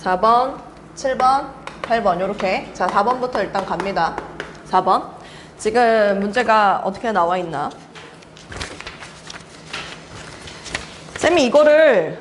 4번, 7번, 8번 이렇게. 자, 4번부터 일단 갑니다. 4번. 지금 문제가 어떻게 나와 있나? 쌤이 이거를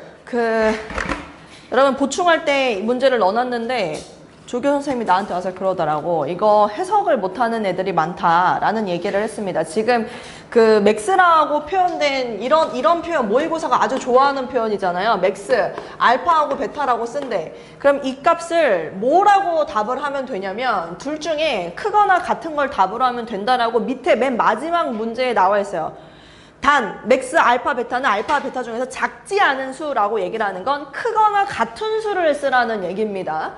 여러분 보충할 때 문제를 넣어놨는데 조교 선생님이 나한테 와서 그러더라고. 이거 해석을 못하는 애들이 많다라는 얘기를 했습니다. 지금 그 맥스라고 표현된 이런 표현 모의고사가 아주 좋아하는 표현이잖아요. 맥스, 알파하고 베타라고 쓴대. 그럼 이 값을 뭐라고 답을 하면 되냐면 둘 중에 크거나 같은 걸 답으로 하면 된다라고 밑에 맨 마지막 문제에 나와 있어요. 단, 맥스, 알파, 베타는 알파, 베타 중에서 작지 않은 수라고 얘기를 하는 건 크거나 같은 수를 쓰라는 얘기입니다.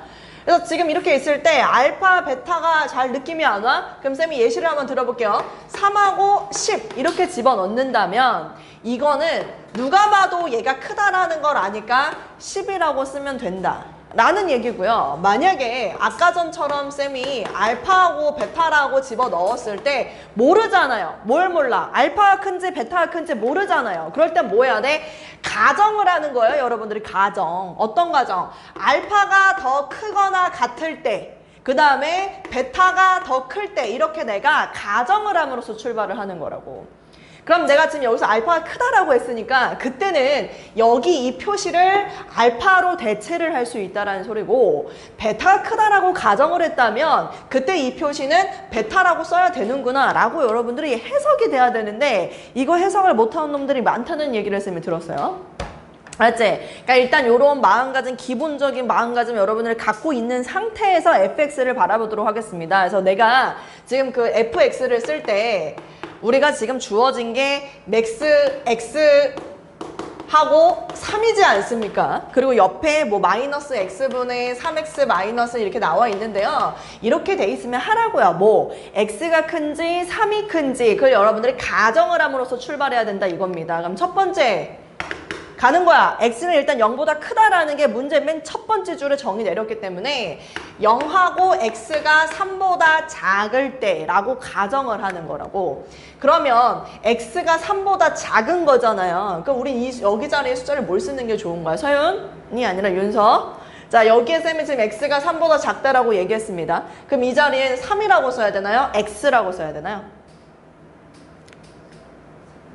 그래서 지금 이렇게 있을 때 알파, 베타가 잘 느낌이 안 와? 그럼 쌤이 예시를 한번 들어볼게요. 3하고 10 이렇게 집어넣는다면 이거는 누가 봐도 얘가 크다라는 걸 아니까 10이라고 쓰면 된다 라는 얘기고요. 만약에 아까 전처럼 쌤이 알파하고 베타라고 집어넣었을 때 모르잖아요. 뭘 몰라? 알파가 큰지 베타가 큰지 모르잖아요. 그럴 땐 뭐 해야 돼? 가정을 하는 거예요. 여러분들이 가정. 어떤 가정? 알파가 더 크거나 같을 때, 그 다음에 베타가 더 클 때 이렇게 내가 가정을 함으로써 출발을 하는 거라고. 그럼 내가 지금 여기서 알파가 크다라고 했으니까 그때는 여기 이 표시를 알파로 대체를 할 수 있다라는 소리고, 베타가 크다라고 가정을 했다면 그때 이 표시는 베타라고 써야 되는구나 라고 여러분들이 해석이 돼야 되는데, 이거 해석을 못하는 놈들이 많다는 얘기를 쌤이 들었어요. 알았지? 그러니까 일단 이런 마음가짐, 기본적인 마음가짐 여러분들 갖고 있는 상태에서 fx를 바라보도록 하겠습니다. 그래서 내가 지금 그 fx를 쓸 때 우리가 지금 주어진 게 맥스 x 하고 3이지 않습니까? 그리고 옆에 뭐 마이너스 x분의 3x 마이너스 이렇게 나와 있는데요. 이렇게 돼 있으면 하라고요. 뭐 x가 큰지 3이 큰지 그걸 여러분들이 가정을 함으로써 출발해야 된다 이겁니다. 그럼 첫 번째 가는 거야. x는 일단 0보다 크다라는 게 문제 맨 첫 번째 줄에 정의 내렸기 때문에 0하고 x가 3보다 작을 때라고 가정을 하는 거라고. 그러면 x가 3보다 작은 거잖아요. 그럼 우리 여기 자리에 숫자를 뭘 쓰는 게 좋은 거야? 서윤이 아니라 윤서. 자, 여기에 쌤이 지금 x가 3보다 작다라고 얘기했습니다. 그럼 이 자리엔 3이라고 써야 되나요? x라고 써야 되나요?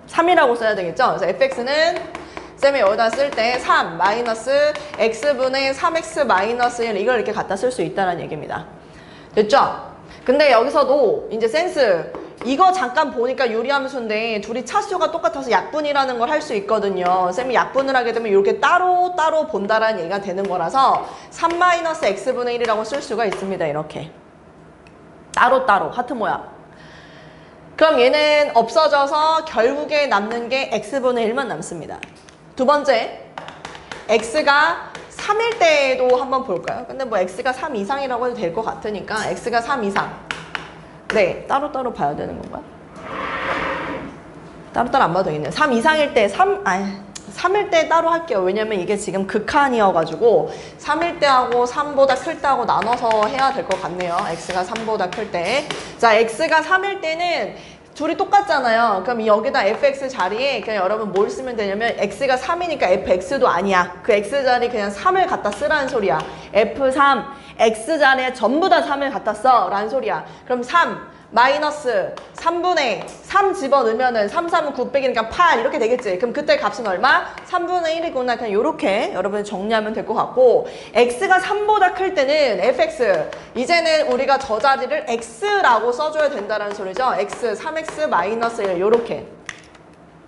3이라고 써야 되겠죠? 그래서 fx는 쌤이 여기다 쓸 때 3 마이너스 x분의 3x 마이너스 1 이걸 이렇게 갖다 쓸 수 있다는 얘기입니다. 됐죠? 근데 여기서도 이제 센스 이거 잠깐 보니까 유리함수인데 둘이 차수가 똑같아서 약분이라는 걸 할 수 있거든요. 쌤이 약분을 하게 되면 이렇게 따로 본다라는 얘기가 되는 거라서 3 마이너스 x분의 1이라고 쓸 수가 있습니다. 이렇게 따로 하트 모양. 그럼 얘는 없어져서 결국에 남는 게 x분의 1만 남습니다. 두 번째, x가 3일 때도 한번 볼까요? 근데 뭐 x가 3 이상이라고 해도 될 것 같으니까 x가 3 이상. 네, 따로 봐야 되는 건가? 따로 안 봐도 되겠네요. 3 이상일 때 3일 때 따로 할게요. 왜냐면 이게 지금 극한이어가지고 3일 때하고 3보다 클 때하고 나눠서 해야 될 것 같네요. x가 3보다 클 때. 자, x가 3일 때는 둘이 똑같잖아요. 그럼 여기다 fx 자리에 그냥 여러분 뭘 쓰면 되냐면 x가 3이니까 fx도 아니야. 그 x 자리 그냥 3을 갖다 쓰라는 소리야. f3 x 자리에 전부 다 3을 갖다 써 라는 소리야. 그럼 3 마이너스 3분의 3 집어넣으면은 3, 3은 9 빼기니까 8 이렇게 되겠지. 그럼 그때 값은 얼마? 3분의 1이구나. 그냥 요렇게 여러분이 정리하면 될 것 같고, x가 3보다 클 때는 fx 이제는 우리가 저 자리를 x라고 써줘야 된다는 소리죠. x 3x 마이너스 1 요렇게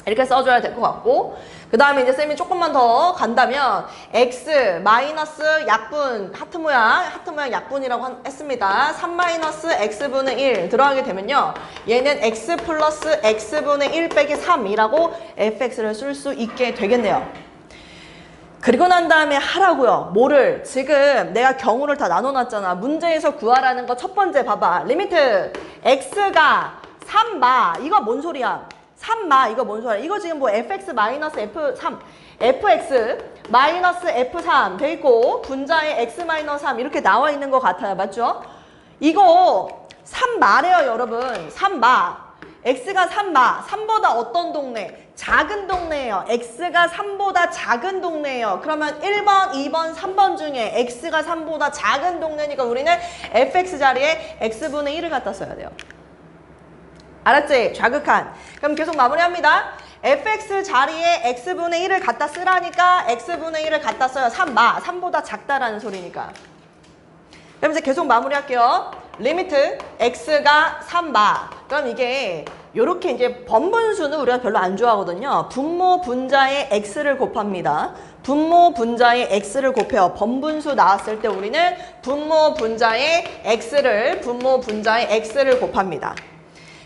이렇게 써줘야 될 것 같고, 그 다음에 이제 쌤이 조금만 더 간다면 x 마이너스 약분 하트 모양 약분이라고 했습니다. 3 마이너스 x분의 1 들어가게 되면요, 얘는 x 플러스 x분의 1 빼기 3이라고 fx를 쓸 수 있게 되겠네요. 그리고 난 다음에 하라고요. 뭐를? 지금 내가 경우를 다 나눠놨잖아. 문제에서 구하라는 거 첫 번째 봐봐. 리미트 x가 3마 이거 뭔 소리야? 3마 이거 뭔 소리야? 이거 지금 뭐 fx 마이너스 f3 fx 마이너스 f3 돼 있고 분자에 x 마이너스 3 이렇게 나와 있는 것 같아요. 맞죠? 이거 3마래요 여러분. 3마 x가 3마 3보다 어떤 동네? 작은 동네예요. x가 3보다 작은 동네예요. 그러면 1번, 2번, 3번 중에 x가 3보다 작은 동네니까 우리는 fx 자리에 x분의 1을 갖다 써야 돼요. 알았지? 좌극한. 그럼 계속 마무리합니다. fx 자리에 x분의 1을 갖다 쓰라니까 x분의 1을 갖다 써요. 3보다 작다라는 소리니까. 그럼 이제 계속 마무리할게요. 리미트 x가 3바. 그럼 이게 요렇게 이제 번분수는 우리가 별로 안 좋아하거든요. 분모 분자의 x를 곱합니다. 분모 분자의 x를 곱해요. 번분수 나왔을 때 우리는 분모 분자의 x를 곱합니다.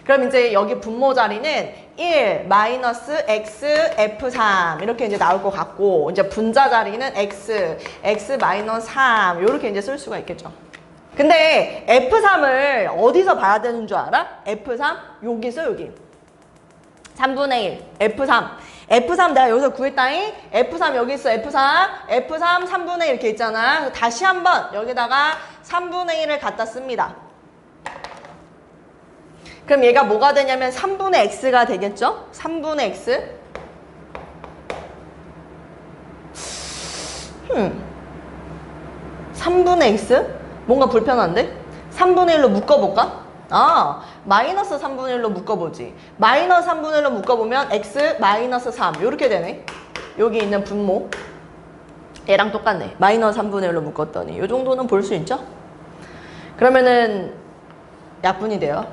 그럼 이제 여기 분모 자리는 1 마이너스 x f3 이렇게 이제 나올 것 같고, 이제 분자 자리는 x 마이너스 3 이렇게 이제 쓸 수가 있겠죠. 근데 F3을 어디서 봐야 되는 줄 알아? F3? 여기 있어, 여기. 3분의 1. F3 내가 여기서 구했다잉? F3 여기 있어, F3 3분의 1 이렇게 있잖아. 다시 한번 여기다가 3분의 1을 갖다 씁니다. 그럼 얘가 뭐가 되냐면 3분의 x가 되겠죠? 3분의 x. 3분의 x? 뭔가 불편한데? 3분의 1로 묶어볼까? 마이너스 3분의 1로 묶어보지. 마이너스 3분의 1로 묶어보면 x 마이너스 3 이렇게 되네. 여기 있는 분모 얘랑 똑같네. 마이너스 3분의 1로 묶었더니 이 정도는 볼 수 있죠? 그러면은 약분이 돼요.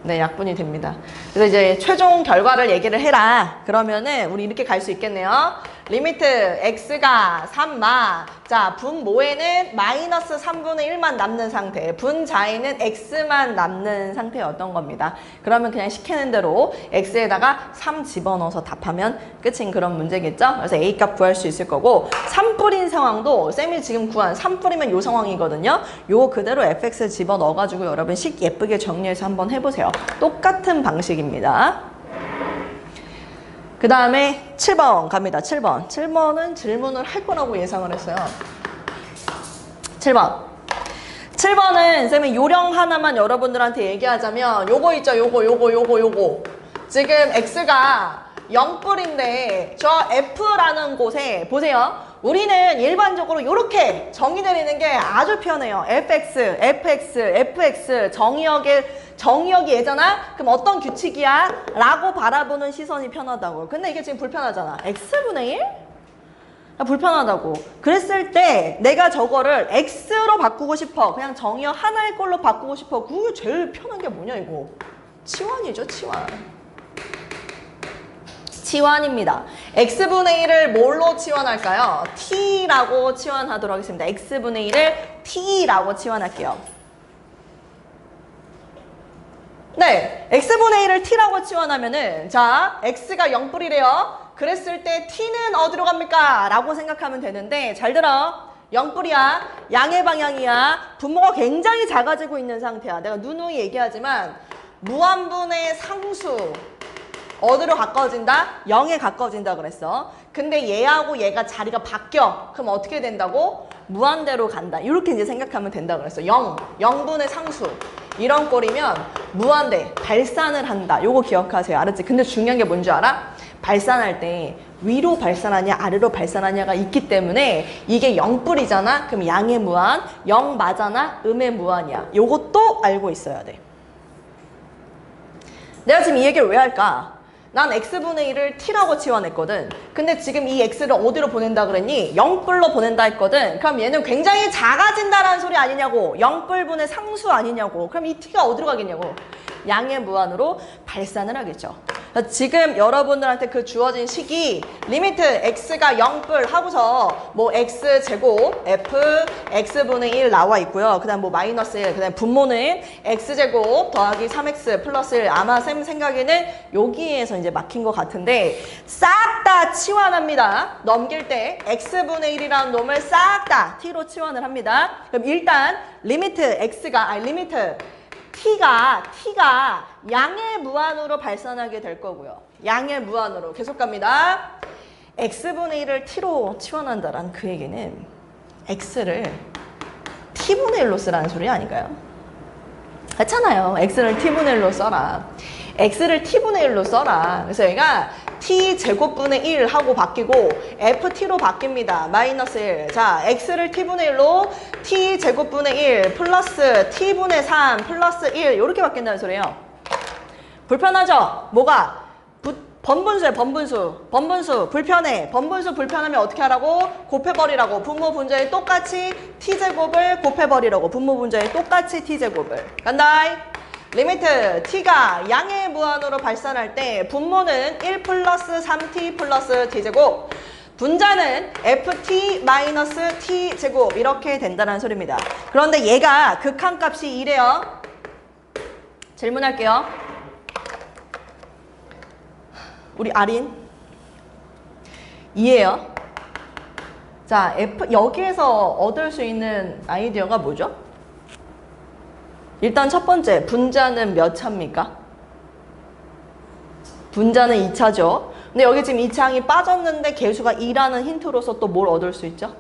네, 약분이 됩니다. 그래서 이제 최종 결과를 얘기를 해라. 그러면은 우리 이렇게 갈 수 있겠네요. 리미트 x가 3마. 자, 분모에는 마이너스 3분의 1만 남는 상태, 분자에는 x만 남는 상태였던 겁니다. 그러면 그냥 시키는 대로 x에다가 3 집어넣어서 답하면 끝인 그런 문제겠죠? 그래서 a값 구할 수 있을 거고, 3뿌린 상황도 쌤이 지금 구한 3뿌리면 이 상황이거든요. 요거 그대로 fx 집어넣어가지고 여러분 식 예쁘게 정리해서 한번 해보세요. 똑같은 방식입니다. 그 다음에 7번 갑니다. 7번은 질문을 할 거라고 예상을 했어요. 7번은 쌤이 요령 하나만 여러분들한테 얘기하자면 요거 있죠. 요거. 지금 x가 0뿔인데 저 f라는 곳에 보세요. 우리는 일반적으로 이렇게 정의 내리는 게 아주 편해요. fx 정의역이 얘잖아? 그럼 어떤 규칙이야? 라고 바라보는 시선이 편하다고. 근데 이게 지금 불편하잖아. x분의 1? 불편하다고. 그랬을 때 내가 저거를 x로 바꾸고 싶어. 그냥 정의역 하나의 걸로 바꾸고 싶어. 그게 제일 편한 게 뭐냐 이거? 치환이죠, 치환입니다. x분의 1을 뭘로 치환할까요? t라고 치환하도록 하겠습니다. x분의 1을 t라고 치환할게요. 네, x분의 1을 t라고 치환하면은 자, x가 0뿔이래요. 그랬을 때 t는 어디로 갑니까? 라고 생각하면 되는데 잘 들어. 0뿔이야. 양의 방향이야. 분모가 굉장히 작아지고 있는 상태야. 내가 누누이 얘기하지만 무한분의 상수 어디로 가까워진다? 0에 가까워진다 그랬어. 근데 얘하고 얘가 자리가 바뀌어. 그럼 어떻게 된다고? 무한대로 간다. 이렇게 이제 생각하면 된다 그랬어. 0분의 상수. 이런 꼴이면 무한대, 발산을 한다. 요거 기억하세요. 알았지? 근데 중요한 게 뭔지 알아? 발산할 때 위로 발산하냐 아래로 발산하냐가 있기 때문에 이게 0뿔이잖아? 그럼 양의 무한, 0 맞아나 음의 무한이야. 요것도 알고 있어야 돼. 내가 지금 이 얘기를 왜 할까? 난 x분의 1을 t라고 치환했거든. 근데 지금 이 x를 어디로 보낸다 그랬니? 0뿔로 보낸다 했거든. 그럼 얘는 굉장히 작아진다라는 소리 아니냐고. 0뿔분의 상수 아니냐고. 그럼 이 t가 어디로 가겠냐고. 양의 무한으로 발산을 하겠죠. 지금 여러분들한테 그 주어진 식이 리미트 x가 0뿔 하고서 뭐 x제곱 f x분의 1 나와 있고요. 그 다음 뭐 마이너스 1, 그 다음 분모는 x제곱 더하기 3x 플러스 1. 아마 쌤 생각에는 여기에서 이제 막힌 것 같은데 싹 다 치환합니다. 넘길 때 x분의 1이라는 놈을 싹 다 t로 치환을 합니다. 그럼 일단 리미트 t가 양의 무한으로 발산하게 될 거고요. 양의 무한으로 계속 갑니다. x분의 1을 t로 치환한다라는 그 얘기는 x를 t분의 1로 쓰라는 소리 아닌가요? 그렇잖아요. x를 t분의 1로 써라. x를 t분의 1로 써라. 그래서 얘가 t제곱분의 1 하고 바뀌고 ft로 바뀝니다. 마이너스 1. 자, x를 t분의 1로 t제곱분의 1 플러스 t분의 3 플러스 1 이렇게 바뀐다는 소리예요. 불편하죠? 뭐가? 번분수에 번분수 불편해. 번분수 불편하면 어떻게 하라고? 곱해버리라고. 분모 분자에 똑같이 t제곱을 곱해버리라고. 분모 분자에 똑같이 t제곱을. 간다. 리미트 t가 양의 무한으로 발산할 때 분모는 1 플러스 3t 플러스 t제곱, 분자는 ft 마이너스 t제곱 이렇게 된다는 소리입니다. 그런데 얘가 극한값이 2래요. 질문할게요. 우리 아린 2예요. 자, 여기에서 얻을 수 있는 아이디어가 뭐죠? 일단 첫 번째, 분자는 몇 차입니까? 분자는 2차죠. 근데 여기 지금 2차항이 빠졌는데 개수가 2라는 힌트로서 또 뭘 얻을 수 있죠?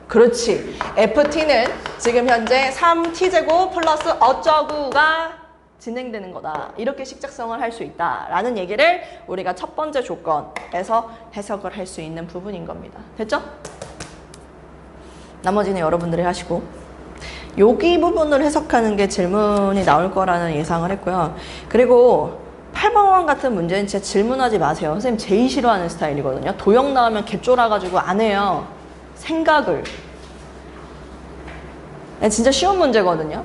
그렇지. ft는 지금 현재 3t제곱 플러스 어쩌구가 진행되는 거다. 이렇게 식작성을 할 수 있다라는 얘기를 우리가 첫 번째 조건에서 해석을 할 수 있는 부분인 겁니다. 됐죠? 나머지는 여러분들이 하시고, 여기 부분을 해석하는 게 질문이 나올 거라는 예상을 했고요. 그리고 8번 같은 문제는 진짜 질문하지 마세요. 선생님 제일 싫어하는 스타일이거든요. 도형 나오면 개쫄아가지고 안 해요. 생각을. 진짜 쉬운 문제거든요.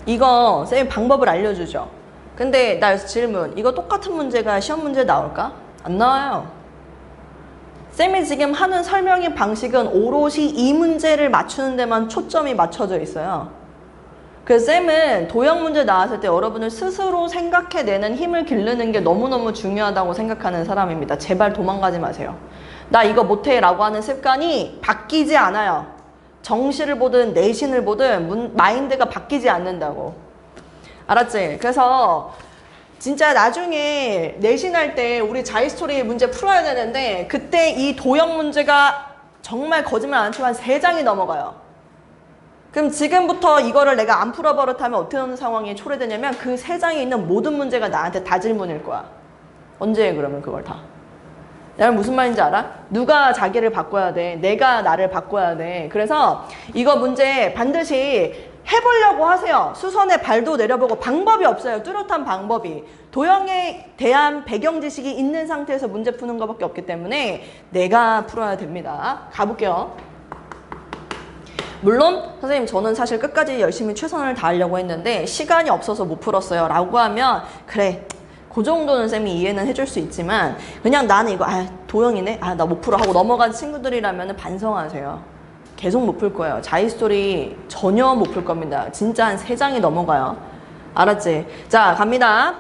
이거 선생님 방법을 알려주죠. 근데 나 여기서 질문, 이거 똑같은 문제가 시험 문제에 나올까? 안 나와요. 쌤이 지금 하는 설명의 방식은 오롯이 이 문제를 맞추는 데만 초점이 맞춰져 있어요. 그래서 쌤은 도형 문제 나왔을 때 여러분을 스스로 생각해내는 힘을 기르는 게 너무너무 중요하다고 생각하는 사람입니다. 제발 도망가지 마세요. 나 이거 못해 라고 하는 습관이 바뀌지 않아요. 정시를 보든 내신을 보든 마인드가 바뀌지 않는다고. 알았지? 그래서 진짜 나중에 내신할 때 우리 자이스토리 문제 풀어야 되는데 그때 이 도형 문제가 정말 거짓말 안 치고 한 3장이 넘어가요. 그럼 지금부터 이거를 내가 안 풀어버릇하면 어떻게 하는 상황이 초래되냐면 그 3장에 있는 모든 문제가 나한테 다 질문일 거야. 언제 해 그러면 그걸 다. 내가 무슨 말인지 알아? 누가 자기를 바꿔야 돼. 내가 나를 바꿔야 돼. 그래서 이거 문제 반드시 해보려고 하세요. 수선에 발도 내려보고. 방법이 없어요. 뚜렷한 방법이. 도형에 대한 배경 지식이 있는 상태에서 문제 푸는 것밖에 없기 때문에 내가 풀어야 됩니다. 가볼게요. 물론 선생님 저는 사실 끝까지 열심히 최선을 다하려고 했는데 시간이 없어서 못 풀었어요 라고 하면 그래, 그 정도는 쌤이 이해는 해줄 수 있지만 그냥 나는 이거 도형이네? 나 못 풀어 하고 넘어간 친구들이라면 반성하세요. 계속 못 풀 거예요. 자이스토리 전혀 못 풀 겁니다. 진짜 한 3장이 넘어가요. 알았지? 자, 갑니다.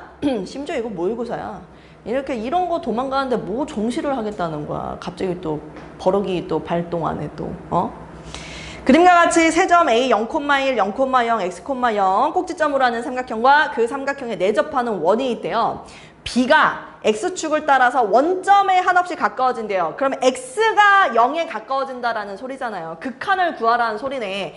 심지어 이거 모의고사야. 이런 거 도망가는데 뭐 정시를 하겠다는 거야. 갑자기 또 버럭이 또 발동 안 해 또. 그림과 같이 세점 A 0,1, 0,0, x,0 꼭지점으로 하는 삼각형과 그 삼각형에 내접하는 원이 있대요. B가 X축을 따라서 원점에 한없이 가까워진대요. 그러면 X가 0에 가까워진다라는 소리잖아요. 극한을 구하라는 소리네.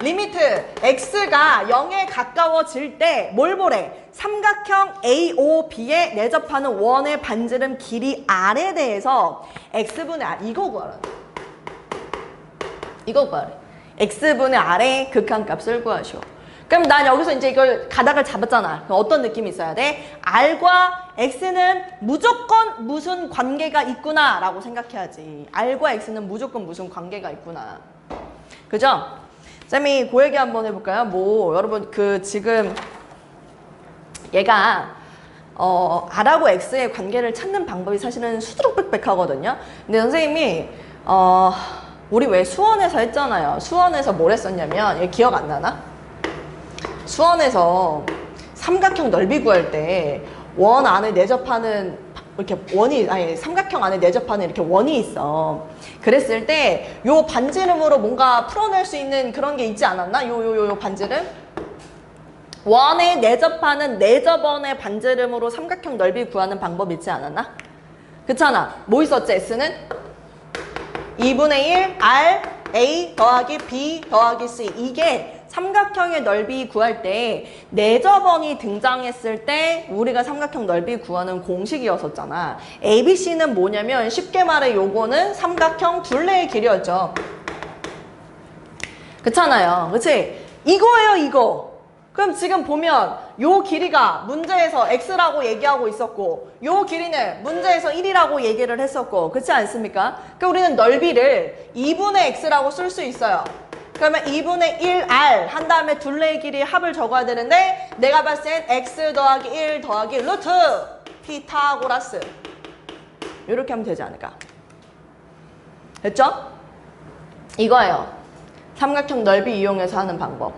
리미트 X가 0에 가까워질 때 뭘 보래? 삼각형 AOB에 내접하는 원의 반지름 길이 R에 대해서 X분의 R 이거 구하라. 이거 구하래. X분의 R의 극한값을 구하시오. 그럼 난 여기서 이제 이걸 가닥을 잡았잖아. 그럼 어떤 느낌이 있어야 돼? R과 X는 무조건 무슨 관계가 있구나 라고 생각해야지. R과 X는 무조건 무슨 관계가 있구나. 그죠? 쌤이 그 얘기 한번 해볼까요? 여러분 지금 얘가 R하고 X의 관계를 찾는 방법이 사실은 수두룩빽빽하거든요. 근데 선생님이 우리 왜 수원에서 했잖아요. 수원에서 뭘 했었냐면, 얘 기억 안 나나? 수원에서 삼각형 넓이 구할 때 원 안에 내접하는 삼각형 안에 내접하는 이렇게 원이 있어. 그랬을 때 요 반지름으로 뭔가 풀어낼 수 있는 그런 게 있지 않았나? 요 반지름? 원에 내접하는 내접원의 반지름으로 삼각형 넓이 구하는 방법 있지 않았나? 그렇잖아. 뭐 있었지? S는? 2분의 1 R A 더하기 B 더하기 C. 이게 삼각형의 넓이 구할 때 내저번이 등장했을 때 우리가 삼각형 넓이 구하는 공식이었었잖아. ABC는 뭐냐면 쉽게 말해 요거는 삼각형 둘레의 길이였죠. 그렇잖아요. 그치? 이거예요, 이거. 그럼 지금 보면 요 길이가 문제에서 x라고 얘기하고 있었고 요 길이는 문제에서 1이라고 얘기를 했었고 그렇지 않습니까? 그러니까 우리는 넓이를 2분의 x라고 쓸 수 있어요. 그러면 2분의 1r 한 다음에 둘레의 길이 합을 적어야 되는데 내가 봤을 땐 x 더하기 1 더하기 루트 피타고라스 이렇게 하면 되지 않을까? 됐죠? 이거예요. 삼각형 넓이 이용해서 하는 방법.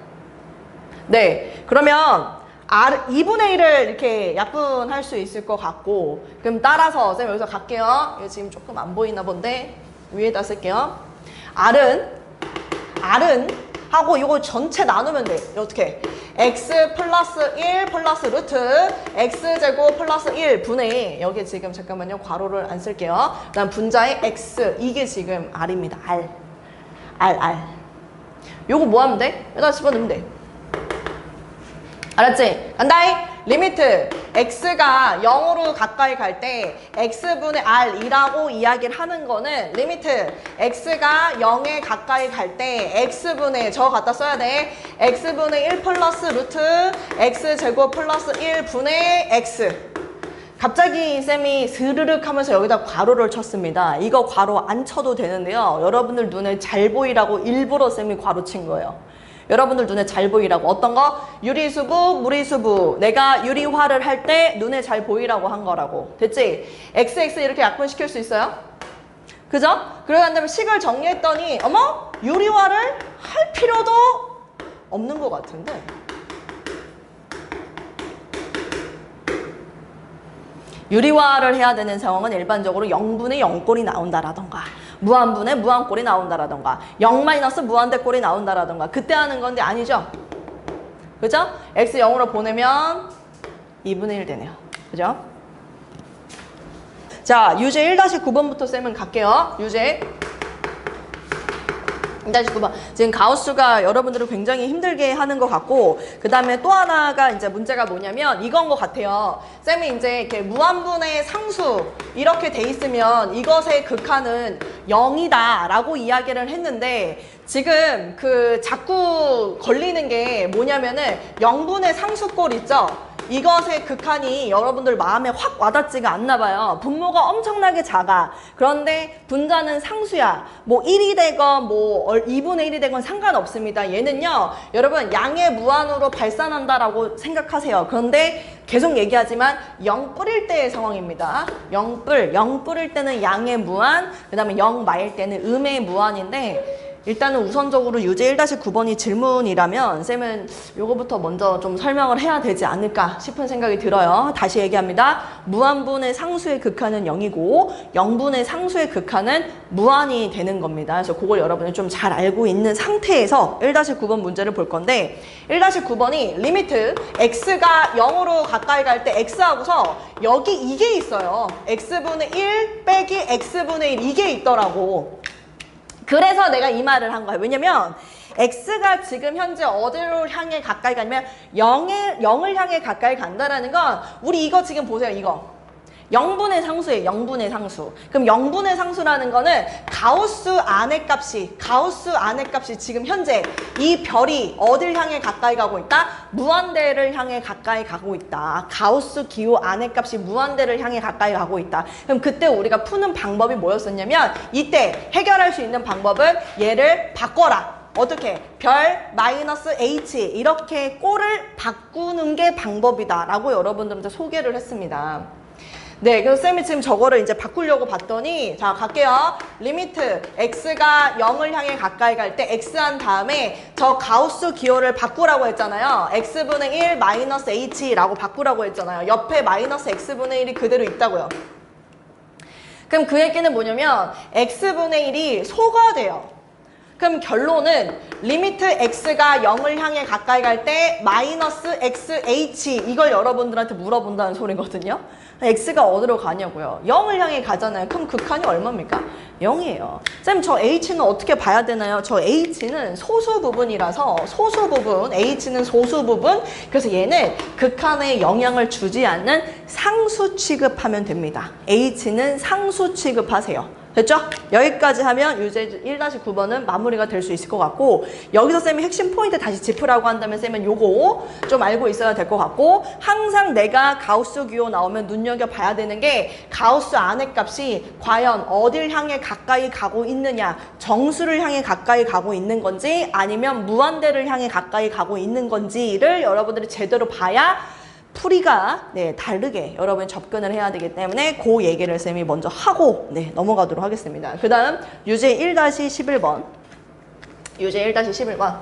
네, 그러면 2분의 1을 이렇게 약분할 수 있을 것 같고 그럼 따라서 쌤 여기서 갈게요. 이거 지금 조금 안 보이나 본데 위에다 쓸게요. R은 하고 이거 전체 나누면 돼. 어떻게? x 플러스 1 플러스 루트 x제곱 플러스 1 분의 여기 지금 잠깐만요. 괄호를 안 쓸게요. 그다음 분자의 x 이게 지금 R입니다. R. 요거 뭐 하면 돼? 여기다 집어넣으면 돼. 알았지? 간다이! 리미트 x가 0으로 가까이 갈 때 x분의 r이라고 이야기를 하는 거는 리미트 x가 0에 가까이 갈 때 x분의 저거 갖다 써야 돼. x분의 1 플러스 루트 x제곱 플러스 1분의 x 갑자기 쌤이 스르륵 하면서 여기다 괄호를 쳤습니다. 이거 괄호 안 쳐도 되는데요. 여러분들 눈에 잘 보이라고 일부러 쌤이 괄호 친 거예요. 여러분들 눈에 잘 보이라고. 어떤 거? 유리수부, 무리수부. 내가 유리화를 할 때 눈에 잘 보이라고 한 거라고. 됐지? XX 이렇게 약분시킬 수 있어요? 그죠? 그러고 난 다음에 식을 정리했더니 어머? 유리화를 할 필요도 없는 것 같은데. 유리화를 해야 되는 상황은 일반적으로 0분의 0꼴이 나온다라던가 무한분의 무한꼴이 나온다라던가 0 마이너스 무한대꼴이 나온다라던가 그때 하는 건데 아니죠? 그죠? x 0으로 보내면 2분의 1 되네요. 그죠? 자, 유제 1-9번부터 쌤은 갈게요. 유제 1-9번. 지금 가우스가 여러분들을 굉장히 힘들게 하는 것 같고, 그 다음에 또 하나가 이제 문제가 뭐냐면 이건 것 같아요. 쌤이 이제 이렇게 무한분의 상수 이렇게 돼 있으면 이것의 극한은 0이다 라고 이야기를 했는데, 지금 그 자꾸 걸리는 게 뭐냐면은 0분의 상수꼴 있죠? 이것의 극한이 여러분들 마음에 확 와닿지가 않나 봐요. 분모가 엄청나게 작아. 그런데 분자는 상수야. 뭐 1이 되건 뭐 2분의 1이 되건 상관없습니다. 얘는요, 여러분 양의 무한으로 발산한다라고 생각하세요. 그런데 계속 얘기하지만 0 뿌릴 때의 상황입니다. 0 뿌릴 때는 양의 무한, 그 다음에 0 마일 때는 음의 무한인데, 일단은 우선적으로 유제 1-9번이 질문이라면 쌤은 요거부터 먼저 좀 설명을 해야 되지 않을까 싶은 생각이 들어요. 다시 얘기합니다. 무한분의 상수의 극한은 0이고 0분의 상수의 극한은 무한이 되는 겁니다. 그래서 그걸 여러분이 좀 잘 알고 있는 상태에서 1-9번 문제를 볼 건데, 1-9번이 리미트 x가 0으로 가까이 갈 때 x하고서 여기 이게 있어요. x분의 1 빼기 x분의 1 이게 있더라고. 그래서 내가 이 말을 한 거예요. 왜냐면 x가 지금 현재 어디로 향해 가까이 가냐면 0을 향해 가까이 간다라는 건, 우리 이거 지금 보세요. 이거 0분의 상수예요. 0분의 상수. 그럼 0분의 상수라는 거는 가우스 안의 값이 지금 현재 이 별이 어딜 향해 가까이 가고 있다? 무한대를 향해 가까이 가고 있다. 가우스 기호 안의 값이 무한대를 향해 가까이 가고 있다. 그럼 그때 우리가 푸는 방법이 뭐였었냐면, 이때 해결할 수 있는 방법은 얘를 바꿔라. 어떻게? 별 마이너스 h 이렇게 꼴을 바꾸는 게 방법이다 라고 여러분들한테 소개를 했습니다. 네, 그래서 쌤이 지금 저거를 이제 바꾸려고 봤더니, 자, 갈게요. 리미트 x가 0을 향해 가까이 갈 때 x 한 다음에 저 가우스 기호를 바꾸라고 했잖아요. x분의 1 마이너스 h라고 바꾸라고 했잖아요. 옆에 마이너스 x분의 1이 그대로 있다고요. 그럼 그 얘기는 뭐냐면 x분의 1이 소가 돼요. 그럼 결론은 리미트 x가 0을 향해 가까이 갈 때 마이너스 xh, 이걸 여러분들한테 물어본다는 소리거든요. x가 어디로 가냐고요. 0을 향해 가잖아요. 그럼 극한이 얼마입니까? 0이에요. 쌤, 저 H는 어떻게 봐야 되나요? 저 H는 소수 부분이라서 소수 부분, H는 소수 부분. 그래서 얘는 극한에 영향을 주지 않는 상수 취급하면 됩니다. H는 상수 취급하세요. 됐죠? 여기까지 하면 유제 1-9번은 마무리가 될 수 있을 것 같고, 여기서 쌤이 핵심 포인트 다시 짚으라고 한다면 쌤은 요거 좀 알고 있어야 될 것 같고, 항상 내가 가우스 기호 나오면 눈여겨봐야 되는 게 가우스 안의 값이 과연 어딜 향해 가까이 가고 있느냐, 정수를 향해 가까이 가고 있는 건지 아니면 무한대를 향해 가까이 가고 있는 건지를 여러분들이 제대로 봐야 풀이가 다르게 여러분이 접근을 해야 되기 때문에 그 얘기를 쌤이 먼저 하고 넘어가도록 하겠습니다. 그 다음 유제 1-11번 유제 1-11번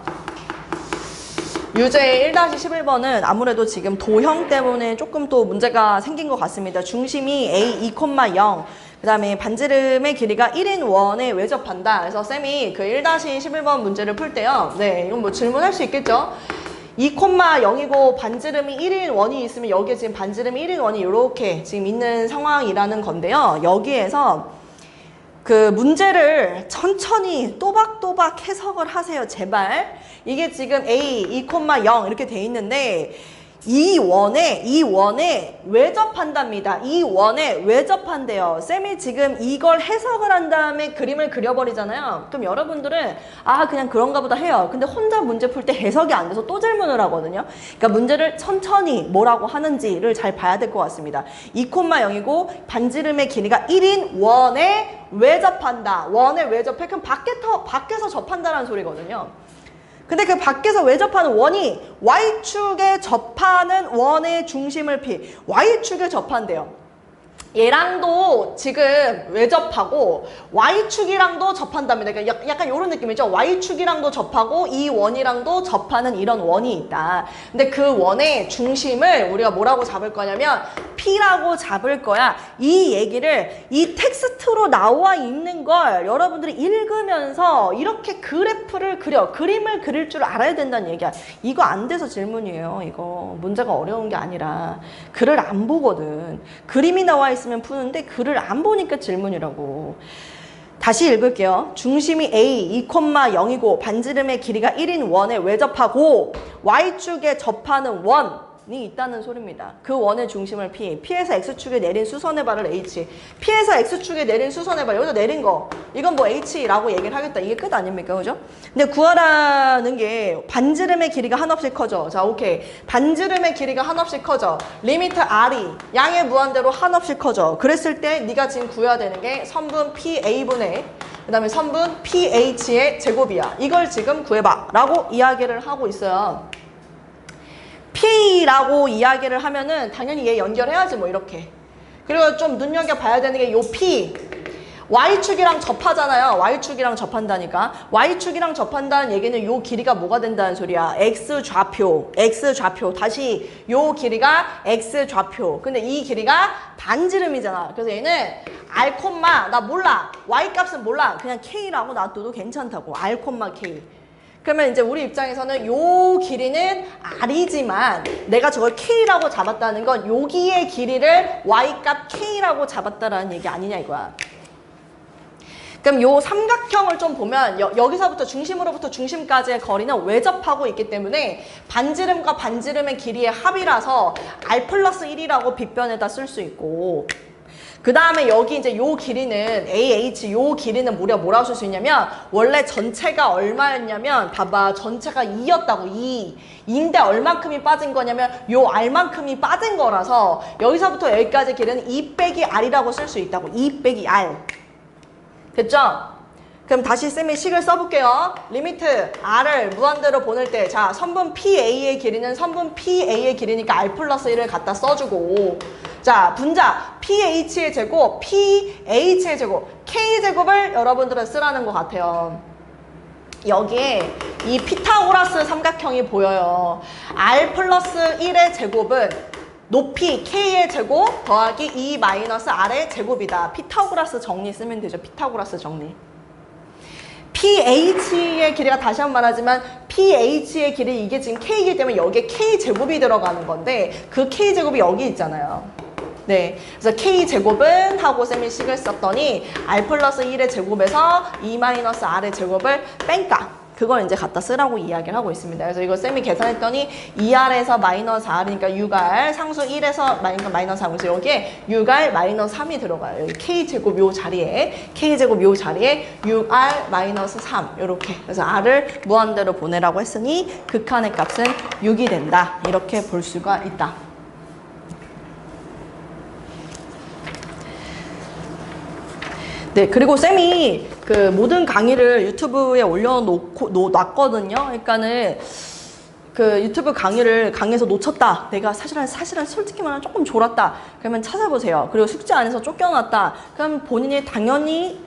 유제 1-11번은 아무래도 지금 도형 때문에 조금 또 문제가 생긴 것 같습니다. 중심이 A 2,0 그 다음에 반지름의 길이가 1인 원에 외접한다. 그래서 쌤이 그 1-11번 문제를 풀 때요, 이건 뭐 질문할 수 있겠죠. 2,0이고 반지름이 1인 원이 있으면 여기에 지금 반지름이 1인 원이 이렇게 지금 있는 상황이라는 건데요. 여기에서 그 문제를 천천히 또박또박 해석을 하세요. 제발. 이게 지금 A 2,0 이렇게 돼 있는데 이 원에 외접한답니다. 이 원에 외접한대요. 쌤이 지금 이걸 해석을 한 다음에 그림을 그려버리잖아요. 그럼 여러분들은 그냥 그런가 보다 해요. 근데 혼자 문제 풀 때 해석이 안 돼서 또 질문을 하거든요. 그러니까 문제를 천천히 뭐라고 하는지를 잘 봐야 될 것 같습니다. 2,0이고 반지름의 길이가 1인 원에 외접한다. 원에 외접해. 그럼 밖에서 접한다는 소리거든요. 근데 그 밖에서 외접하는 원이 Y축에 접하는 원의 중심을 Y축에 접한대요. 얘랑도 지금 외접하고 Y축이랑도 접한답니다. 그러니까 약간 이런 느낌이죠. Y축이랑도 접하고 이 원이랑도 접하는 이런 원이 있다. 근데 그 원의 중심을 우리가 뭐라고 잡을 거냐면 P라고 잡을 거야. 이 얘기를 이 텍스트로 나와 있는 걸 여러분들이 읽으면서 이렇게 그래프를 그림을 그릴 줄 알아야 된다는 얘기야. 이거 안 돼서 질문이에요. 이거 문제가 어려운 게 아니라 글을 안 보거든. 그림이 나와 있으면 푸는데 글을 안 보니까 질문이라고. 다시 읽을게요. 중심이 A 2,0이고 반지름의 길이가 1인 원에 외접하고 Y축에 접하는 원이 있다는 소리입니다. 그 원의 중심을 P에서 X축에 내린 수선의 발을 H, P에서 X축에 내린 수선의 발, 여기서 내린 거 이건 뭐 H라고 얘기를 하겠다. 이게 끝 아닙니까? 그죠? 근데 구하라는 게 반지름의 길이가 한없이 커져. 자, 오케이. 반지름의 길이가 한없이 커져. 리미트 R이 양의 무한대로 한없이 커져. 그랬을 때 네가 지금 구해야 되는 게 선분 PA분의 그 다음에 선분 PH의 제곱이야. 이걸 지금 구해봐 라고 이야기를 하고 있어요. P라고 이야기를 하면은 당연히 얘 연결해야지 뭐 이렇게. 그리고 좀 눈여겨봐야 되는 게 요 P Y축이랑 접하잖아요. Y축이랑 접한다니까. Y축이랑 접한다는 얘기는 요 길이가 뭐가 된다는 소리야. X좌표. 다시 요 길이가 X좌표. 근데 이 길이가 반지름이잖아. 그래서 얘는 R, 나 몰라. Y 값은 몰라. 그냥 K라고 놔둬도 괜찮다고. R, K. 그러면 이제 우리 입장에서는 요 길이는 R이지만 내가 저걸 K라고 잡았다는 건 여기의 길이를 Y값 K라고 잡았다라는 얘기 아니냐 이거야. 그럼 요 삼각형을 좀 보면 여기서부터 중심으로부터 중심까지의 거리는 외접하고 있기 때문에 반지름과 반지름의 길이의 합이라서 R 플러스 1이라고 빗변에다 쓸 수 있고, 그 다음에 여기 이제 요 길이는 AH 요 길이는 무려 뭐라고 쓸 수 있냐면 원래 전체가 얼마였냐면 봐봐 전체가 2였다고 2인데 얼만큼이 빠진 거냐면 요 R만큼이 빠진 거라서 여기서부터 여기까지 길이는 2 빼기 R이라고 쓸 수 있다고. 2 빼기 R. 됐죠? 그럼 다시 쌤이 식을 써볼게요. 리미트 R을 무한대로 보낼 때 자 선분 PA의 길이는 선분 PA의 길이니까 R 플러스 1을 갖다 써주고, 자 분자 PH의 제곱 PH의 제곱 K제곱을 여러분들은 쓰라는 것 같아요. 여기에 이 피타고라스 삼각형이 보여요. R 플러스 1의 제곱은 높이 K의 제곱 더하기 2 마이너스 R의 제곱이다. 피타고라스 정리 쓰면 되죠. 피타고라스 정리. PH의 길이가 다시 한 번 말하지만 PH의 길이 이게 지금 K이기 때문에 여기에 K제곱이 들어가는 건데 그 K제곱이 여기 있잖아요. 네, 그래서 K제곱은 하고 쌤이 식을 썼더니 R 플러스 1의 제곱에서 2 마이너스 R의 제곱을 뺀까 그걸 이제 갖다 쓰라고 이야기를 하고 있습니다. 그래서 이거 쌤이 계산했더니 2R에서 마이너스 R이니까 6R, 상수 1에서 마이너스 3, 그래서 여기에 6R 마이너스 3이 들어가요. 여기 K제곱 요 자리에, K제곱 요 자리에 6R 마이너스 3 요렇게. 그래서 R을 무한대로 보내라고 했으니 극한의 값은 6이 된다. 이렇게 볼 수가 있다. 네, 그리고 쌤이 그 모든 강의를 유튜브에 놨거든요. 그러니까는 그 유튜브 강의에서 놓쳤다. 내가 사실은 솔직히 말하면 조금 졸았다. 그러면 찾아보세요. 그리고 숙제 안에서 쫓겨났다. 그럼 본인이 당연히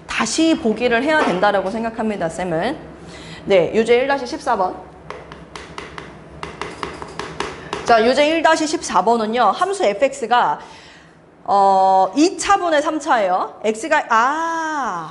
다시 보기를 해야 된다라고 생각합니다, 쌤은. 네, 유제 1-14번. 자, 유제 1-14번은요. 함수 fx가 2차분의 3차예요.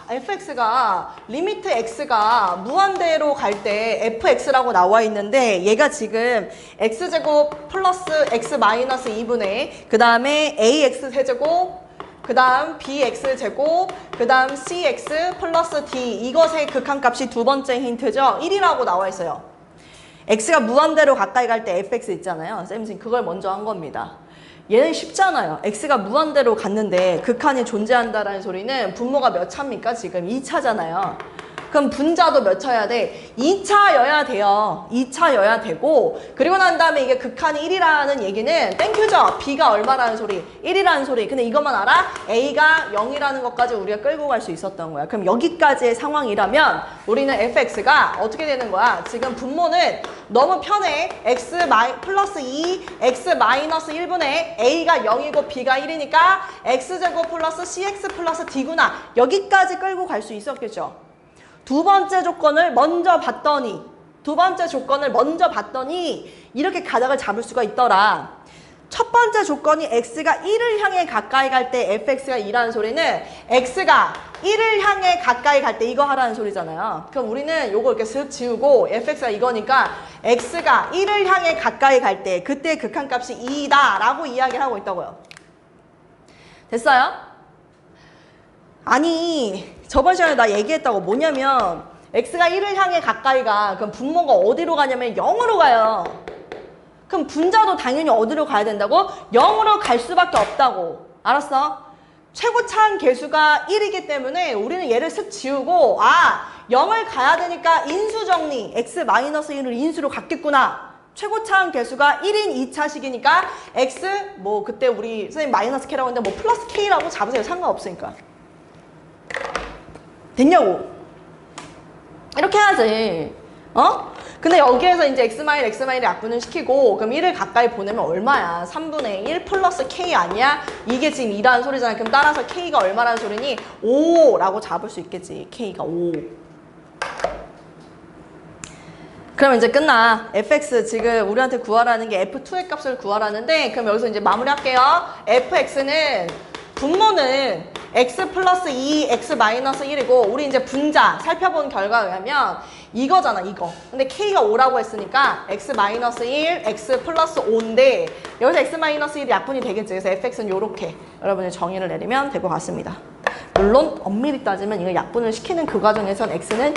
fx가 리미트 x가 무한대로 갈 때 fx라고 나와 있는데 얘가 지금 x제곱 플러스 x 마이너스 2분의 그 다음에 ax 세제곱 그 다음 bx제곱 그 다음 cx 플러스 d 이것의 극한값이 두 번째 힌트죠. 1이라고 나와 있어요. x가 무한대로 가까이 갈 때 fx 있잖아요. 쌤 지금 그걸 먼저 한 겁니다. 얘는 쉽잖아요. x가 무한대로 갔는데 극한이 존재한다라는 소리는 분모가 몇 차입니까? 지금 2차잖아요. 그럼 분자도 몇 차여야 돼? 2차여야 돼요. 2차여야 되고 그리고 난 다음에 이게 극한이 1이라는 얘기는 땡큐죠. b가 얼마라는 소리? 1이라는 소리. 근데 이것만 알아? a가 0이라는 것까지 우리가 끌고 갈 수 있었던 거야. 그럼 여기까지의 상황이라면 우리는 fx가 어떻게 되는 거야? 지금 분모는 너무 편해. x 플러스 2, x 마이너스 1분의 a가 0이고 b가 1이니까 x제곱 플러스 cx 플러스 d구나. 여기까지 끌고 갈 수 있었겠죠. 두 번째 조건을 먼저 봤더니 이렇게 가닥을 잡을 수가 있더라. 첫 번째 조건이 x가 1을 향해 가까이 갈 때 fx가 2라는 소리는 x가 1을 향해 가까이 갈 때 이거 하라는 소리잖아요. 그럼 우리는 요거 이렇게 슥 지우고 fx가 이거니까 x가 1을 향해 가까이 갈 때 그때 극한값이 2다 라고 이야기를 하고 있다고요. 됐어요? 아니 저번 시간에 나 얘기했다고. 뭐냐면 x가 1을 향해 가까이 가. 그럼 분모가 어디로 가냐면 0으로 가요. 그럼 분자도 당연히 어디로 가야 된다고? 0으로 갈 수밖에 없다고. 알았어? 최고차항 계수가 1이기 때문에 우리는 얘를 슥 지우고 0을 가야 되니까 인수정리 x-1을 인수로 갖겠구나. 최고차항 계수가 1인 2차식이니까 x 그때 우리 선생님 마이너스 k라고 했는데 플러스 k라고 잡으세요. 상관없으니까. 됐냐고. 이렇게 해야지. 근데 여기에서 이제 x-1을 약분을 시키고 그럼 1을 가까이 보내면 얼마야? 3분의 1 플러스 k 아니야? 이게 지금 2라는 소리잖아. 그럼 따라서 k가 얼마라는 소리니? 5라고 잡을 수 있겠지. k가 5. 그럼 이제 끝나. fx 지금 우리한테 구하라는 게 f2의 값을 구하라는데 그럼 여기서 이제 마무리할게요. fx는 분모는 x 플러스 2, x 마이너스 1이고 우리 이제 분자 살펴본 결과에 의하면 이거잖아, 이거. 근데 k가 5라고 했으니까 x 마이너스 1, x 플러스 5인데 여기서 x 마이너스 1이 약분이 되겠지. 그래서 fx는 요렇게 여러분이 정의를 내리면 될 것 같습니다. 물론 엄밀히 따지면 이걸 약분을 시키는 그 과정에선 x는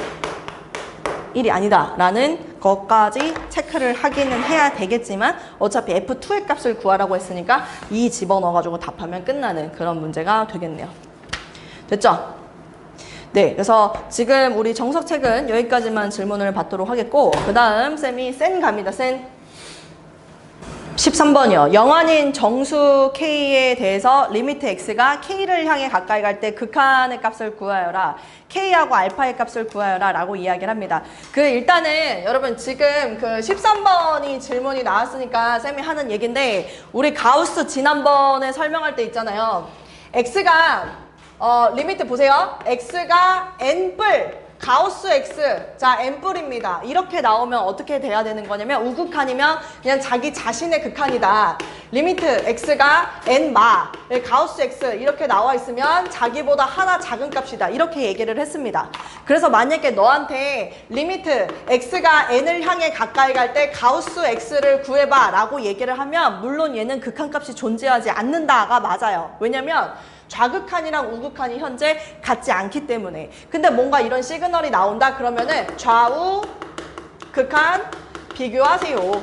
1이 아니다 라는 것까지 체크를 하기는 해야 되겠지만 어차피 f2의 값을 구하라고 했으니까 2 집어넣어가지고 답하면 끝나는 그런 문제가 되겠네요. 됐죠? 네, 그래서 지금 우리 정석책은 여기까지만 질문을 받도록 하겠고 그 다음 쌤이 센 갑니다. 센 13번이요. 영환인 정수 k에 대해서 리미트 x가 k를 향해 가까이 갈 때 극한의 값을 구하여라. k하고 알파의 값을 구하여라 라고 이야기를 합니다. 일단은 여러분 지금 13번이 질문이 나왔으니까 쌤이 하는 얘기인데 우리 가우스 지난번에 설명할 때 있잖아요. x가 리미트 보세요. x가 n뿔 가우스 x 자 n뿔입니다. 이렇게 나오면 어떻게 돼야 되는 거냐면 우극한이면 그냥 자기 자신의 극한이다. 리미트 x가 n마 가우스 x 이렇게 나와 있으면 자기보다 하나 작은 값이다. 이렇게 얘기를 했습니다. 그래서 만약에 너한테 리미트 x가 n을 향해 가까이 갈 때 가우스 x를 구해봐 라고 얘기를 하면 물론 얘는 극한값이 존재하지 않는다가 맞아요. 왜냐면 좌극한이랑 우극한이 현재 같지 않기 때문에. 근데 뭔가 이런 시그널이 나온다 그러면은 좌우 극한 비교하세요.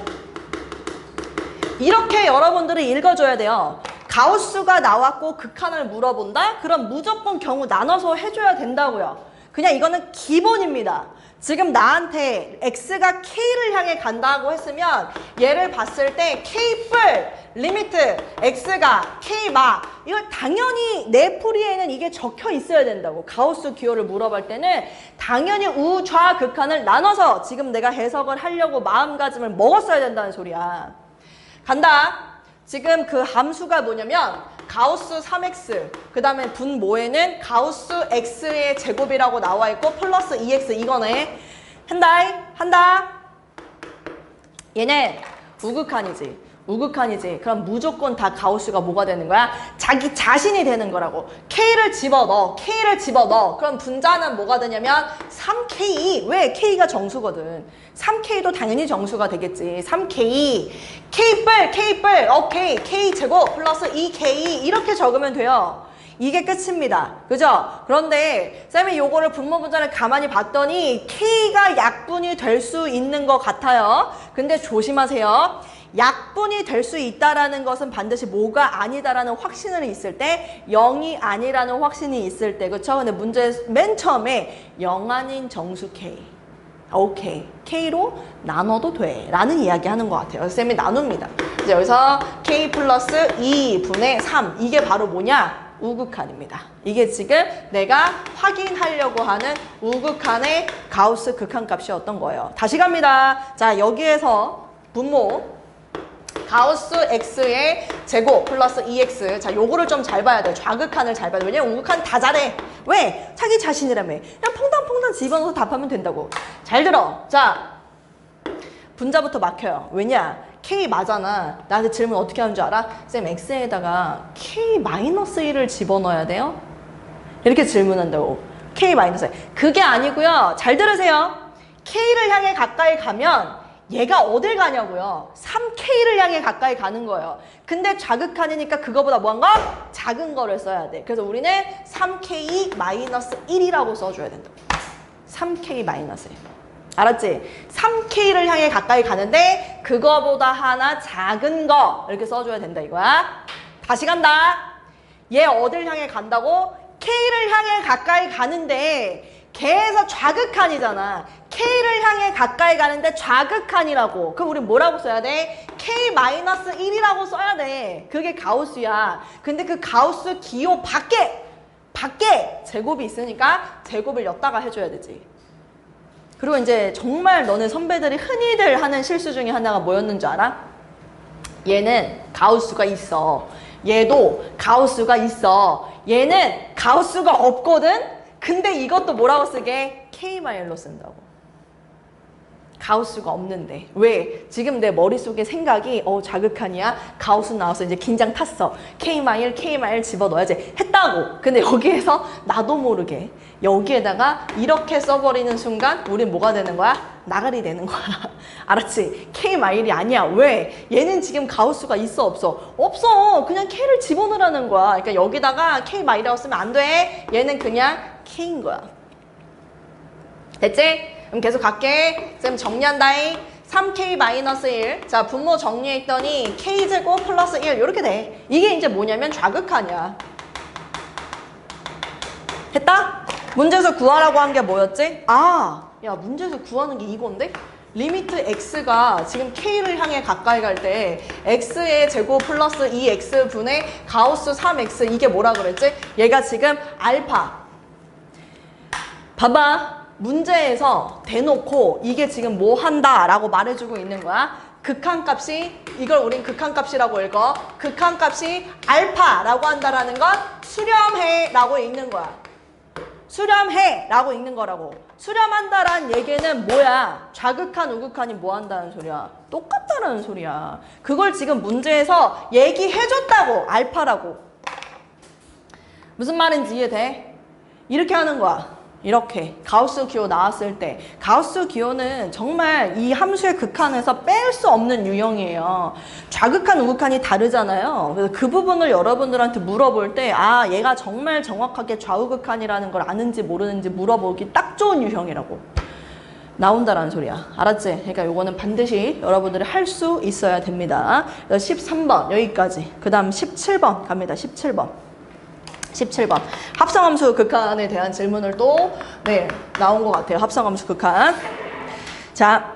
이렇게 여러분들이 읽어줘야 돼요. 가우스가 나왔고 극한을 물어본다? 그럼 무조건 경우 나눠서 해줘야 된다고요. 그냥 이거는 기본입니다. 지금 나한테 x가 k를 향해 간다고 했으면 얘를 봤을 때 k 뿔 리미트 x가 k 마 이걸 당연히 내 풀이에는 이게 적혀 있어야 된다고. 가우스 기호를 물어볼 때는 당연히 우좌 극한을 나눠서 지금 내가 해석을 하려고 마음가짐을 먹었어야 된다는 소리야. 간다. 지금 그 함수가 뭐냐면 가우스 3x 그 다음에 분모에는 가우스 x의 제곱이라고 나와 있고 플러스 2x 이거네. 한다. 얘는 우극한이지. 그럼 무조건 다 가우스가 뭐가 되는 거야? 자기 자신이 되는 거라고. K를 집어넣어. 그럼 분자는 뭐가 되냐면 3K. 왜? K가 정수거든. 3K도 당연히 정수가 되겠지. 3K. K뿔. 오케이. K제곱 플러스 2K. 이렇게 적으면 돼요. 이게 끝입니다. 그죠? 그런데 쌤이 요거를 분모 분자를 가만히 봤더니 K가 약분이 될 수 있는 것 같아요. 근데 조심하세요. 약분이 될 수 있다라는 것은 반드시 뭐가 아니다라는 확신을 있을 때 0이 아니라는 확신이 있을 때 그쵸? 근데 문제 맨 처음에 0 아닌 정수 K 오케이 K로 나눠도 돼 라는 이야기 하는 것 같아요. 그래서 쌤이 나눕니다. 이제 여기서 K 플러스 2분의 3 이게 바로 뭐냐? 우극한입니다. 이게 지금 내가 확인하려고 하는 우극한의 가우스 극한값이었던 거예요. 다시 갑니다. 자 여기에서 분모 가우스 x의 제곱 플러스 2x. 자, 요거를 좀 잘 봐야 돼요. 좌극한을 잘 봐야 돼요. 왜냐면 우극한 다 잘해. 왜? 자기 자신이라며. 그냥 퐁당퐁당 집어넣어서 답하면 된다고. 잘 들어. 자, 분자부터 막혀요. 왜냐? k 맞잖아. 나한테 질문 어떻게 하는 줄 알아? 쌤, x에다가 k-1을 집어넣어야 돼요? 이렇게 질문한다고. k-1. 그게 아니고요. 잘 들으세요. k를 향해 가까이 가면 얘가 어딜 가냐고요? 3K를 향해 가까이 가는 거예요. 근데 좌극한이니까 그거보다 뭐한 거? 작은 거를 써야 돼. 그래서 우리는 3K-1이라고 써줘야 된다. 3K-1. 알았지? 3K를 향해 가까이 가는데 그거보다 하나 작은 거 이렇게 써줘야 된다 이거야. 다시 간다. 얘 어딜 향해 간다고? K를 향해 가까이 가는데 걔에서 좌극한이잖아. K를 향해 가까이 가는데 좌극한이라고. 그럼 우리 뭐라고 써야 돼? K-1이라고 써야 돼. 그게 가우스야. 근데 그 가우스 기호 밖에 제곱이 있으니까 제곱을 였다가 해줘야 되지. 그리고 이제 정말 너네 선배들이 흔히들 하는 실수 중에 하나가 뭐였는 줄 알아? 얘는 가우스가 있어. 얘도 가우스가 있어. 얘는 가우스가 없거든? 근데 이것도 뭐라고 쓰게? K-로 쓴다고. 가우스가 없는데. 왜? 지금 내 머릿속에 생각이 자극한이야. 가우스 나와서 이제 긴장 탔어. K-, 집어넣어야지. 했다고. 근데 여기에서 나도 모르게 여기에다가 이렇게 써버리는 순간 우린 뭐가 되는 거야? 나가리 되는 거야. 알았지? K-이 아니야. 왜? 얘는 지금 가우스가 있어 없어? 없어. 그냥 K를 집어넣으라는 거야. 그러니까 여기다가 K-이라고 쓰면 안 돼. 얘는 그냥 K인 거야. 됐지? 그럼 계속 갈게. 쌤 정리한다잉. 3K-1. 자, 분모 정리했더니 K제곱 플러스 1 이렇게 돼. 이게 이제 뭐냐면 좌극한이야. 됐다? 문제에서 구하라고 한 게 뭐였지? 야, 문제에서 구하는 게 이건데? 리미트 x가 지금 k를 향해 가까이 갈 때 x의 제곱 플러스 2x 분의 가우스 3x 이게 뭐라 그랬지? 얘가 지금 알파. 봐봐. 문제에서 대놓고 이게 지금 뭐 한다 라고 말해주고 있는 거야. 극한값이 이걸 우린 극한값이라고 읽어. 극한값이 알파라고 한다라는 건 수렴해 라고 읽는 거야. 수렴해 라고 읽는 거라고. 수렴한다라는 얘기는 뭐야? 좌극한, 우극한이 뭐 한다는 소리야? 똑같다는 소리야. 그걸 지금 문제에서 얘기해줬다고. 알파라고. 무슨 말인지 이해돼? 이렇게 하는 거야. 이렇게 가우스 기호 나왔을 때 가우스 기호는 정말 이 함수의 극한에서 뺄 수 없는 유형이에요. 좌극한 우극한이 다르잖아요. 그래서 그 부분을 여러분들한테 물어볼 때 아 얘가 정말 정확하게 좌우극한이라는 걸 아는지 모르는지 물어보기 딱 좋은 유형이라고 나온다라는 소리야. 알았지? 그러니까 요거는 반드시 여러분들이 할 수 있어야 됩니다. 13번 여기까지. 그 다음 17번 갑니다. 17번. 합성함수 극한에 대한 질문을 또 나온 것 같아요. 합성함수 극한. 자,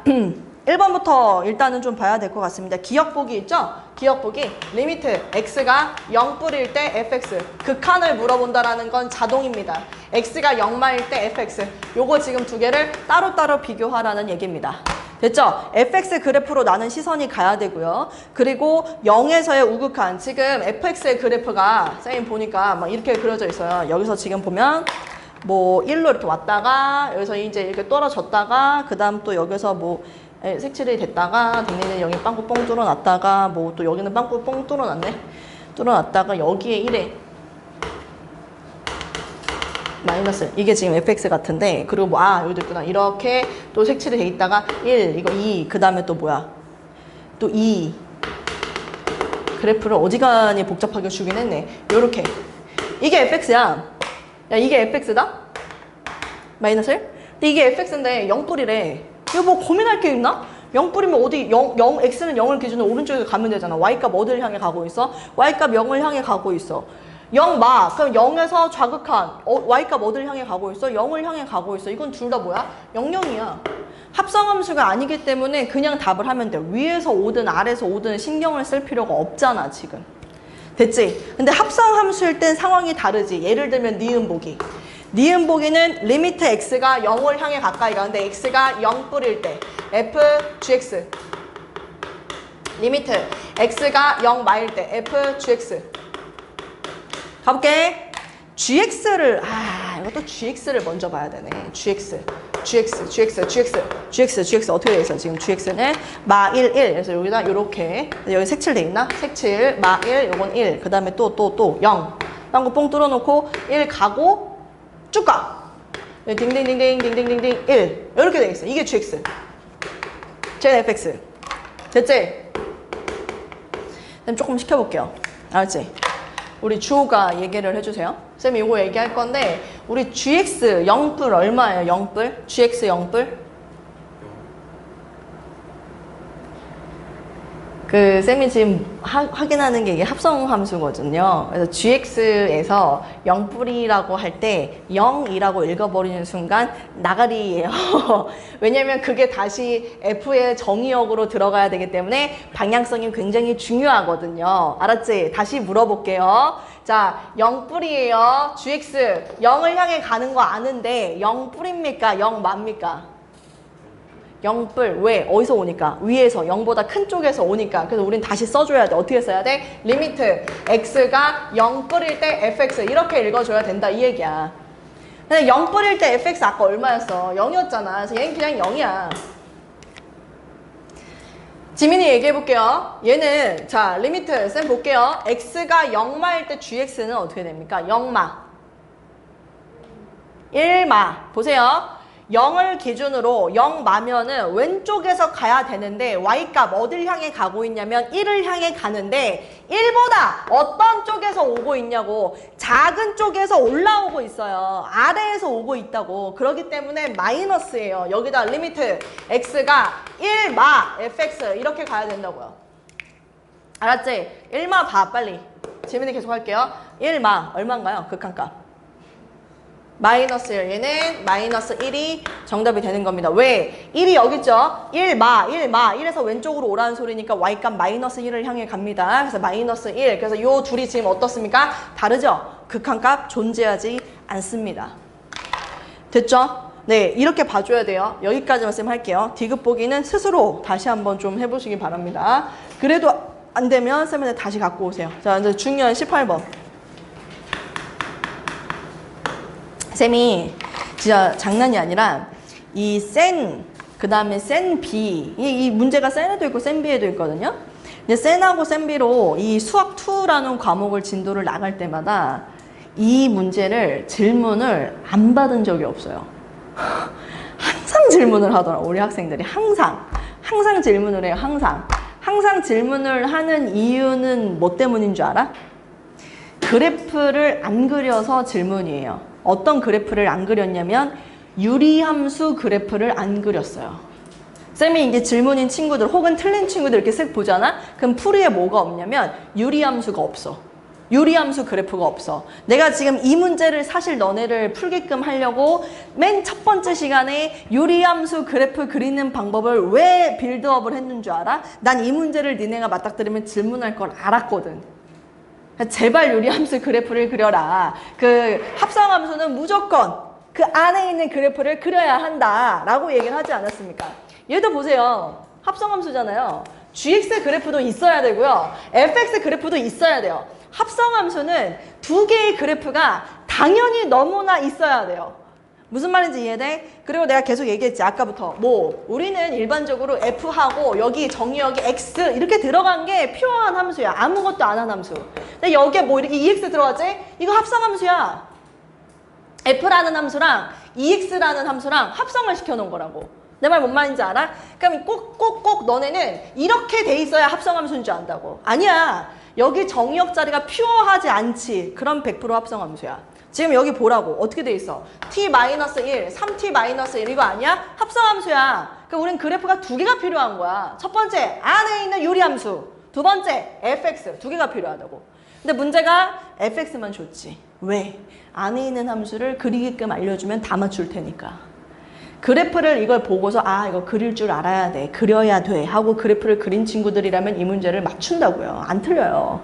1번부터 일단은 좀 봐야 될 것 같습니다. 기억보기 있죠? 기억보기 리미트 x가 0뿌릴 때 fx 극한을 물어본다라는 건 자동입니다. x가 0마일 때 fx 요거 지금 두 개를 따로따로 비교하라는 얘기입니다. 됐죠? fx 그래프로 나는 시선이 가야 되고요. 그리고 0에서의 우극한 지금 fx의 그래프가 쌤이 보니까 막 이렇게 그려져 있어요. 여기서 지금 보면 뭐 1로 이렇게 왔다가 여기서 이제 이렇게 떨어졌다가 그 다음 또 여기서 뭐 색칠이 됐다가 댕댕댕 여기 빵꾸 뻥 뚫어놨다가 뭐 또 여기는 빵꾸 뻥 뚫어놨다가 여기에 1에 마이너스 이게 지금 fx 같은데 그리고 뭐 여기도 있구나 이렇게 또 색칠이 돼 있다가 1 이거 2 그 다음에 또 뭐야 또 2 그래프를 어지간히 복잡하게 주긴 했네. 요렇게 이게 fx야. 야 이게 fx다? 마이너스 1? 근데 이게 fx인데 0뿌리래. 이거 뭐 고민할 게 있나? 0뿌리면 어디 x는 0을 기준으로 오른쪽에 가면 되잖아. y값 어디를 향해 가고 있어? y값 0을 향해 가고 있어. 0마 그럼 0에서 좌극한 y값 어디를 향해 가고 있어? 0을 향해 가고 있어. 이건 둘 다 뭐야? 0,0이야. 합성함수가 아니기 때문에 그냥 답을 하면 돼. 위에서 오든 아래에서 오든 신경을 쓸 필요가 없잖아 지금. 됐지? 근데 합성함수일 땐 상황이 다르지. 예를 들면 니은보기. 니은보기는 리미트 x가 0을 향해 가까이 가는데 x가 0 뿌릴 때 f gx 리미트 x가 0 마일 때 f gx 가볼게. gx를 이것도 gx를 먼저 봐야 되네. gx 어떻게 돼 있어? 지금 gx는 마 1, 1 그래서 여기다 요렇게 여기 색칠돼 있나? 색칠 마 1, 요건 1 그 다음에 또 0 빵구 뽕 뚫어놓고 1 가고 쭉 가. 딩딩딩딩 1 이렇게 돼 있어. 이게 gx 쟤는 fx 됐지? 그럼 조금 시켜볼게요. 알았지? 우리 주호가 얘기를 해주세요. 쌤이 이거 얘기할 건데 우리 gx 0불 얼마예요? 0불? gx 0불? 그 쌤이 지금 확인하는 게 이게 합성함수거든요. 그래서 gx에서 0뿌리라고 할 때 0이라고 읽어버리는 순간 나가리예요. 왜냐면 그게 다시 f의 정의역으로 들어가야 되기 때문에 방향성이 굉장히 중요하거든요. 알았지? 다시 물어볼게요. 자, 0뿌리예요. gx 0을 향해 가는 거 아는데 0뿌입니까? 0마입니까? 0뿔 왜? 어디서 오니까? 위에서 0보다 큰 쪽에서 오니까. 그래서 우린 다시 써줘야 돼. 어떻게 써야 돼? 리미트 x가 0뿔일 때 fx 이렇게 읽어줘야 된다 이 얘기야. 근데 0뿔일 때 fx 아까 얼마였어? 0이었잖아. 그래서 얘는 그냥 0이야. 지민이 얘기해볼게요. 얘는 자 리미트 쌤 볼게요. x가 0마일 때 gx는 어떻게 됩니까? 0마 1마 보세요. 0을 기준으로 0마면은 왼쪽에서 가야 되는데 y값 어딜 향해 가고 있냐면 1을 향해 가는데 1보다 어떤 쪽에서 오고 있냐고 작은 쪽에서 올라오고 있어요. 아래에서 오고 있다고. 그렇기 때문에 마이너스예요. 여기다 리미트 x가 1마 fx 이렇게 가야 된다고요. 알았지? 1마 봐 빨리. 재민이 계속 할게요. 1마 얼마인가요? 극한값. 마이너스 1 얘는 마이너스 1이 정답이 되는 겁니다. 왜? 1이 여기 있죠? 1마 1에서 왼쪽으로 오라는 소리니까 y값 마이너스 1을 향해 갑니다. 그래서 마이너스 1 그래서 요 둘이 지금 어떻습니까? 다르죠? 극한값 존재하지 않습니다. 됐죠? 네 이렇게 봐줘야 돼요. 여기까지만 쌤 할게요. 디귿 보기는 스스로 다시 한번 좀 해보시기 바랍니다. 그래도 안 되면 쌤한테 다시 갖고 오세요. 자 이제 중요한 18번 쌤이 진짜 장난이 아니라 이 센, 그 다음에 센 B 이 문제가 센에도 있고 센 B에도 있거든요. 근데 센하고 센 B로 이 수학 2라는 과목을 진도를 나갈 때마다 이 문제를 질문을 안 받은 적이 없어요. 항상 질문을 하더라고 우리 학생들이. 항상 질문을 해요. 항상 질문을 하는 이유는 뭐 때문인 줄 알아? 그래프를 안 그려서 질문이에요. 어떤 그래프를 안 그렸냐면 유리함수 그래프를 안 그렸어요. 쌤이 이게 질문인 친구들 혹은 틀린 친구들 이렇게 쓱 보잖아? 그럼 풀이에 뭐가 없냐면 유리함수가 없어. 유리함수 그래프가 없어. 내가 지금 이 문제를 사실 너네를 풀게끔 하려고 맨 첫 번째 시간에 유리함수 그래프 그리는 방법을 왜 빌드업을 했는 줄 알아? 난 이 문제를 니네가 맞닥뜨리면 질문할 걸 알았거든. 제발 유리함수 그래프를 그려라. 그 합성함수는 무조건 그 안에 있는 그래프를 그려야 한다라고 얘기를 하지 않았습니까? 얘도 보세요. 합성함수잖아요. gx 그래프도 있어야 되고요. fx 그래프도 있어야 돼요. 합성함수는 두 개의 그래프가 당연히 너무나 있어야 돼요. 무슨 말인지 이해돼? 그리고 내가 계속 얘기했지 아까부터 뭐 우리는 일반적으로 f하고 여기 정의역이 x 이렇게 들어간 게 퓨어한 함수야. 아무것도 안 한 함수. 근데 여기에 뭐 이렇게 ex 들어갔지? 이거 합성함수야. f라는 함수랑 ex라는 함수랑 합성을 시켜놓은 거라고. 내 말 뭔 말인지 알아? 그럼 꼭 너네는 이렇게 돼 있어야 합성함수인 줄 안다고. 아니야. 여기 정의역 자리가 퓨어하지 않지. 그럼 100% 합성함수야. 지금 여기 보라고. 어떻게 돼 있어? t-1, 3t-1 이거 아니야? 합성함수야. 그러니까 우린 그래프가 두 개가 필요한 거야. 첫 번째, 안에 있는 유리함수. 두 번째, fx. 두 개가 필요하다고. 근데 문제가 fx만 줬지. 왜? 안에 있는 함수를 그리게끔 알려주면 다 맞출 테니까. 그래프를 이걸 보고서 아 이거 그릴 줄 알아야 돼. 그려야 돼. 하고 그래프를 그린 친구들이라면 이 문제를 맞춘다고요. 안 틀려요.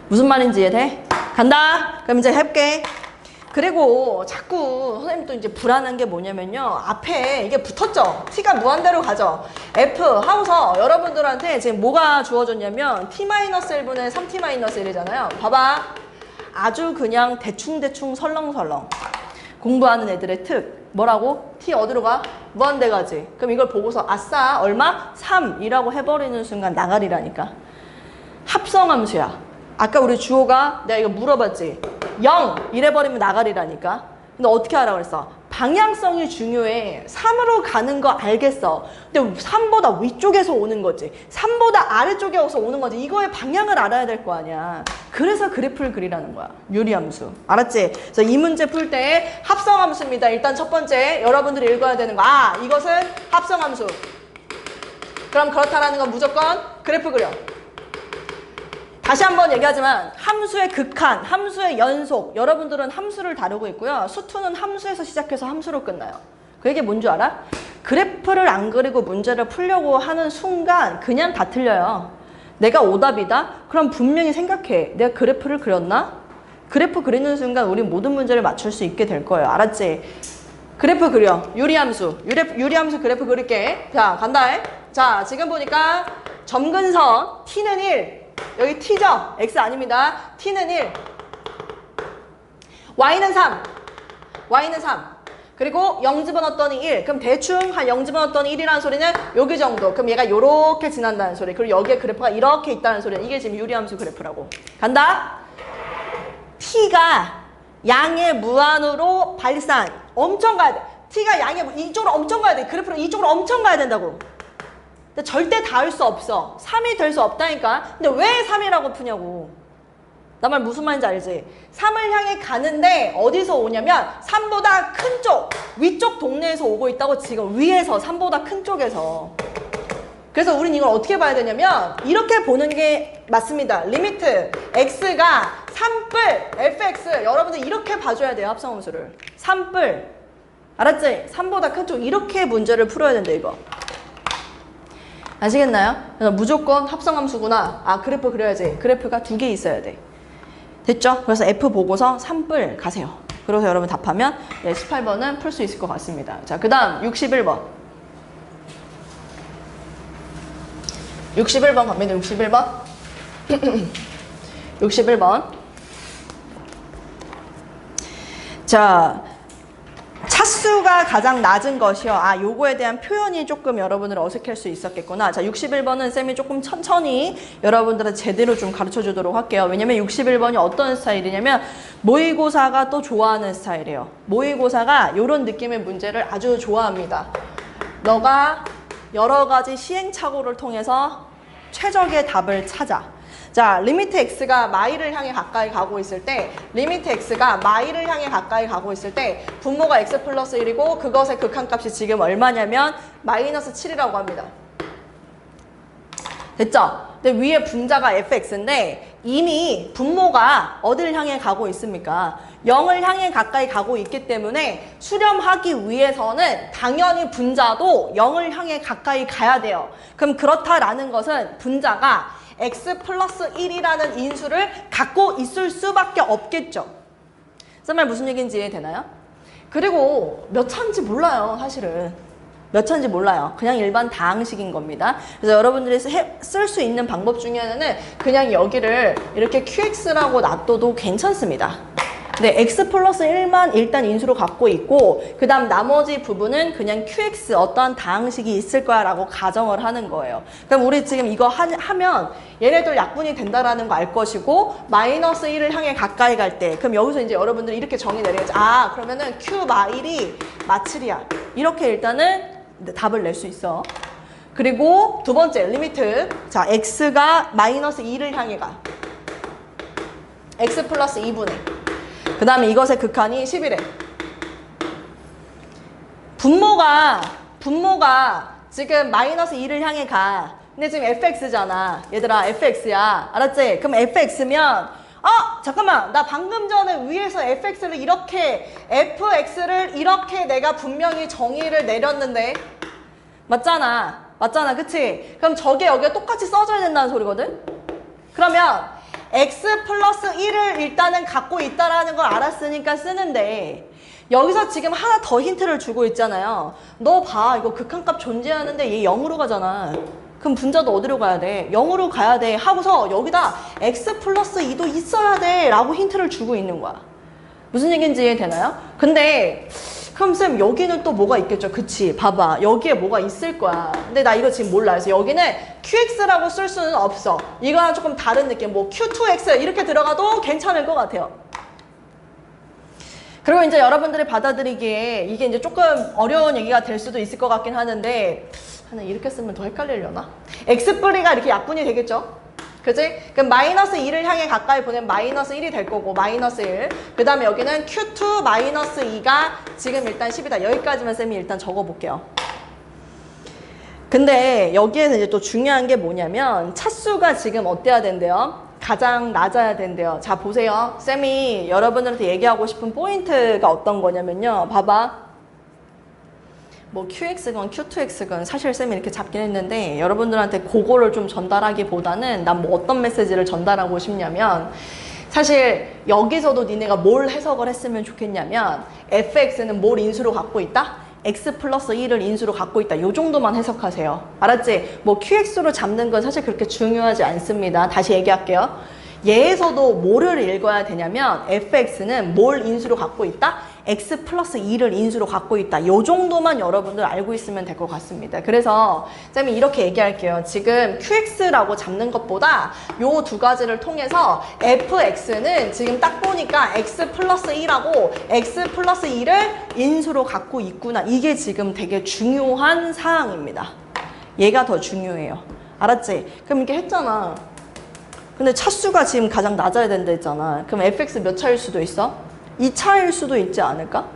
무슨 말인지 이해돼? 간다. 그럼 이제 해볼게. 그리고 자꾸 선생님 또 이제 불안한 게 뭐냐면요. 앞에 이게 붙었죠. t가 무한대로 가죠. f 하고서 여러분들한테 지금 뭐가 주어졌냐면 t-1분의 3t-1이잖아요. 봐봐. 아주 그냥 대충 설렁설렁 공부하는 애들의 특. 뭐라고? t 어디로 가? 무한대 가지. 그럼 이걸 보고서 아싸 얼마? 3이라고 해버리는 순간 나가리라니까. 합성함수야. 아까 우리 주호가 내가 이거 물어봤지. 0 이래버리면 나가리라니까. 근데 어떻게 하라고 그랬어? 방향성이 중요해. 3으로 가는 거 알겠어. 근데 3보다 위쪽에서 오는 거지. 3보다 아래쪽에서 오는 거지. 이거의 방향을 알아야 될 거 아니야. 그래서 그래프를 그리라는 거야. 유리함수. 알았지? 그래서 이 문제 풀 때 합성함수입니다. 일단 첫 번째 여러분들이 읽어야 되는 거. 아, 이것은 합성함수. 그럼 그렇다라는 건 무조건 그래프 그려. 다시 한번 얘기하지만 함수의 극한, 함수의 연속, 여러분들은 함수를 다루고 있고요. 수투는 함수에서 시작해서 함수로 끝나요. 그 얘기 뭔 줄 알아? 그래프를 안 그리고 문제를 풀려고 하는 순간 그냥 다 틀려요. 내가 오답이다? 그럼 분명히 생각해. 내가 그래프를 그렸나? 그래프 그리는 순간 우리 모든 문제를 맞출 수 있게 될 거예요. 알았지? 그래프 그려. 유리함수. 유리함수 그래프 그릴게. 자, 간다. 자, 지금 보니까 점근선 t는 1. 여기 t죠? x 아닙니다. t는 1. y는 3. y는 3. 그리고 0 집어넣었더니 1. 그럼 대충 한 0 집어넣었더니 1이라는 소리는 여기 정도. 그럼 얘가 요렇게 지난다는 소리. 그리고 여기에 그래프가 이렇게 있다는 소리는 이게 지금 유리함수 그래프라고. 간다. t가 양의 무한으로 발산. 엄청 가야 돼. t가 양의 이쪽으로 엄청 가야 돼. 그래프로 이쪽으로 엄청 가야 된다고. 근데 절대 닿을 수 없어. 3이 될 수 없다니까. 근데 왜 3이라고 푸냐고. 나 말 무슨 말인지 알지? 3을 향해 가는데 어디서 오냐면 3보다 큰 쪽, 위쪽 동네에서 오고 있다고. 지금 위에서 3보다 큰 쪽에서. 그래서 우린 이걸 어떻게 봐야 되냐면 이렇게 보는 게 맞습니다. 리미트 x가 3뿔 fx. 여러분들 이렇게 봐줘야 돼요. 합성함수를. 3뿔. 알았지? 3보다 큰 쪽. 이렇게 문제를 풀어야 된다 이거. 아시겠나요? 그래서 무조건 합성함수구나. 아, 그래프 그려야지. 그래프가 두 개 있어야 돼. 됐죠? 그래서 F 보고서 3뿔 가세요. 그래서 여러분 답하면 18번은 풀 수 있을 것 같습니다. 자, 그 다음 61번. 61번 갑니다. 61번. 61번. 자, 차수 차수가 가장 낮은 것이요. 아, 요거에 대한 표현이 조금 여러분들 어색할 수 있었겠구나. 자, 61번은 쌤이 조금 천천히 여러분들한테 제대로 좀 가르쳐 주도록 할게요. 왜냐면 61번이 어떤 스타일이냐면 모의고사가 또 좋아하는 스타일이에요. 모의고사가 요런 느낌의 문제를 아주 좋아합니다. 너가 여러 가지 시행착오를 통해서 최적의 답을 찾아. 자, 리미트 x가 마이를 향해 가까이 가고 있을 때, 리미트 x가 마이를 향해 가까이 가고 있을 때 분모가 x 플러스 1이고 그것의 극한값이 지금 얼마냐면 마이너스 7이라고 합니다. 됐죠? 근데 위에 분자가 fx인데 이미 분모가 어디를 향해 가고 있습니까? 0을 향해 가까이 가고 있기 때문에 수렴하기 위해서는 당연히 분자도 0을 향해 가까이 가야 돼요. 그럼 그렇다라는 것은 분자가 x 플러스 1이라는 인수를 갖고 있을 수밖에 없겠죠. 쌤말 무슨 얘기인지 이해되나요? 그리고 몇 차인지 몰라요, 사실은. 몇 차인지 몰라요. 그냥 일반 다항식인 겁니다. 그래서 여러분들이 쓸 수 있는 방법 중에 하나는 그냥 여기를 이렇게 qx라고 놔둬도 괜찮습니다. 네, x 플러스 1만 일단 인수로 갖고 있고 그 다음 나머지 부분은 그냥 qx 어떠한 다항식이 있을 거야 라고 가정을 하는 거예요. 그럼 우리 지금 이거 하면 얘네들 약분이 된다라는 거 알 것이고 마이너스 1을 향해 가까이 갈 때 그럼 여기서 이제 여러분들이 이렇게 정의 내려야지. 아, 그러면은 q 마일이 마7이야. 이렇게 일단은 답을 낼 수 있어. 그리고 두 번째 리미트. 자, x가 마이너스 2를 향해 가. x 플러스 2분의 그 다음에 이것의 극한이 11에 분모가 지금 마이너스 2를 향해 가. 근데 지금 fx잖아. 얘들아 fx야. 알았지? 그럼 fx면 잠깐만, 나 방금 전에 위에서 fx를 이렇게 fx를 이렇게 내가 분명히 정의를 내렸는데 맞잖아 그치? 그럼 저게 여기가 똑같이 써줘야 된다는 소리거든? 그러면 x 플러스 1을 일단은 갖고 있다라는 걸 알았으니까 쓰는데 여기서 지금 하나 더 힌트를 주고 있잖아요. 너 봐, 이거 극한값 존재하는데 얘 0으로 가잖아. 그럼 분자도 어디로 가야 돼? 0으로 가야 돼 하고서 여기다 x 플러스 2도 있어야 돼 라고 힌트를 주고 있는 거야. 무슨 얘기인지 이해되나요? 근데 그럼 쌤 여기는 또 뭐가 있겠죠? 그치? 봐봐, 여기에 뭐가 있을 거야. 근데 나 이거 지금 몰라. 그래서 여기는 qx라고 쓸 수는 없어. 이거랑 조금 다른 느낌, 뭐 q2x 이렇게 들어가도 괜찮을 것 같아요. 그리고 이제 여러분들이 받아들이기에 이게 이제 조금 어려운 얘기가 될 수도 있을 것 같긴 하는데 하나 이렇게 쓰면 더 헷갈리려나? x뿌리가 이렇게 약분이 되겠죠? 그치? 그럼 마이너스 2를 향해 가까이 보내면 마이너스 1이 될 거고 마이너스 1. 그 다음에 여기는 q2 마이너스 2가 지금 일단 10이다. 여기까지만 쌤이 일단 적어볼게요. 근데 여기에서 이제 또 중요한 게 뭐냐면 차수가 지금 어때야 된대요? 가장 낮아야 된대요. 자, 보세요. 쌤이 여러분들한테 얘기하고 싶은 포인트가 어떤 거냐면요. 봐봐. 뭐 QX건 Q2X건 사실 쌤이 이렇게 잡긴 했는데 여러분들한테 그거를 좀 전달하기보다는 난 뭐 어떤 메시지를 전달하고 싶냐면 사실 여기서도 니네가 뭘 해석을 했으면 좋겠냐면 fx는 뭘 인수로 갖고 있다? x 플러스 1을 인수로 갖고 있다. 요 정도만 해석하세요. 알았지? 뭐 qx로 잡는 건 사실 그렇게 중요하지 않습니다. 다시 얘기할게요. 얘에서도 뭐를 읽어야 되냐면 fx는 뭘 인수로 갖고 있다? x 플러스 2를 인수로 갖고 있다. 요 정도만 여러분들 알고 있으면 될 것 같습니다. 그래서 쌤이 이렇게 얘기할게요. 지금 qx라고 잡는 것보다 요 두 가지를 통해서 fx는 지금 딱 보니까 x 플러스 1하고 x 플러스 2를 인수로 갖고 있구나. 이게 지금 되게 중요한 사항입니다. 얘가 더 중요해요. 알았지? 그럼 이렇게 했잖아. 근데 차수가 지금 가장 낮아야 된다 했잖아. 그럼 fx 몇 차일 수도 있어? 2차일 수도 있지 않을까?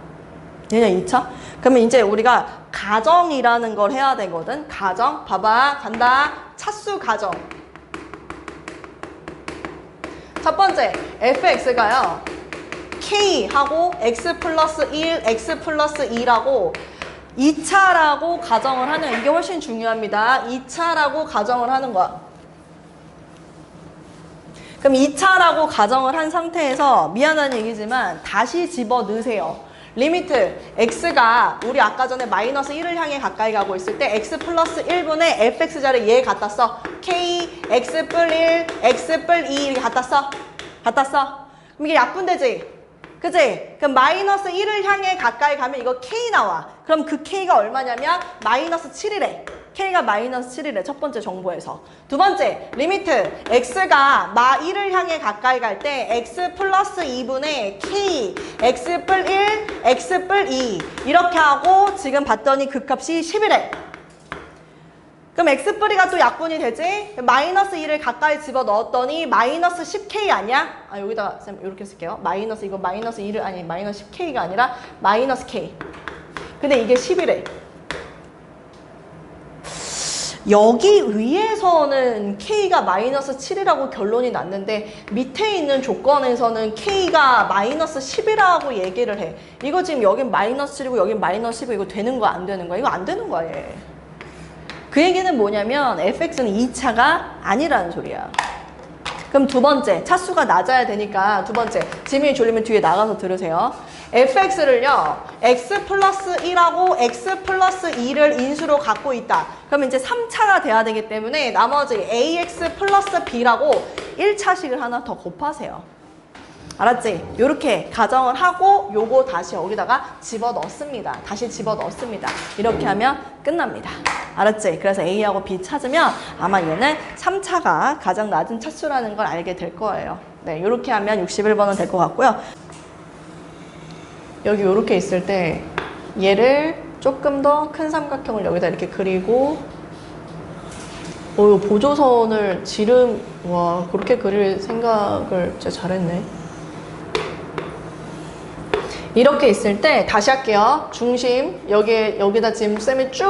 얘냐 2차? 그러면 이제 우리가 가정이라는 걸 해야 되거든. 가정. 봐봐. 간다. 차수 가정. 첫 번째 fx가요. k하고 x 플러스 1, x 플러스 2라고 2차라고 가정을 하는, 이게 훨씬 중요합니다. 2차라고 가정을 하는 거야. 그럼 2차라고 가정을 한 상태에서 미안한 얘기지만 다시 집어 넣으세요. 리미트 x가 우리 아까 전에 마이너스 1을 향해 가까이 가고 있을 때 x 플러스 1분의 fx 자리에 얘 갖다 써. k x 뿔 1, x 뿔 2 이렇게 갖다 써. 갖다 써. 그럼 이게 약분되지? 그치? 그럼 마이너스 1을 향해 가까이 가면 이거 K 나와. 그럼 그 K가 얼마냐면 마이너스 7이래. K가 마이너스 7이래. 첫 번째 정보에서. 두 번째, 리미트. X가 마 1을 향해 가까이 갈 때 X 플러스 2분의 K, X 뿔 1, X 뿔 2. 이렇게 하고 지금 봤더니 극값이 10이래. 그럼 x 뿌리가 또 약분이 되지? 마이너스 1을 가까이 집어넣었더니 마이너스 10k 아니야? 아 여기다가 쌤 이렇게 쓸게요. 마이너스 이거 마이너스 1을 아니 마이너스 10k가 아니라 마이너스 k. 근데 이게 10이래. 여기 위에서는 k가 마이너스 7이라고 결론이 났는데 밑에 있는 조건에서는 k가 마이너스 10이라고 얘기를 해. 이거 지금 여긴 마이너스 7이고 여긴 마이너스 10이고 이거 되는 거야 안 되는 거야? 이거 안 되는 거야 얘. 그 얘기는 뭐냐면 fx는 2차가 아니라는 소리야. 그럼 두 번째, 차수가 낮아야 되니까 두 번째, 지민이 졸리면 뒤에 나가서 들으세요. fx를요, x 플러스 1하고 x 플러스 2를 인수로 갖고 있다. 그럼 이제 3차가 돼야 되기 때문에 나머지 ax 플러스 b라고 1차식을 하나 더 곱하세요. 알았지? 요렇게 가정을 하고 요거 다시 여기다가 집어넣습니다. 다시 집어넣습니다. 이렇게 하면 끝납니다. 알았지? 그래서 A하고 B 찾으면 아마 얘는 3차가 가장 낮은 차수라는 걸 알게 될 거예요. 네, 요렇게 하면 61번은 될 것 같고요. 여기 요렇게 있을 때 얘를 조금 더 큰 삼각형을 여기다 이렇게 그리고 보조선을 와 그렇게 그릴 생각을 진짜 잘했네. 이렇게 있을 때 다시 할게요. 중심 여기다 지금 쌤이 쭉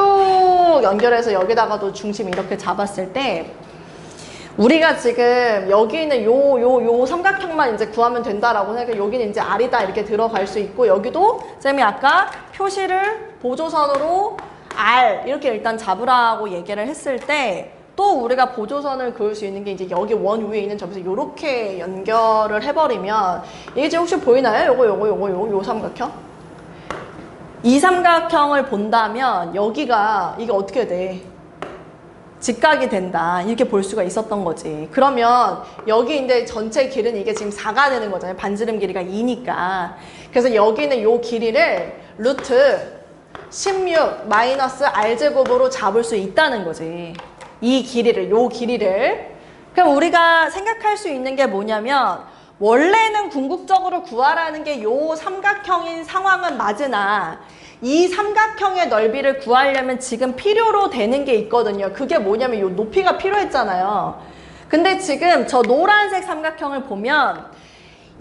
연결해서 여기다가도 중심 이렇게 잡았을 때 우리가 지금 여기 있는 요 삼각형만 이제 구하면 된다라고 생각해. 여기는 이제 R이다 이렇게 들어갈 수 있고 여기도 쌤이 아까 표시를 보조선으로 R 이렇게 일단 잡으라고 얘기를 했을 때 또 우리가 보조선을 그을 수 있는 게 이제 여기 원 위에 있는 점에서 이렇게 연결을 해버리면 이게 지금 혹시 보이나요? 요 삼각형? 이 삼각형을 본다면 여기가 이게 어떻게 돼? 직각이 된다. 이렇게 볼 수가 있었던 거지. 그러면 여기 이제 전체 길은 이게 지금 4가 되는 거잖아요. 반지름 길이가 2니까. 그래서 여기는 요 길이를 루트 16 마이너스 r제곱으로 잡을 수 있다는 거지. 이 길이를, 요 길이를. 그럼 우리가 생각할 수 있는 게 뭐냐면 원래는 궁극적으로 구하라는 게 요 삼각형인 상황은 맞으나 이 삼각형의 넓이를 구하려면 지금 필요로 되는 게 있거든요. 그게 뭐냐면 요 높이가 필요했잖아요. 근데 지금 저 노란색 삼각형을 보면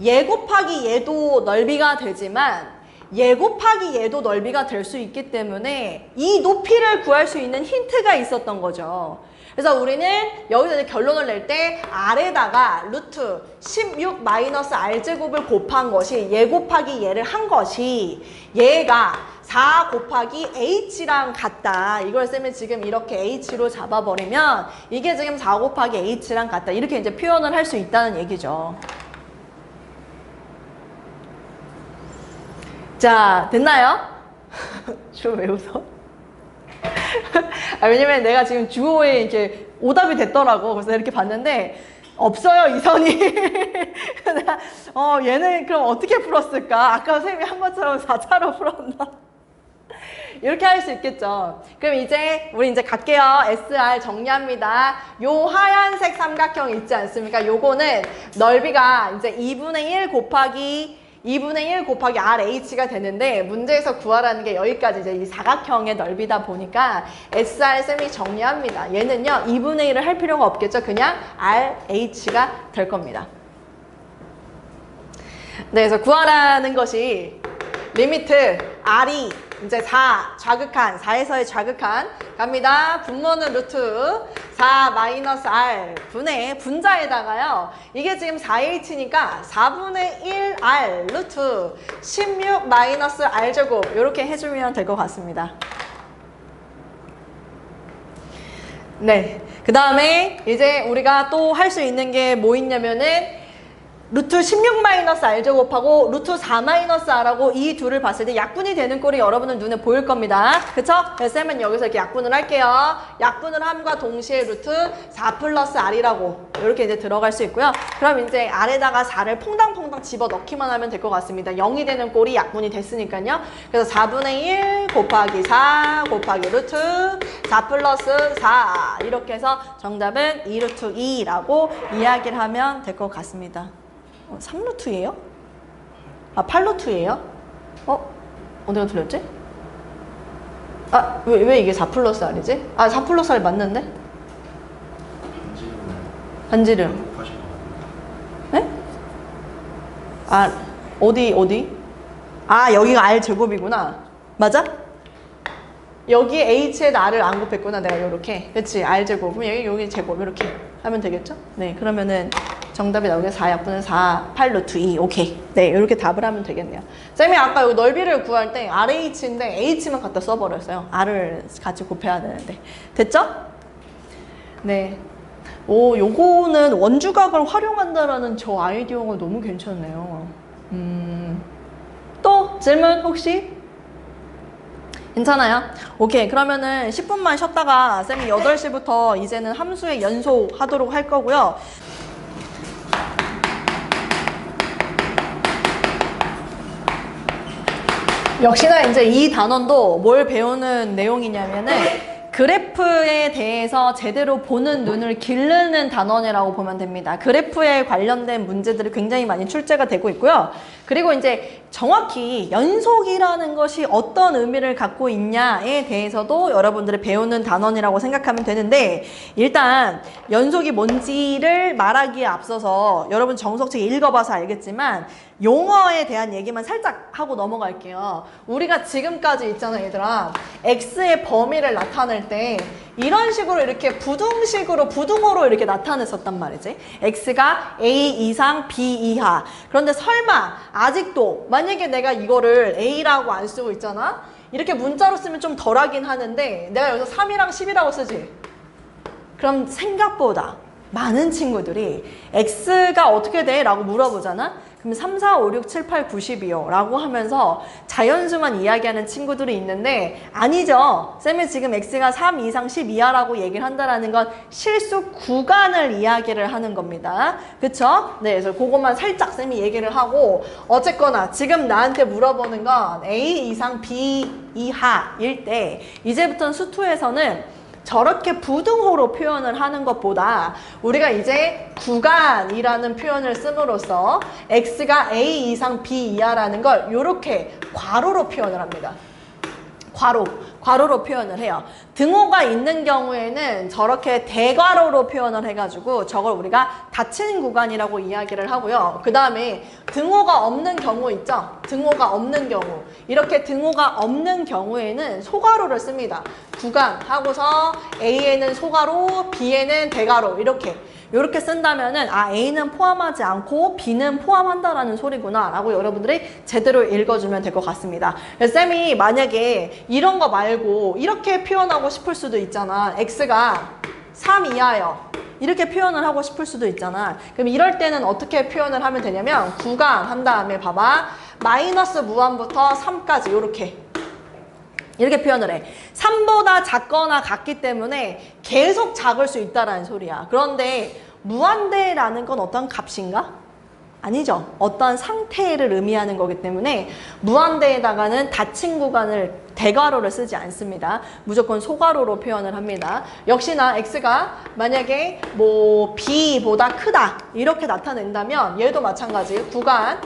얘 곱하기 얘도 넓이가 되지만 얘 곱하기 얘도 넓이가 될 수 있기 때문에 이 높이를 구할 수 있는 힌트가 있었던 거죠. 그래서 우리는 여기서 이제 결론을 낼 때 R에다가 루트 16 마이너스 R제곱을 곱한 것이 얘 곱하기 얘를 한 것이 얘가 4 곱하기 H랑 같다. 이걸 쌤이 지금 이렇게 H로 잡아버리면 이게 지금 4 곱하기 H랑 같다. 이렇게 이제 표현을 할 수 있다는 얘기죠. 자, 됐나요? 주호 왜 웃어? 왜냐면 내가 지금 주호에 이렇게 오답이 됐더라고. 그래서 이렇게 봤는데 없어요, 이 선이. 얘는 그럼 어떻게 풀었을까? 아까 선생님이 한 것처럼 4차로 풀었나? 이렇게 할 수 있겠죠. 그럼 이제 우리 이제 갈게요. SR 정리합니다. 요 하얀색 삼각형 있지 않습니까? 요거는 넓이가 이제 2분의 1 곱하기 RH가 되는데 문제에서 구하라는 게 여기까지 이제 이 사각형의 넓이다 보니까 SR 쌤이 정리합니다. 얘는요 2분의 1을 할 필요가 없겠죠. 그냥 RH가 될 겁니다. 네, 그래서 구하라는 것이 리미트 R이 이제 4 좌극한 4에서의 좌극한 갑니다. 분모는 루트 4 마이너스 R 분의 분자에다가요. 이게 지금 4H니까 4분의 1R 루트 16 마이너스 R제곱 이렇게 해주면 될 것 같습니다. 네, 그 다음에 이제 우리가 또 할 수 있는 게 뭐 있냐면은 루트 16 마이너스 r제곱하고 루트 4 마이너스 r하고 이 둘을 봤을 때 약분이 되는 꼴이 여러분들 눈에 보일 겁니다. 그쵸? 그래서 쌤은 여기서 이렇게 약분을 할게요. 약분을 함과 동시에 루트 4 플러스 r이라고 이렇게 이제 들어갈 수 있고요. 그럼 이제 r에다가 4를 퐁당퐁당 집어넣기만 하면 될 것 같습니다. 0이 되는 꼴이 약분이 됐으니까요. 그래서 4분의 1 곱하기 4 곱하기 루트 4 플러스 4 이렇게 해서 정답은 2루트 2라고 이야기를 하면 될 것 같습니다. 3루트예요? 아, 8루트예요? 어디가 틀렸지? 아, 왜 이게 4 플러스 R이지? 아, 4 플러스 R 맞는데? 반지름. 네? 아, 어디? 아, 여기가 R 제곱이구나. 맞아? 여기 H에다 R을 안 곱했구나. 내가 요렇게. 그치? R 제곱. 그럼 여기 제곱. 이렇게 하면 되겠죠? 네, 그러면은 정답이 나오게 4약분은 4, 8루트 2. 오케이. 네, 이렇게 답을 하면 되겠네요. 쌤이 아까 여기 넓이를 구할 때 RH인데 H만 갖다 써버렸어요. R을 같이 곱해야 되는데. 됐죠? 네. 오, 요거는 원주각을 활용한다라는 저 아이디어가 너무 괜찮네요. 또 질문 혹시? 괜찮아요? 오케이. 그러면은 10분만 쉬었다가 쌤이 8시부터 이제는 함수의 연속 하도록 할 거고요. 역시나 이제 이 단원도 뭘 배우는 내용이냐면은 그래프에 대해서 제대로 보는 눈을 기르는 단원이라고 보면 됩니다. 그래프에 관련된 문제들이 굉장히 많이 출제가 되고 있고요. 그리고 이제 정확히 연속이라는 것이 어떤 의미를 갖고 있냐에 대해서도 여러분들이 배우는 단원이라고 생각하면 되는데, 일단 연속이 뭔지를 말하기에 앞서서 여러분 정석책 읽어봐서 알겠지만 용어에 대한 얘기만 살짝 하고 넘어갈게요. 우리가 지금까지 있잖아 얘들아, x의 범위를 나타낼 때 이런 식으로 이렇게 부등호로 이렇게 나타냈었단 말이지. x가 a 이상 b 이하. 그런데 설마 아직도 만약에 내가 이거를 a라고 안 쓰고 있잖아, 이렇게 문자로 쓰면 좀 덜하긴 하는데 내가 여기서 3이랑 10이라고 쓰지. 그럼 생각보다 많은 친구들이 x가 어떻게 돼? 라고 물어보잖아. 그럼 3, 4, 5, 6, 7, 8, 9, 10이요 라고 하면서 자연수만 이야기하는 친구들이 있는데, 아니죠. 쌤이 지금 x가 3 이상 10 이하라고 얘기를 한다는 건 실수 구간을 이야기를 하는 겁니다. 그쵸? 네, 그래서 그것만 살짝 쌤이 얘기를 하고, 어쨌거나 지금 나한테 물어보는 건 a 이상 b 이하일 때 이제부터는 수투에서는 저렇게 부등호로 표현을 하는 것보다 우리가 이제 구간이라는 표현을 씀으로써 x가 a 이상 b 이하라는 걸 이렇게 괄호로 표현을 합니다. 괄호로 표현을 해요. 등호가 있는 경우에는 저렇게 대괄호로 표현을 해가지고 저걸 우리가 닫힌 구간이라고 이야기를 하고요. 그 다음에 등호가 없는 경우 있죠? 등호가 없는 경우. 이렇게 등호가 없는 경우에는 소괄호를 씁니다. 구간 하고서 A에는 소괄호, B에는 대괄호 이렇게 쓴다면은 아, A는 포함하지 않고 B는 포함한다라는 소리구나 라고 여러분들이 제대로 읽어주면 될 것 같습니다. 그래서 쌤이 만약에 이런 거 말고 이렇게 표현하고 싶을 수도 있잖아. X가 3 이하요. 이렇게 표현을 하고 싶을 수도 있잖아. 그럼 이럴 때는 어떻게 표현을 하면 되냐면 구간 한 다음에 봐봐. 마이너스 무한부터 3까지 이렇게 표현을 해. 3보다 작거나 같기 때문에 계속 작을 수 있다라는 소리야. 그런데 무한대라는 건 어떤 값인가? 아니죠. 어떤 상태를 의미하는 거기 때문에 무한대에다가는 닫힌 구간을 대괄호를 쓰지 않습니다. 무조건 소괄호로 표현을 합니다. 역시나 x가 만약에 뭐 b보다 크다 이렇게 나타낸다면 얘도 마찬가지. 구간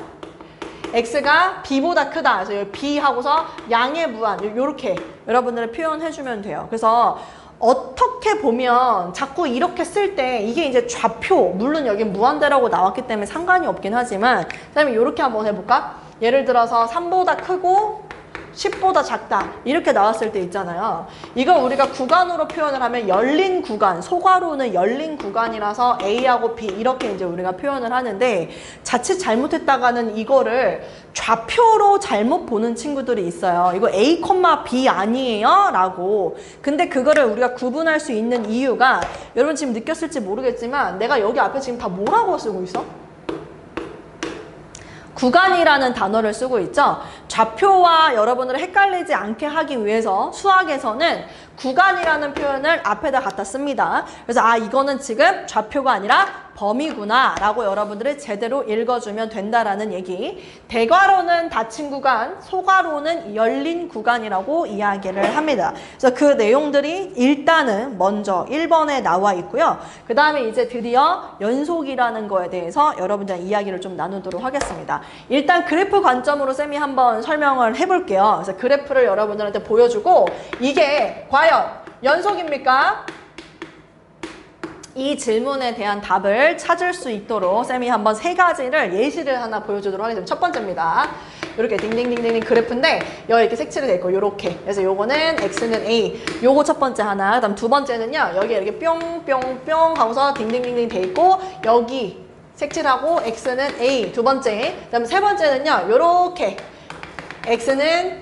x가 b보다 크다. 그래서 b 하고서 양의 무한 이렇게 여러분들을 표현해주면 돼요. 그래서 어떻게 보면 자꾸 이렇게 쓸 때 이게 이제 좌표, 물론 여기 무한대라고 나왔기 때문에 상관이 없긴 하지만 그다음에 이렇게 한번 해볼까? 예를 들어서 3보다 크고 10보다 작다 이렇게 나왔을 때 있잖아요. 이걸 우리가 구간으로 표현을 하면 열린 구간, 소괄호는 열린 구간이라서 A하고 B 이렇게 이제 우리가 표현을 하는데, 자칫 잘못했다가는 이거를 좌표로 잘못 보는 친구들이 있어요. 이거 A, B 아니에요? 라고. 근데 그거를 우리가 구분할 수 있는 이유가, 여러분 지금 느꼈을지 모르겠지만 내가 여기 앞에 지금 다 뭐라고 쓰고 있어? 구간이라는 단어를 쓰고 있죠. 좌표와 여러분들을 헷갈리지 않게 하기 위해서 수학에서는 구간이라는 표현을 앞에다 갖다 씁니다. 그래서 아, 이거는 지금 좌표가 아니라 범위구나 라고 여러분들이 제대로 읽어주면 된다라는 얘기. 대괄호는 닫힌 구간, 소괄호는 열린 구간이라고 이야기를 합니다. 그래서 그 내용들이 일단은 먼저 1번에 나와 있고요. 그 다음에 이제 드디어 연속이라는 거에 대해서 여러분들 이야기를 좀 나누도록 하겠습니다. 일단 그래프 관점으로 쌤이 한번 설명을 해볼게요. 그래서 그래프를 여러분들한테 보여주고 이게 과연 연속입니까? 이 질문에 대한 답을 찾을 수 있도록 쌤이 한번 3가지를 예시를 하나 보여주도록 하겠습니다. 첫 번째입니다. 이렇게 딩딩딩딩 그래프인데 여기 이렇게 색칠이 돼 있고 이렇게. 그래서 요거는 x는 a. 요거 첫 번째 하나. 그다음 두 번째는요. 여기 이렇게 뿅뿅뿅 하고서 딩딩딩딩 돼 있고 여기 색칠하고 x는 a. 두 번째. 그다음 세 번째는요. 요렇게 x는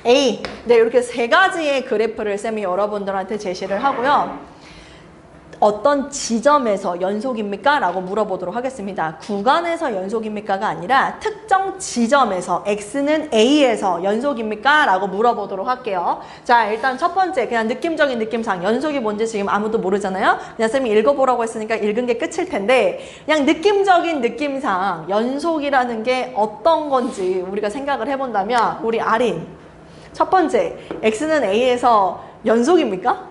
a. 네, 이렇게 3가지의 그래프를 쌤이 여러분들한테 제시를 하고요. 어떤 지점에서 연속입니까? 라고 물어보도록 하겠습니다. 구간에서 연속입니까가 아니라 특정 지점에서 x는 a에서 연속입니까? 라고 물어보도록 할게요. 자, 일단 첫 번째 그냥 느낌적인 느낌상 연속이 뭔지 지금 아무도 모르잖아요. 그냥 쌤이 읽어보라고 했으니까 읽은 게 끝일 텐데 그냥 느낌적인 느낌상 연속이라는 게 어떤 건지 우리가 생각을 해본다면 우리 아린 첫 번째 x는 a에서 연속입니까?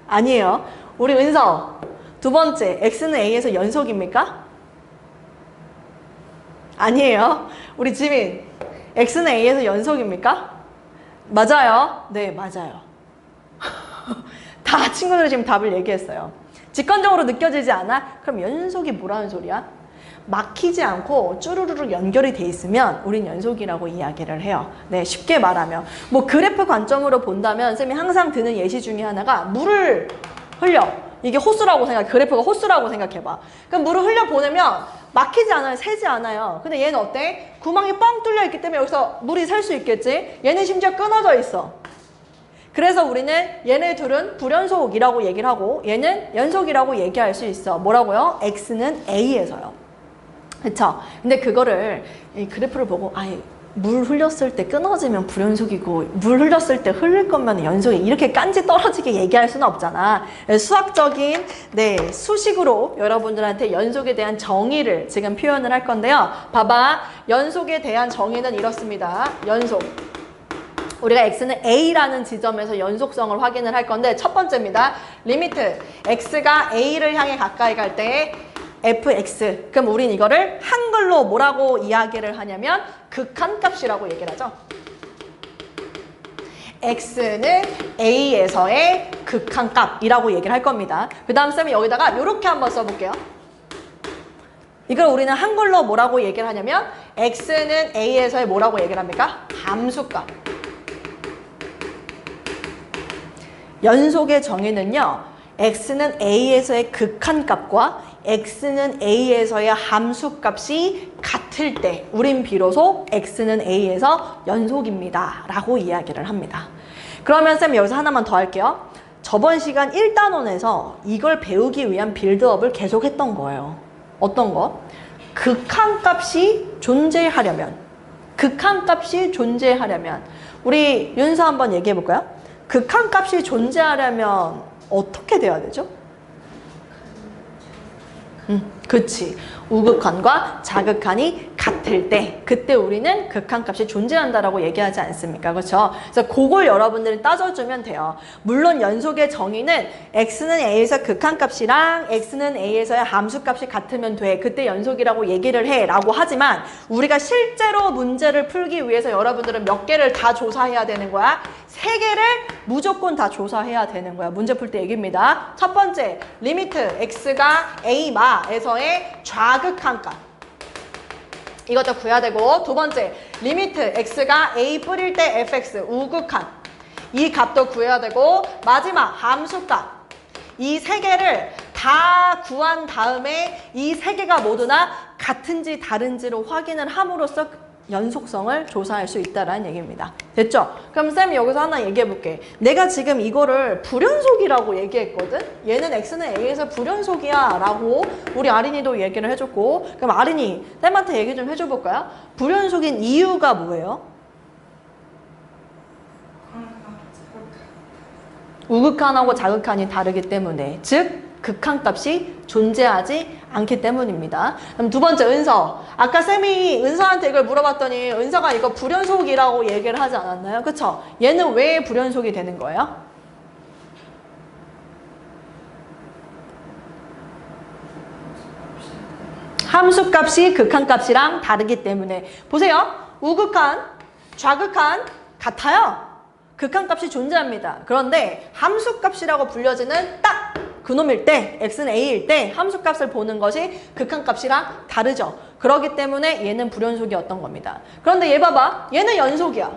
아니에요. 우리 은서 두 번째 x는 a에서 연속입니까? 아니에요. 우리 지민 x는 a에서 연속입니까? 맞아요. 네, 맞아요. 다 친구들이 지금 답을 얘기했어요. 직관적으로 느껴지지 않아? 그럼 연속이 뭐라는 소리야? 막히지 않고 쭈루루루 연결이 돼 있으면 우린 연속이라고 이야기를 해요. 네, 쉽게 말하면 뭐 그래프 관점으로 본다면 쌤이 항상 드는 예시 중에 하나가 물을 흘려. 이게 호수라고 생각해. 그래프가 호수라고 생각해봐. 그럼 물을 흘려보내면 막히지 않아요. 새지 않아요. 근데 얘는 어때? 구멍이 뻥 뚫려 있기 때문에 여기서 물이 셀 수 있겠지? 얘는 심지어 끊어져 있어. 그래서 우리는 얘네 둘은 불연속이라고 얘기를 하고 얘는 연속이라고 얘기할 수 있어. 뭐라고요? x는 a에서요. 그쵸? 근데 그거를 이 그래프를 보고 아예 물 흘렸을 때 끊어지면 불연속이고 물 흘렸을 때 흘릴 거면 연속이 이렇게 깐지 떨어지게 얘기할 수는 없잖아. 수학적인 수식으로 여러분들한테 연속에 대한 정의를 지금 표현을 할 건데요. 봐봐. 연속에 대한 정의는 이렇습니다. 연속. 우리가 x는 a라는 지점에서 연속성을 확인을 할 건데 첫 번째입니다. 리미트. x가 a를 향해 가까이 갈 때 fx. 그럼 우린 이거를 한글로 뭐라고 이야기를 하냐면 극한값이라고 얘기를 하죠. x는 a에서의 극한값이라고 얘기를 할 겁니다. 그 다음 쌤이 여기다가 이렇게 한번 써볼게요. 이걸 우리는 한글로 뭐라고 얘기를 하냐면 x는 a에서의 뭐라고 얘기를 합니까? 함수값. 연속의 정의는요. x는 a에서의 극한값과 x는 a에서의 함수값이 같을 때 우린 비로소 x는 a에서 연속입니다 라고 이야기를 합니다. 그러면 쌤 여기서 하나만 더 할게요. 저번 시간 1단원에서 이걸 배우기 위한 빌드업을 계속 했던 거예요. 어떤 거? 극한값이 존재하려면 우리 윤서 한번 얘기해 볼까요? 극한값이 존재하려면 어떻게 돼야 되죠? 그치. 우극한과 자극한이 같을 때 그때 우리는 극한값이 존재한다라고 얘기하지 않습니까? 그렇죠? 그래서 그걸 여러분들이 따져주면 돼요. 물론 연속의 정의는 x는 a에서 극한값이랑 x는 a에서의 함수값이 같으면 돼. 그때 연속이라고 얘기를 해 라고 하지만 우리가 실제로 문제를 풀기 위해서 여러분들은 몇 개를 다 조사해야 되는 거야? 3개를 무조건 다 조사해야 되는 거야. 문제 풀 때 얘기입니다. 첫 번째, 리미트 x가 a 마에서의 좌극한값. 이것도 구해야 되고, 두 번째, 리미트 x가 a 뿌릴 때 fx 우극한. 이 값도 구해야 되고, 마지막 함수값. 이 3개를 다 구한 다음에 이 3개가 모두 다 같은지 다른지로 확인을 함으로써 연속성을 조사할 수 있다라는 얘기입니다. 됐죠? 그럼 쌤이 여기서 하나 얘기해 볼게. 내가 지금 이거를 불연속이라고 얘기했거든? 얘는 x는 a에서 불연속이야 라고 우리 아린이도 얘기를 해줬고, 그럼 아린이 쌤한테 얘기 좀 해줘 볼까요? 불연속인 이유가 뭐예요? 우극한하고 자극한이 다르기 때문에, 즉 극한값이 존재하지 않기 때문입니다. 그럼 두 번째, 은서. 아까 쌤이 은서한테 이걸 물어봤더니 은서가 이거 불연속이라고 얘기를 하지 않았나요? 그쵸? 얘는 왜 불연속이 되는 거예요? 함수값이 극한값이랑 다르기 때문에. 보세요. 우극한, 좌극한 같아요. 극한값이 존재합니다. 그런데 함수값이라고 불려지는 딱 그놈일 때, x는 a일 때 함수값을 보는 것이 극한값이랑 다르죠. 그렇기 때문에 얘는 불연속이었던 겁니다. 그런데 얘 봐봐. 얘는 연속이야.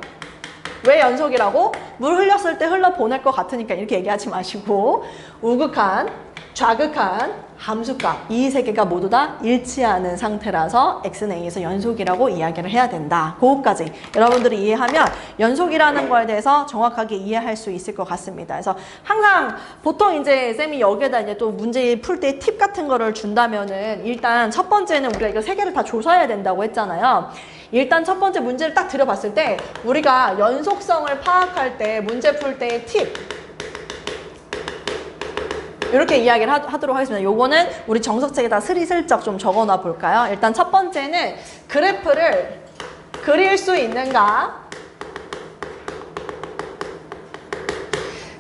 왜 연속이라고? 물 흘렸을 때 흘러보낼 것 같으니까 이렇게 얘기하지 마시고, 우극한, 좌극한, 함수값 이 세 개가 모두 다 일치하는 상태라서 x는 a에서 연속이라고 이야기를 해야 된다. 그거까지 여러분들이 이해하면 연속이라는 거에 대해서 정확하게 이해할 수 있을 것 같습니다. 그래서 항상 보통 이제 쌤이 여기에다 이제 또 문제 풀 때 팁 같은 거를 준다면은, 일단 첫 번째는 우리가 이거 세 개를 다 조사해야 된다고 했잖아요. 일단 첫 번째 문제를 딱 들여봤을 때 우리가 연속성을 파악할 때 문제 풀 때의 팁, 이렇게 이야기를 하도록 하겠습니다. 요거는 우리 정석책에다 스리슬쩍 좀 적어놔 볼까요? 일단 첫 번째는 그래프를 그릴 수 있는가?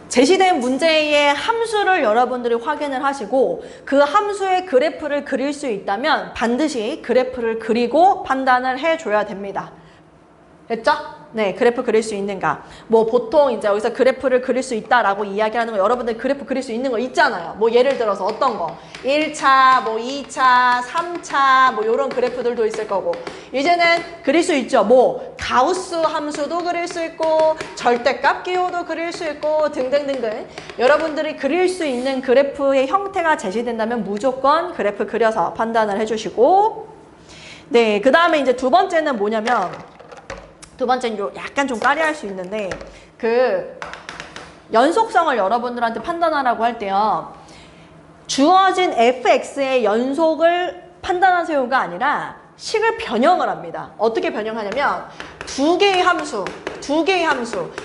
제시된 문제의 함수를 여러분들이 확인을 하시고, 그 함수의 그래프를 그릴 수 있다면 반드시 그래프를 그리고 판단을 해줘야 됩니다. 됐죠? 네, 그래프 그릴 수 있는가. 뭐 보통 이제 여기서 그래프를 그릴 수 있다라고 이야기하는 거, 여러분들 그래프 그릴 수 있는 거 있잖아요. 뭐 예를 들어서 어떤 거, 1차, 뭐 2차, 3차, 뭐 이런 그래프들도 있을 거고, 이제는 그릴 수 있죠. 뭐 가우스 함수도 그릴 수 있고, 절대값 기호도 그릴 수 있고, 등등등등. 여러분들이 그릴 수 있는 그래프의 형태가 제시된다면 무조건 그래프 그려서 판단을 해주시고, 네, 그 다음에 이제 두 번째는 뭐냐면, 두 번째는 약간 좀 까리할 수 있는데, 그 연속성을 여러분들한테 판단하라고 할 때요, 주어진 fx의 연속을 판단하세요가 아니라 식을 변형을 합니다. 어떻게 변형하냐면 두 개의 함수.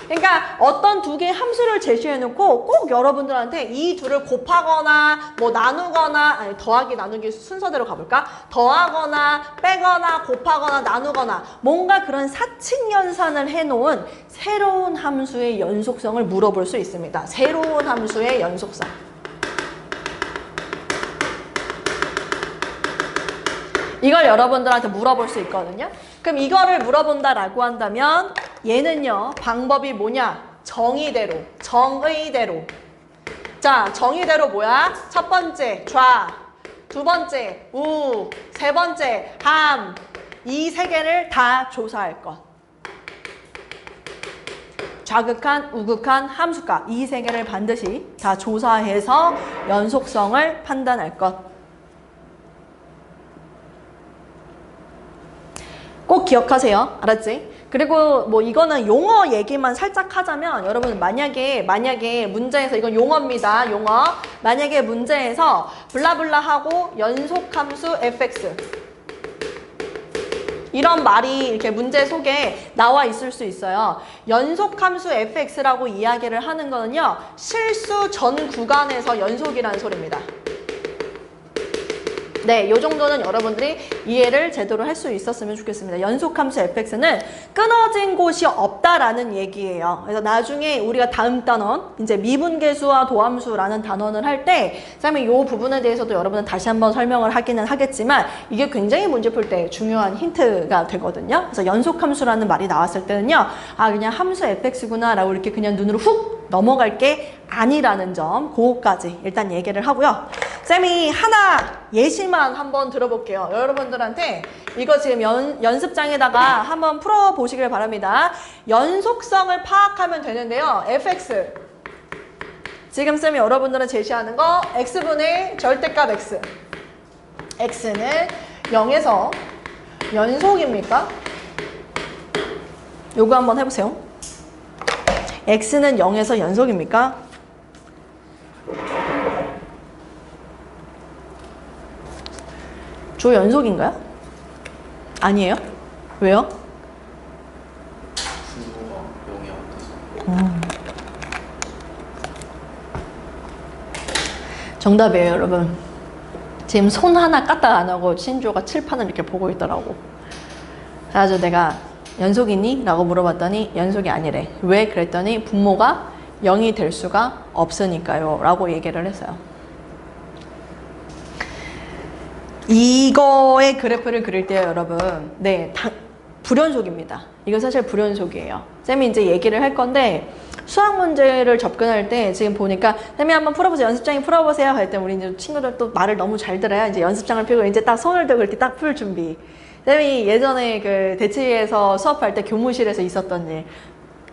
그러니까 어떤 두 개의 함수를 제시해 놓고 꼭 여러분들한테 이 둘을 곱하거나 뭐 나누거나, 아니 더하기 나누기 순서대로 가볼까? 더하거나 빼거나 곱하거나 나누거나 뭔가 그런 사칙 연산을 해놓은 새로운 함수의 연속성을 물어볼 수 있습니다. 새로운 함수의 연속성. 이걸 여러분들한테 물어볼 수 있거든요. 그럼 이거를 물어본다라고 한다면 얘는요, 방법이 뭐냐? 정의대로. 자, 정의대로 뭐야? 첫 번째 좌, 두 번째 우, 세 번째 함. 이 세 개를 다 조사할 것. 좌극한, 우극한, 함수값 이 세 개를 반드시 다 조사해서 연속성을 판단할 것. 꼭 기억하세요. 알았지? 그리고 뭐 이거는 용어 얘기만 살짝 하자면, 여러분 만약에 문제에서, 이건 용어입니다. 용어. 만약에 문제에서 블라블라하고 연속함수 fx 이런 말이 이렇게 문제 속에 나와 있을 수 있어요. 연속함수 fx라고 이야기를 하는 거는요, 실수 전 구간에서 연속이라는 소리입니다. 네, 요 정도는 여러분들이 이해를 제대로 할 수 있었으면 좋겠습니다. 연속함수 fx는 끊어진 곳이 없다라는 얘기예요. 그래서 나중에 우리가 다음 단원, 이제 미분계수와 도함수라는 단원을 할 때, 쌤이 요 부분에 대해서도 여러분은 다시 한번 설명을 하기는 하겠지만, 이게 굉장히 문제 풀 때 중요한 힌트가 되거든요. 그래서 연속함수라는 말이 나왔을 때는요, 아, 그냥 함수 fx구나 라고 이렇게 그냥 눈으로 훅 넘어갈 게 아니라는 점, 그거까지 일단 얘기를 하고요. 쌤이 하나 예시만 한번 들어볼게요. 여러분들한테 이거 지금 연습장에다가 한번 풀어보시길 바랍니다. 연속성을 파악하면 되는데요. fx. 지금 쌤이 여러분들은 제시하는 거 x분의 절대값 x. x는 0에서 연속입니까? 요거 한번 해보세요. x는 0에서 연속입니까? 조연속인가요? 아니에요? 왜요? 정답이에요, 여러분. 지금 손 하나 까딱 안 하고 신조가 칠판을 이렇게 보고 있더라고. 그래서 내가 연속이니? 라고 물어봤더니 연속이 아니래. 왜? 그랬더니 분모가 0이 될 수가 없으니까요 라고 얘기를 했어요. 이거의 그래프를 그릴 때요, 여러분. 네, 불연속입니다. 이건 사실 불연속이에요. 쌤이 이제 얘기를 할 건데 수학 문제를 접근할 때 지금 보니까 쌤이 한번 풀어보세요. 연습장에 풀어보세요. 할 때 우리 이제 친구들 또 말을 너무 잘 들어야 이제 연습장을 펴고 이제 딱 손을 들고 이렇게 딱 풀 준비. 쌤이 예전에 그 대치에서 수업할 때 교무실에서 있었던 일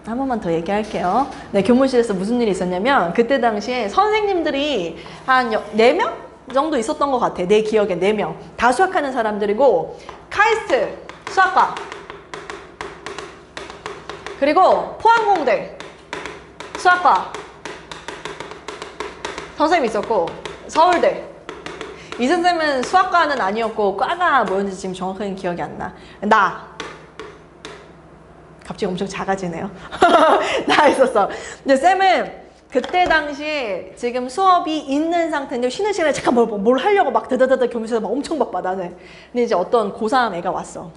한 번만 더 얘기할게요. 네, 교무실에서 무슨 일이 있었냐면 그때 당시에 선생님들이 한 4명 정도 있었던 것 같아. 내 기억에 4명. 다 수학하는 사람들이고 카이스트 수학과 그리고 포항공대 수학과 선생님이 있었고 서울대 이 선생님은 수학과는 아니었고 과가 뭐였는지 지금 정확하게 기억이 안 나. 나 갑자기 엄청 작아지네요. 나 있었어. 근데 쌤은 그때 당시에 지금 수업이 있는 상태인데 쉬는 시간에 잠깐 뭘 하려고 막 드드드드 교무실에서 막 엄청 바빠 나는. 근데 이제 어떤 고3 애가 왔어.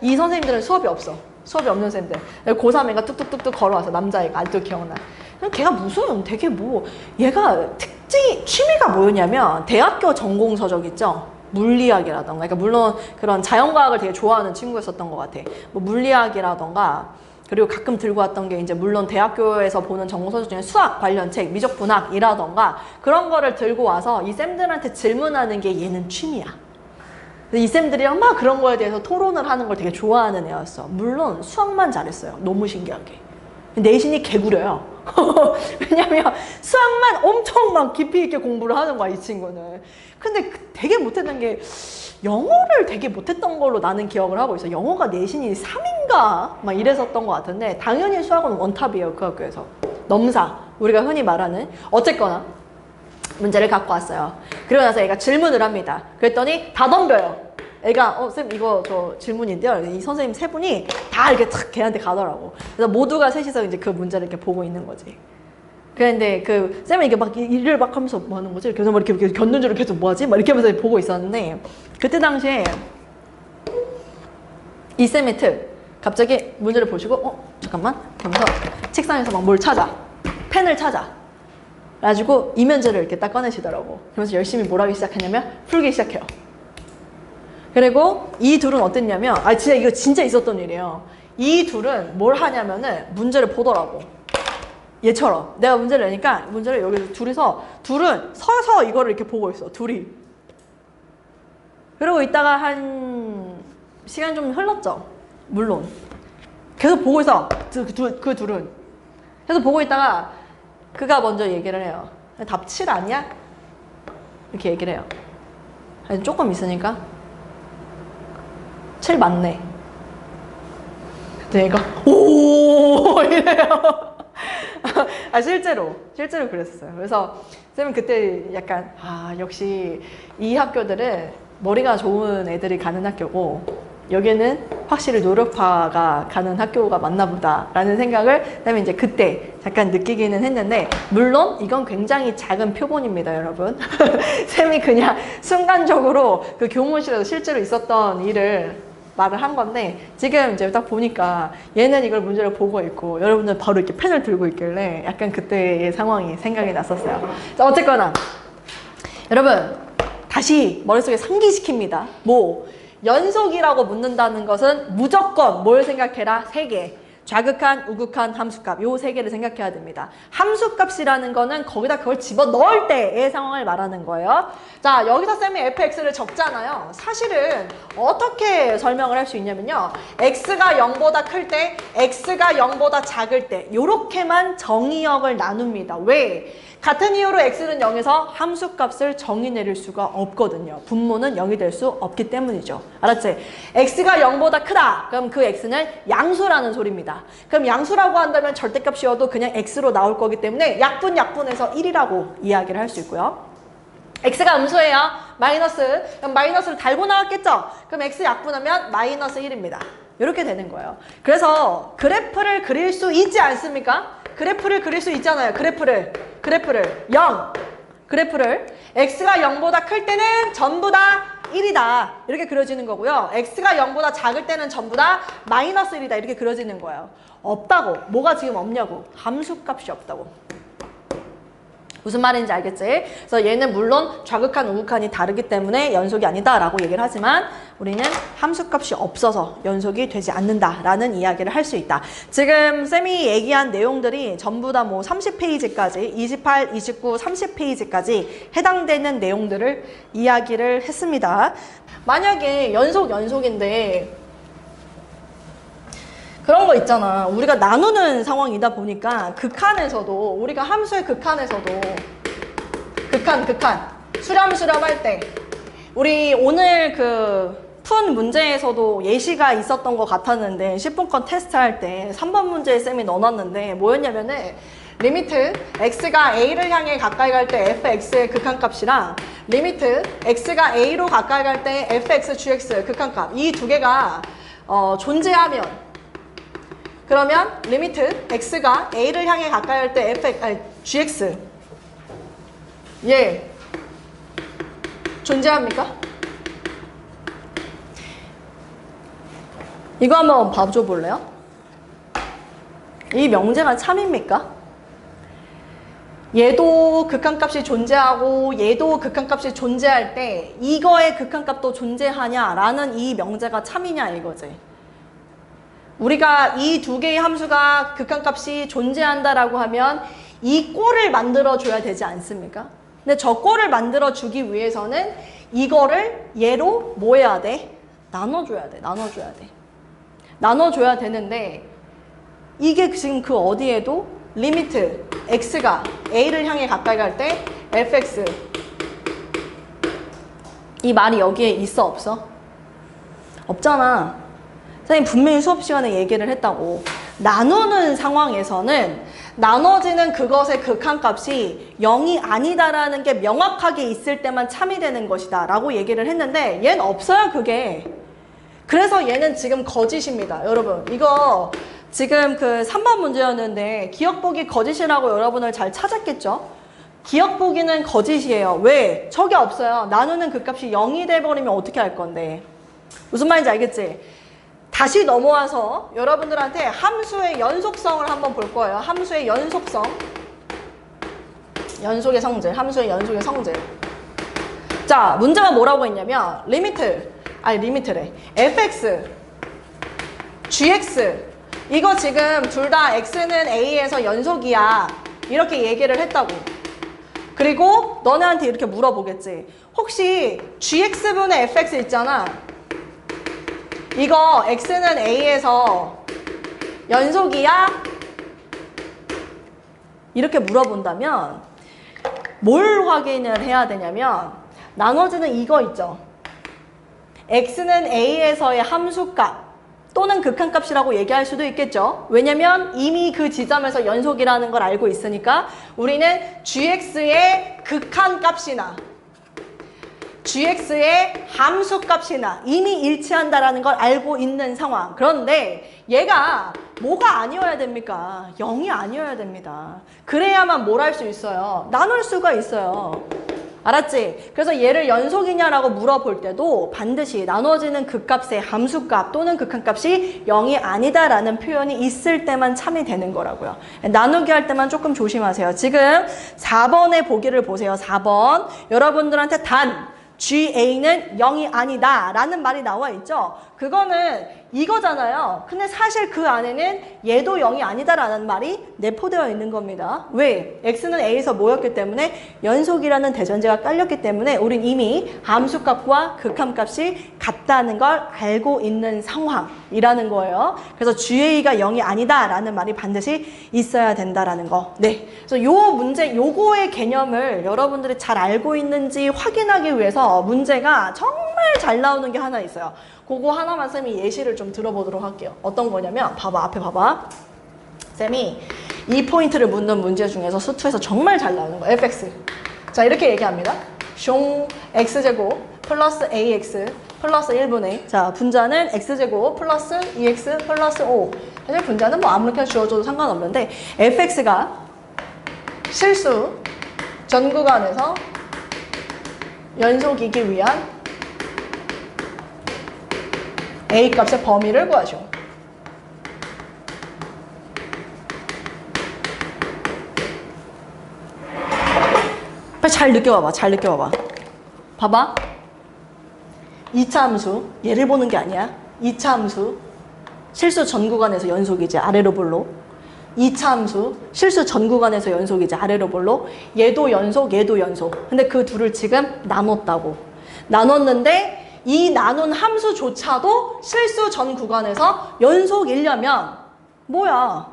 이 선생님들은 수업이 없어. 수업이 없는 쌤들. 고3 애가 뚝뚝뚝뚝 걸어와서 남자애가 아직도 기억나. 걔가 무슨 되게 뭐 얘가 취미가 뭐였냐면 대학교 전공 서적 있죠. 물리학이라던가 그러니까 물론 그런 자연과학을 되게 좋아하는 친구였었던 것 같아. 뭐 물리학이라던가 그리고 가끔 들고 왔던 게 이제 물론 대학교에서 보는 전공 서적 중에 수학 관련 책, 미적분학이라던가 그런 거를 들고 와서 이 쌤들한테 질문하는 게 얘는 취미야. 이 쌤들이랑 막 그런 거에 대해서 토론을 하는 걸 되게 좋아하는 애였어. 물론 수학만 잘했어요. 너무 신기하게. 내신이 개구려요. 왜냐면 수학만 엄청 막 깊이 있게 공부를 하는 거야, 이 친구는. 근데 되게 못했던 게 영어를 되게 못했던 걸로 나는 기억을 하고 있어. 영어가 내신이 3인가? 막 이랬었던 것 같은데 당연히 수학은 원탑이에요, 그 학교에서. 넘사, 우리가 흔히 말하는. 어쨌거나 문제를 갖고 왔어요. 그러고 나서 애가 질문을 합니다. 그랬더니 다 덤벼요. 애가 쌤 이거 저 질문인데요. 이 선생님 세 분이 다 이렇게 탁 걔한테 가더라고. 그래서 모두가 셋이서 이제 그 문제를 이렇게 보고 있는 거지. 그런데 그 쌤은 이게 막 일을 막 하면서 뭐 하는 거지? 그래서 막 이렇게 곁눈질을 계속 뭐하지? 막 이렇게 하면서 보고 있었는데 그때 당시에 이 쌤의 특 갑자기 문제를 보시고 잠깐만 하면서 책상에서 막 뭘 찾아. 펜을 찾아. 그래가지고 이면제를 이렇게 딱 꺼내시더라고. 그러면서 열심히 뭘 하기 시작했냐면 풀기 시작해요. 그리고 이 둘은 어땠냐면 진짜 이거 진짜 있었던 일이에요. 이 둘은 뭘 하냐면은 문제를 보더라고. 얘처럼 내가 문제를 내니까 문제를 여기서 둘은 서서 이거를 이렇게 보고 있어. 둘이. 그리고 있다가 한 시간 좀 흘렀죠. 물론 계속 보고 있어. 그 둘은 계속 보고 있다가 그가 먼저 얘기를 해요. 답 7 아니야? 이렇게 얘기를 해요. 조금 있으니까 7 맞네. 그때 얘가 오 이래요. 실제로 그랬어요. 그래서 쌤은 그때 약간 역시 이 학교들은 머리가 좋은 애들이 가는 학교고 여기는 확실히 노력파가 가는 학교가 맞나 보다 라는 생각을 쌤이 이제 그때 잠깐 느끼기는 했는데 물론 이건 굉장히 작은 표본입니다, 여러분. 쌤이 그냥 순간적으로 그 교무실에서 실제로 있었던 일을 말을 한 건데 지금 이제 딱 보니까 얘는 이걸 문제를 보고 있고 여러분들 바로 이렇게 펜을 들고 있길래 약간 그때의 상황이 생각이 났었어요. 자, 어쨌거나 여러분 다시 머릿속에 상기시킵니다. 연속이라고 묻는다는 것은 무조건 뭘 생각해라? 3개. 좌극한, 우극한, 함수값. 요 3개를 생각해야 됩니다. 함수값이라는 거는 거기다 그걸 집어넣을 때의 상황을 말하는 거예요. 자, 여기서 쌤이 fx를 적잖아요. 사실은 어떻게 설명을 할 수 있냐면요. x가 0보다 클 때, x가 0보다 작을 때 요렇게만 정의역을 나눕니다. 왜? 같은 이유로 x는 0에서 함수값을 정의 내릴 수가 없거든요. 분모는 0이 될 수 없기 때문이죠. 알았지? x가 0보다 크다. 그럼 그 x는 양수라는 소리입니다. 있다. 그럼 양수라고 한다면 절대값이어도 그냥 x로 나올 거기 때문에 약분해서 1이라고 이야기를 할 수 있고요. x가 음수예요. 마이너스. 그럼 마이너스를 달고 나왔겠죠? 그럼 x 약분하면 마이너스 1입니다. 이렇게 되는 거예요. 그래서 그래프를 그릴 수 있지 않습니까? 그래프를 그릴 수 있잖아요. 그래프를 0. 그래프를 x가 0보다 클 때는 전부 다 1이다. 이렇게 그려지는 거고요. x가 0보다 작을 때는 전부 다 마이너스 1이다. 이렇게 그려지는 거예요. 없다고. 뭐가 지금 없냐고. 함수값이 없다고. 무슨 말인지 알겠지? 그래서 얘는 물론 좌극한 우극한이 다르기 때문에 연속이 아니다라고 얘기를 하지만 우리는 함수값이 없어서 연속이 되지 않는다라는 이야기를 할 수 있다. 지금 쌤이 얘기한 내용들이 전부 다 뭐 30페이지까지 28, 29, 30페이지까지 해당되는 내용들을 이야기를 했습니다. 만약에 연속인데 그런 거 있잖아. 우리가 나누는 상황이다 보니까 극한에서도 우리가 함수의 극한에서도 극한 수렴 할 때 우리 오늘 그 푼 문제에서도 예시가 있었던 것 같았는데 10분권 테스트 할 때 3번 문제에 쌤이 넣어놨는데 뭐였냐면은 리미트 x가 a를 향해 가까이 갈 때 fx의 극한값이랑 리미트 x가 a로 가까이 갈 때 fx gx 극한값 이 두 개가 존재하면 그러면 리미트 x가 a를 향해 가까이 갈 때 gx 예 존재합니까? 이거 한번 봐줘 볼래요? 이 명제가 참입니까? 얘도 극한값이 존재하고 얘도 극한값이 존재할 때 이거의 극한값도 존재하냐라는 이 명제가 참이냐 이거지. 우리가 이 두 개의 함수가 극한값이 존재한다라고 하면 이 꼴을 만들어줘야 되지 않습니까? 근데 저 꼴을 만들어주기 위해서는 이거를 얘로 뭐 해야 돼? 나눠줘야 돼. 나눠줘야 되는데 이게 지금 그 어디에도 리미트 x가 a를 향해 가까이 갈 때 fx 이 말이 여기에 있어 없어? 없잖아. 선생님 분명히 수업 시간에 얘기를 했다고. 나누는 상황에서는 나눠지는 그것의 극한값이 0이 아니다라는 게 명확하게 있을 때만 참이 되는 것이다 라고 얘기를 했는데 얘는 없어요 그게. 그래서 얘는 지금 거짓입니다. 여러분 이거 지금 그 3번 문제였는데 기억보기 거짓이라고 여러분을 잘 찾았겠죠? 기억보기는 거짓이에요. 왜? 저게 없어요. 나누는 그 값이 0이 돼버리면 어떻게 할 건데? 무슨 말인지 알겠지? 다시 넘어와서 여러분들한테 함수의 연속성을 한번 볼 거예요. 함수의 연속성. 연속의 성질. 함수의 연속의 성질. 자, 문제가 뭐라고 했냐면 리미트래. fx, gx 이거 지금 둘 다 x는 a에서 연속이야. 이렇게 얘기를 했다고. 그리고 너네한테 이렇게 물어보겠지. 혹시 gx분의 fx 있잖아. 이거 x는 a에서 연속이야? 이렇게 물어본다면 뭘 확인을 해야 되냐면 나눠지는 이거 있죠. x는 a에서의 함수값 또는 극한값이라고 얘기할 수도 있겠죠. 왜냐면 이미 그 지점에서 연속이라는 걸 알고 있으니까 우리는 gx의 극한값이나 gx의 함수값이나 이미 일치한다라는 걸 알고 있는 상황. 그런데 얘가 뭐가 아니어야 됩니까? 0이 아니어야 됩니다. 그래야만 뭘 할 수 있어요? 나눌 수가 있어요. 알았지? 그래서 얘를 연속이냐라고 물어볼 때도 반드시 나눠지는 극값의 함수값 또는 극한값이 0이 아니다라는 표현이 있을 때만 참이 되는 거라고요. 나누기 할 때만 조금 조심하세요. 지금 4번의 보기를 보세요. 4번. 여러분들한테 단 GA는 0이 아니다 라는 말이 나와 있죠. 그거는 이거잖아요. 근데 사실 그 안에는 얘도 0이 아니다라는 말이 내포되어 있는 겁니다. 왜? X는 A에서 모였기 때문에 연속이라는 대전제가 깔렸기 때문에 우린 이미 함수값과 극함값이 같다는 걸 알고 있는 상황이라는 거예요. 그래서 GA가 0이 아니다라는 말이 반드시 있어야 된다라는 거. 네. 그래서 요 문제, 요거의 개념을 여러분들이 잘 알고 있는지 확인하기 위해서 문제가 정말 잘 나오는 게 하나 있어요. 그거 하나만 쌤이 예시를 좀 들어보도록 할게요. 어떤 거냐면 봐봐, 앞에 봐봐. 쌤이 이 포인트를 묻는 문제 중에서 수투에서 정말 잘 나오는 거 fx. 자, 이렇게 얘기합니다. 숑 x제곱 플러스 ax 플러스 1분의 자, 분자는 x제곱 플러스 2x 플러스 5. 사실 분자는 뭐 아무렇게나 지워줘도 상관없는데 fx가 실수 전 구간에서 연속이기 위한 a 값의 범위를 구하죠. 잘 느껴봐봐. 잘 느껴봐봐. 봐봐. 2차 함수. 얘를 보는 게 아니야. 2차 함수. 실수 전 구간에서 연속이지. 아래로 볼로. 2차 함수. 실수 전 구간에서 연속이지. 아래로 볼로. 얘도 연속, 얘도 연속. 근데 그 둘을 지금 나눴다고. 나눴는데 이 나눈 함수조차도 실수 전 구간에서 연속이려면 뭐야?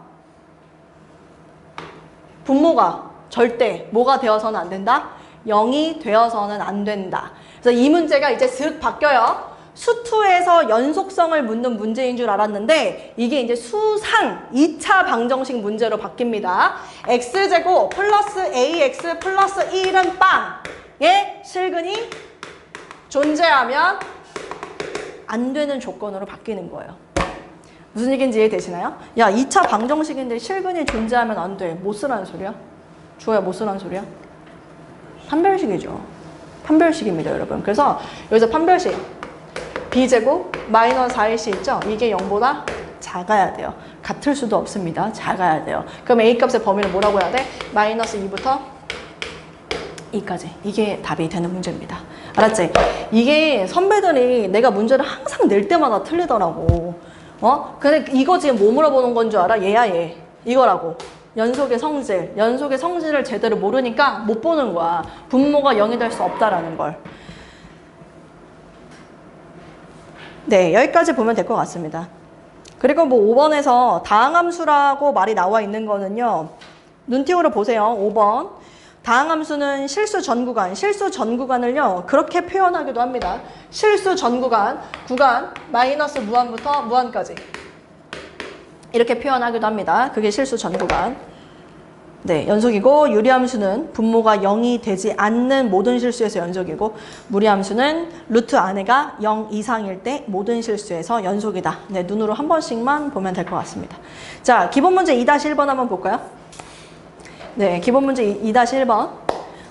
분모가 절대 뭐가 되어서는 안 된다? 0이 되어서는 안 된다. 그래서 이 문제가 이제 슥 바뀌어요. 수투에서 연속성을 묻는 문제인 줄 알았는데 이게 이제 수상 2차 방정식 문제로 바뀝니다. x제곱 플러스 ax 플러스 1은 빵의 실근이 존재하면 안 되는 조건으로 바뀌는 거예요. 무슨 얘기인지 이해되시나요? 야, 2차 방정식인데 실근이 존재하면 안 돼. 못 쓰라는 소리야? 주어야 못 쓰라는 소리야? 판별식이죠. 판별식입니다, 여러분. 그래서 여기서 판별식 b제곱 마이너스 4ac 있죠? 이게 0보다 작아야 돼요. 같을 수도 없습니다. 작아야 돼요. 그럼 a값의 범위는 뭐라고 해야 돼? 마이너스 2부터 2까지. 이게 답이 되는 문제입니다. 알았지? 이게 선배들이 내가 문제를 항상 낼 때마다 틀리더라고. 근데 이거 지금 뭐 물어보는 건 줄 알아? 얘야, 얘. 이거라고. 연속의 성질. 연속의 성질을 제대로 모르니까 못 보는 거야. 분모가 0이 될 수 없다라는 걸. 네, 여기까지 보면 될 것 같습니다. 그리고 뭐 5번에서 다항함수라고 말이 나와 있는 거는요. 눈팅으로 보세요. 5번. 다항함수는 실수 전 구간. 실수 전 구간을요. 그렇게 표현하기도 합니다. 실수 전 구간. 구간 마이너스 무한부터 무한까지. 이렇게 표현하기도 합니다. 그게 실수 전 구간. 네, 연속이고 유리함수는 분모가 0이 되지 않는 모든 실수에서 연속이고 무리함수는 루트 안에가 0 이상일 때 모든 실수에서 연속이다. 네, 눈으로 한 번씩만 보면 될 것 같습니다. 자, 기본 문제 2-1번 한번 볼까요? 네, 기본 문제 2-1번.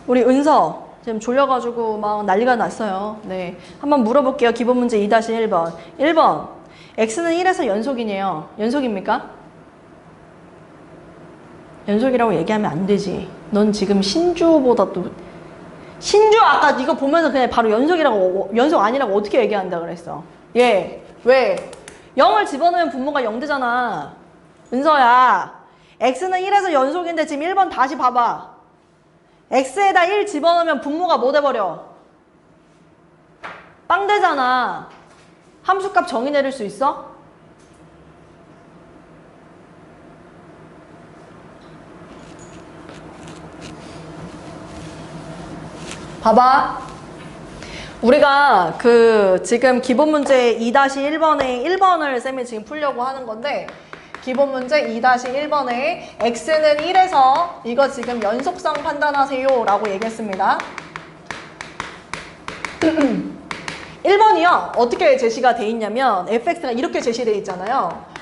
우리 은서 지금 졸려가지고 막 난리가 났어요. 네, 한번 물어볼게요. 기본 문제 2-1번. 1번. x는 1에서 연속이네요. 연속입니까? 연속이라고 얘기하면 안 되지. 넌 지금 신주보다 신주 아까 이거 보면서 그냥 바로 연속 아니라고 어떻게 얘기한다 그랬어? 예. 왜? 0을 집어넣으면 분모가 0 되잖아. 은서야. x는 1에서 연속인데 지금 1번 다시 봐봐. x에다 1 집어넣으면 분모가 뭐 돼버려? 빵 되잖아. 함수값 정의 내릴 수 있어? 봐봐. 우리가 지금 기본 문제 2-1번에 1번을 쌤이 지금 풀려고 하는 건데 기본 문제 2-1번에 x는 1에서 이거 지금 연속성 판단하세요 라고 얘기했습니다. 1번이요. 어떻게 제시가 돼 있냐면 fx가 이렇게 제시되어 있잖아요.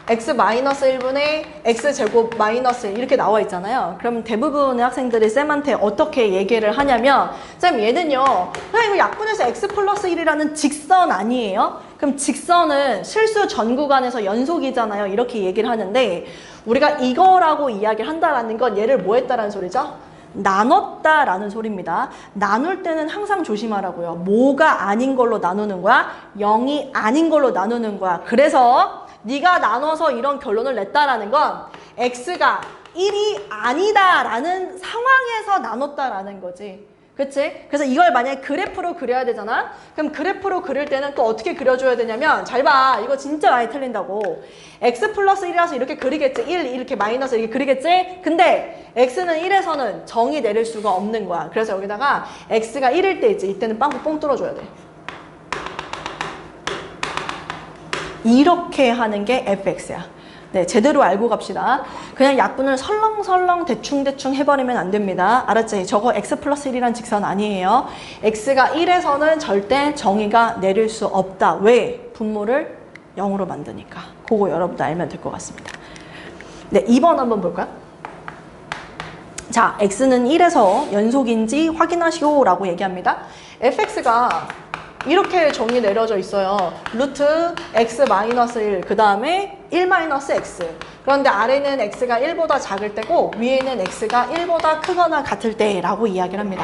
x-1분의 x제곱 마이너스 이렇게 나와 있잖아요. 그럼 대부분의 학생들이 쌤한테 어떻게 얘기를 하냐면 쌤 얘는요. 그냥 이거 약분해서 x 플러스 1이라는 직선 아니에요? 그럼 직선은 실수 전 구간에서 연속이잖아요. 이렇게 얘기를 하는데 우리가 이거라고 이야기를 한다라는 건 얘를 뭐 했다라는 소리죠? 나눴다라는 소리입니다. 나눌 때는 항상 조심하라고요. 뭐가 아닌 걸로 나누는 거야? 0이 아닌 걸로 나누는 거야. 그래서 네가 나눠서 이런 결론을 냈다라는 건 x가 1이 아니다라는 상황에서 나눴다라는 거지. 그치? 그래서 이걸 만약에 그래프로 그려야 되잖아? 그럼 그래프로 그릴 때는 또 어떻게 그려줘야 되냐면 잘 봐. 이거 진짜 많이 틀린다고. x 플러스 1이라서 이렇게 그리겠지. 1 이렇게 마이너스 이렇게 그리겠지? 근데 x는 1에서는 정의 내릴 수가 없는 거야. 그래서 여기다가 x가 1일 때 있지. 이때는 빵꾸 뻥 뚫어줘야 돼. 이렇게 하는 게 fx야. 네, 제대로 알고 갑시다. 그냥 약분을 설렁설렁 대충대충 해버리면 안 됩니다. 알았지? 저거 x 플러스 1이란 직선 아니에요. x가 1에서는 절대 정의가 내릴 수 없다. 왜? 분모를 0으로 만드니까. 그거 여러분도 알면 될 것 같습니다. 네, 2번 한번 볼까요? 자, x는 1에서 연속인지 확인하시오 라고 얘기합니다. fx가 이렇게 정의 내려져 있어요. 루트 x 마이너스 1, 그 다음에 1 마이너스 x. 그런데 아래는 x가 1보다 작을 때고 위에는 x가 1보다 크거나 같을 때라고 이야기를 합니다.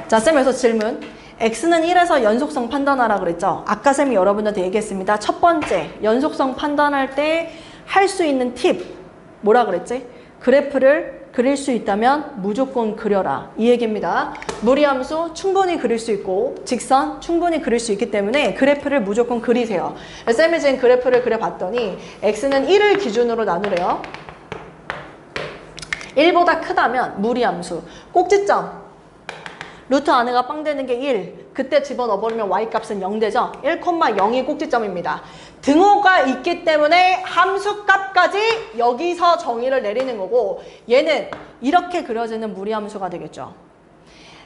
자, 쌤 여기서 질문. x는 1에서 연속성 판단하라 그랬죠? 아까 쌤이 여러분들한테 얘기했습니다. 첫 번째, 연속성 판단할 때 할 수 있는 팁. 뭐라 그랬지? 그래프를 그릴 수 있다면 무조건 그려라. 이 얘기입니다. 무리함수 충분히 그릴 수 있고 직선 충분히 그릴 수 있기 때문에 그래프를 무조건 그리세요. 쌤이 지금 그래프를 그려봤더니 x는 1을 기준으로 나누래요. 1보다 크다면 무리함수. 꼭지점. 루트 안에가 빵 되는 게 1. 그때 집어넣어버리면 y값은 0 되죠? 1,0이 꼭지점입니다. 등호가 있기 때문에 함수값까지 여기서 정의를 내리는 거고 얘는 이렇게 그려지는 무리함수가 되겠죠.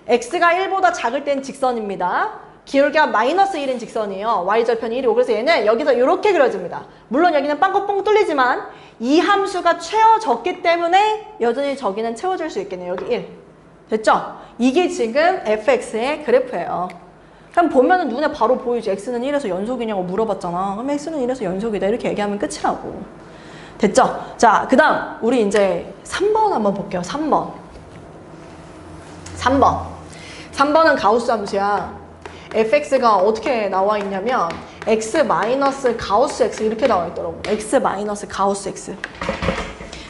x가 1보다 작을 땐 직선입니다. 기울기가 마이너스 1인 직선이에요. y절편이 1이고 그래서 얘는 여기서 이렇게 그려집니다. 물론 여기는 빵긋 뻥 뚫리지만 이 함수가 채워졌기 때문에 여전히 저기는 채워질 수 있겠네요. 여기 1. 됐죠? 이게 지금 fx의 그래프예요. 그럼 보면은 눈에 바로 보이지. x는 1에서 연속이냐고 물어봤잖아. 그럼 x는 1에서 연속이다. 이렇게 얘기하면 끝이라고. 됐죠? 자, 그 다음 우리 이제 3번 한번 볼게요. 3번. 3번은 가우스 함수야. fx가 어떻게 나와 있냐면 x 마이너스 가우스 x 이렇게 나와 있더라고. x 마이너스 가우스 x.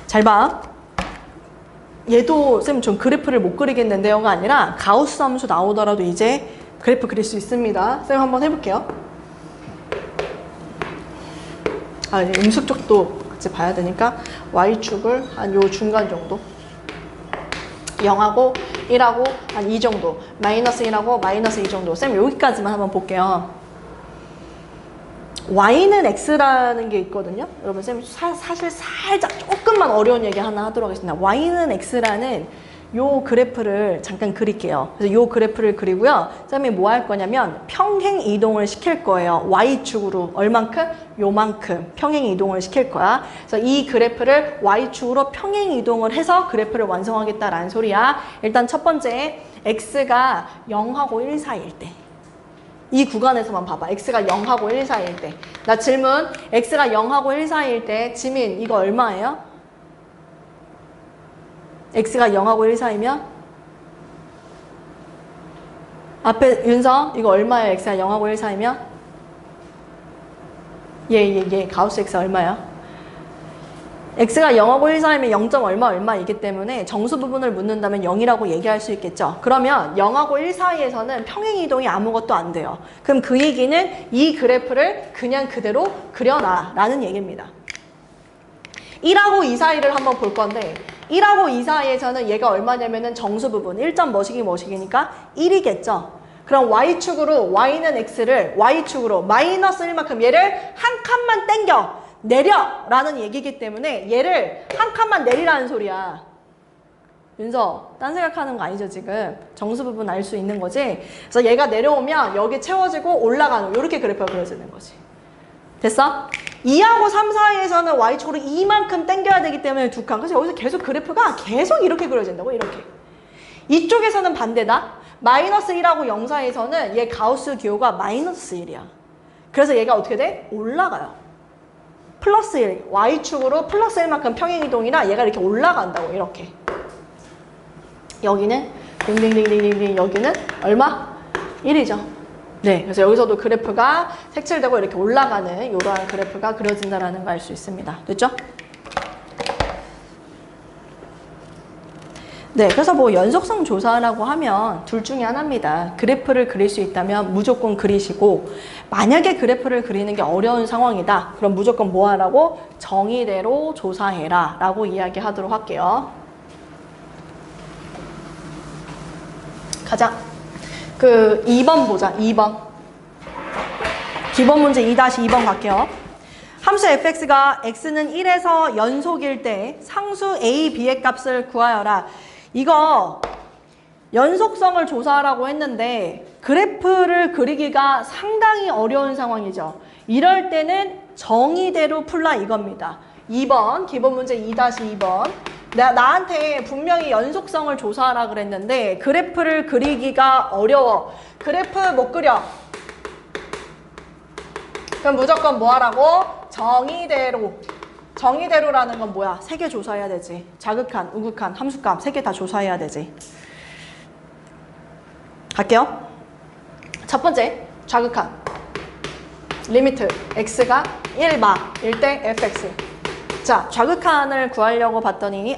잘 봐. 얘도 쌤 좀 그래프를 못 그리겠는데요가 아니라 가우스 함수 나오더라도 이제 그래프 그릴 수 있습니다. 쌤 한번 해볼게요. 이제 음수 쪽도 같이 봐야 되니까 y축을 한 요 중간 정도 0하고 1하고 한 2 정도 마이너스 1하고 마이너스 2 정도. 쌤 여기까지만 한번 볼게요. y는 x라는 게 있거든요. 여러분 쌤 사실 살짝 조금만 어려운 얘기 하나 하도록 하겠습니다. y는 x라는 요 그래프를 잠깐 그릴게요. 그래서 요 그래프를 그리고요. 쌤이 뭐 할 거냐면 평행 이동을 시킬 거예요. y축으로 얼만큼? 요만큼 평행 이동을 시킬 거야. 그래서 이 그래프를 y축으로 평행 이동을 해서 그래프를 완성하겠다라는 소리야. 일단 첫 번째 x가 0하고 1 사이일 때. 이 구간에서만 봐봐. x가 0하고 1 사이일 때. 나 질문. x가 0하고 1 사이일 때 지민 이거 얼마예요? x가 0하고 1 사이면? 앞에 윤서 이거 얼마예요? x가 0하고 1 사이면? 가우스 x 얼마야? x가 0하고 1 사이면 0. 얼마이기 때문에 정수 부분을 묻는다면 0이라고 얘기할 수 있겠죠. 그러면 0하고 1 사이에서는 평행 이동이 아무것도 안 돼요. 그럼 그 얘기는 이 그래프를 그냥 그대로 그려놔 라는 얘기입니다. 1하고 2 사이를 한번 볼 건데 1하고 2 사이에서는 얘가 얼마냐면은 정수 부분 1점 뭐시기니까 1이겠죠. 그럼 y축으로 y는 x를 y축으로 마이너스 1만큼 얘를 한 칸만 땡겨 내려 라는 얘기이기 때문에 얘를 한 칸만 내리라는 소리야. 윤서 딴 생각하는 거 아니죠 지금. 정수 부분 알 수 있는 거지. 그래서 얘가 내려오면 여기 채워지고 올라가는 이렇게 그래프가 그려지는 거지. 됐어? 2하고 3 사이에서는 y축으로 이만큼 당겨야 되기 때문에 두 칸. 그래서 여기서 계속 그래프가 계속 이렇게 그려진다고. 이렇게. 이쪽에서는 반대다. 마이너스 1하고 0 사이에서는 얘 가우스 기호가 마이너스 1이야. 그래서 얘가 어떻게 돼? 올라가요. 플러스 1. y축으로 플러스 1만큼 평행이동이라 얘가 이렇게 올라간다고. 이렇게. 여기는 딩딩딩딩딩 여기는 얼마? 1이죠. 네, 그래서 여기서도 그래프가 색칠되고 이렇게 올라가는 이러한 그래프가 그려진다는 걸 알 수 있습니다. 됐죠? 네, 그래서 뭐 연속성 조사라고 하면 둘 중에 하나입니다. 그래프를 그릴 수 있다면 무조건 그리시고 만약에 그래프를 그리는 게 어려운 상황이다. 그럼 무조건 뭐 하라고? 정의대로 조사해라 라고 이야기하도록 할게요. 가자. 2번 보자. 2번. 기본 문제 2-2번 갈게요. 함수 fx가 x는 1에서 연속일 때 상수 a, b의 값을 구하여라. 이거 연속성을 조사하라고 했는데 그래프를 그리기가 상당히 어려운 상황이죠. 이럴 때는 정의대로 풀라 이겁니다. 2번 기본 문제 2-2번 나한테 분명히 연속성을 조사하라 그랬는데 그래프를 그리기가 어려워. 그래프 못 그려. 그럼 무조건 뭐 하라고? 정의대로. 정의대로라는 건 뭐야? 3개 조사해야 되지. 자극한, 우극한, 함수값 3개 다 조사해야 되지. 갈게요. 첫 번째, 자극한. 리미트 x가 1마일 때 fx. 자, 좌극한을 구하려고 봤더니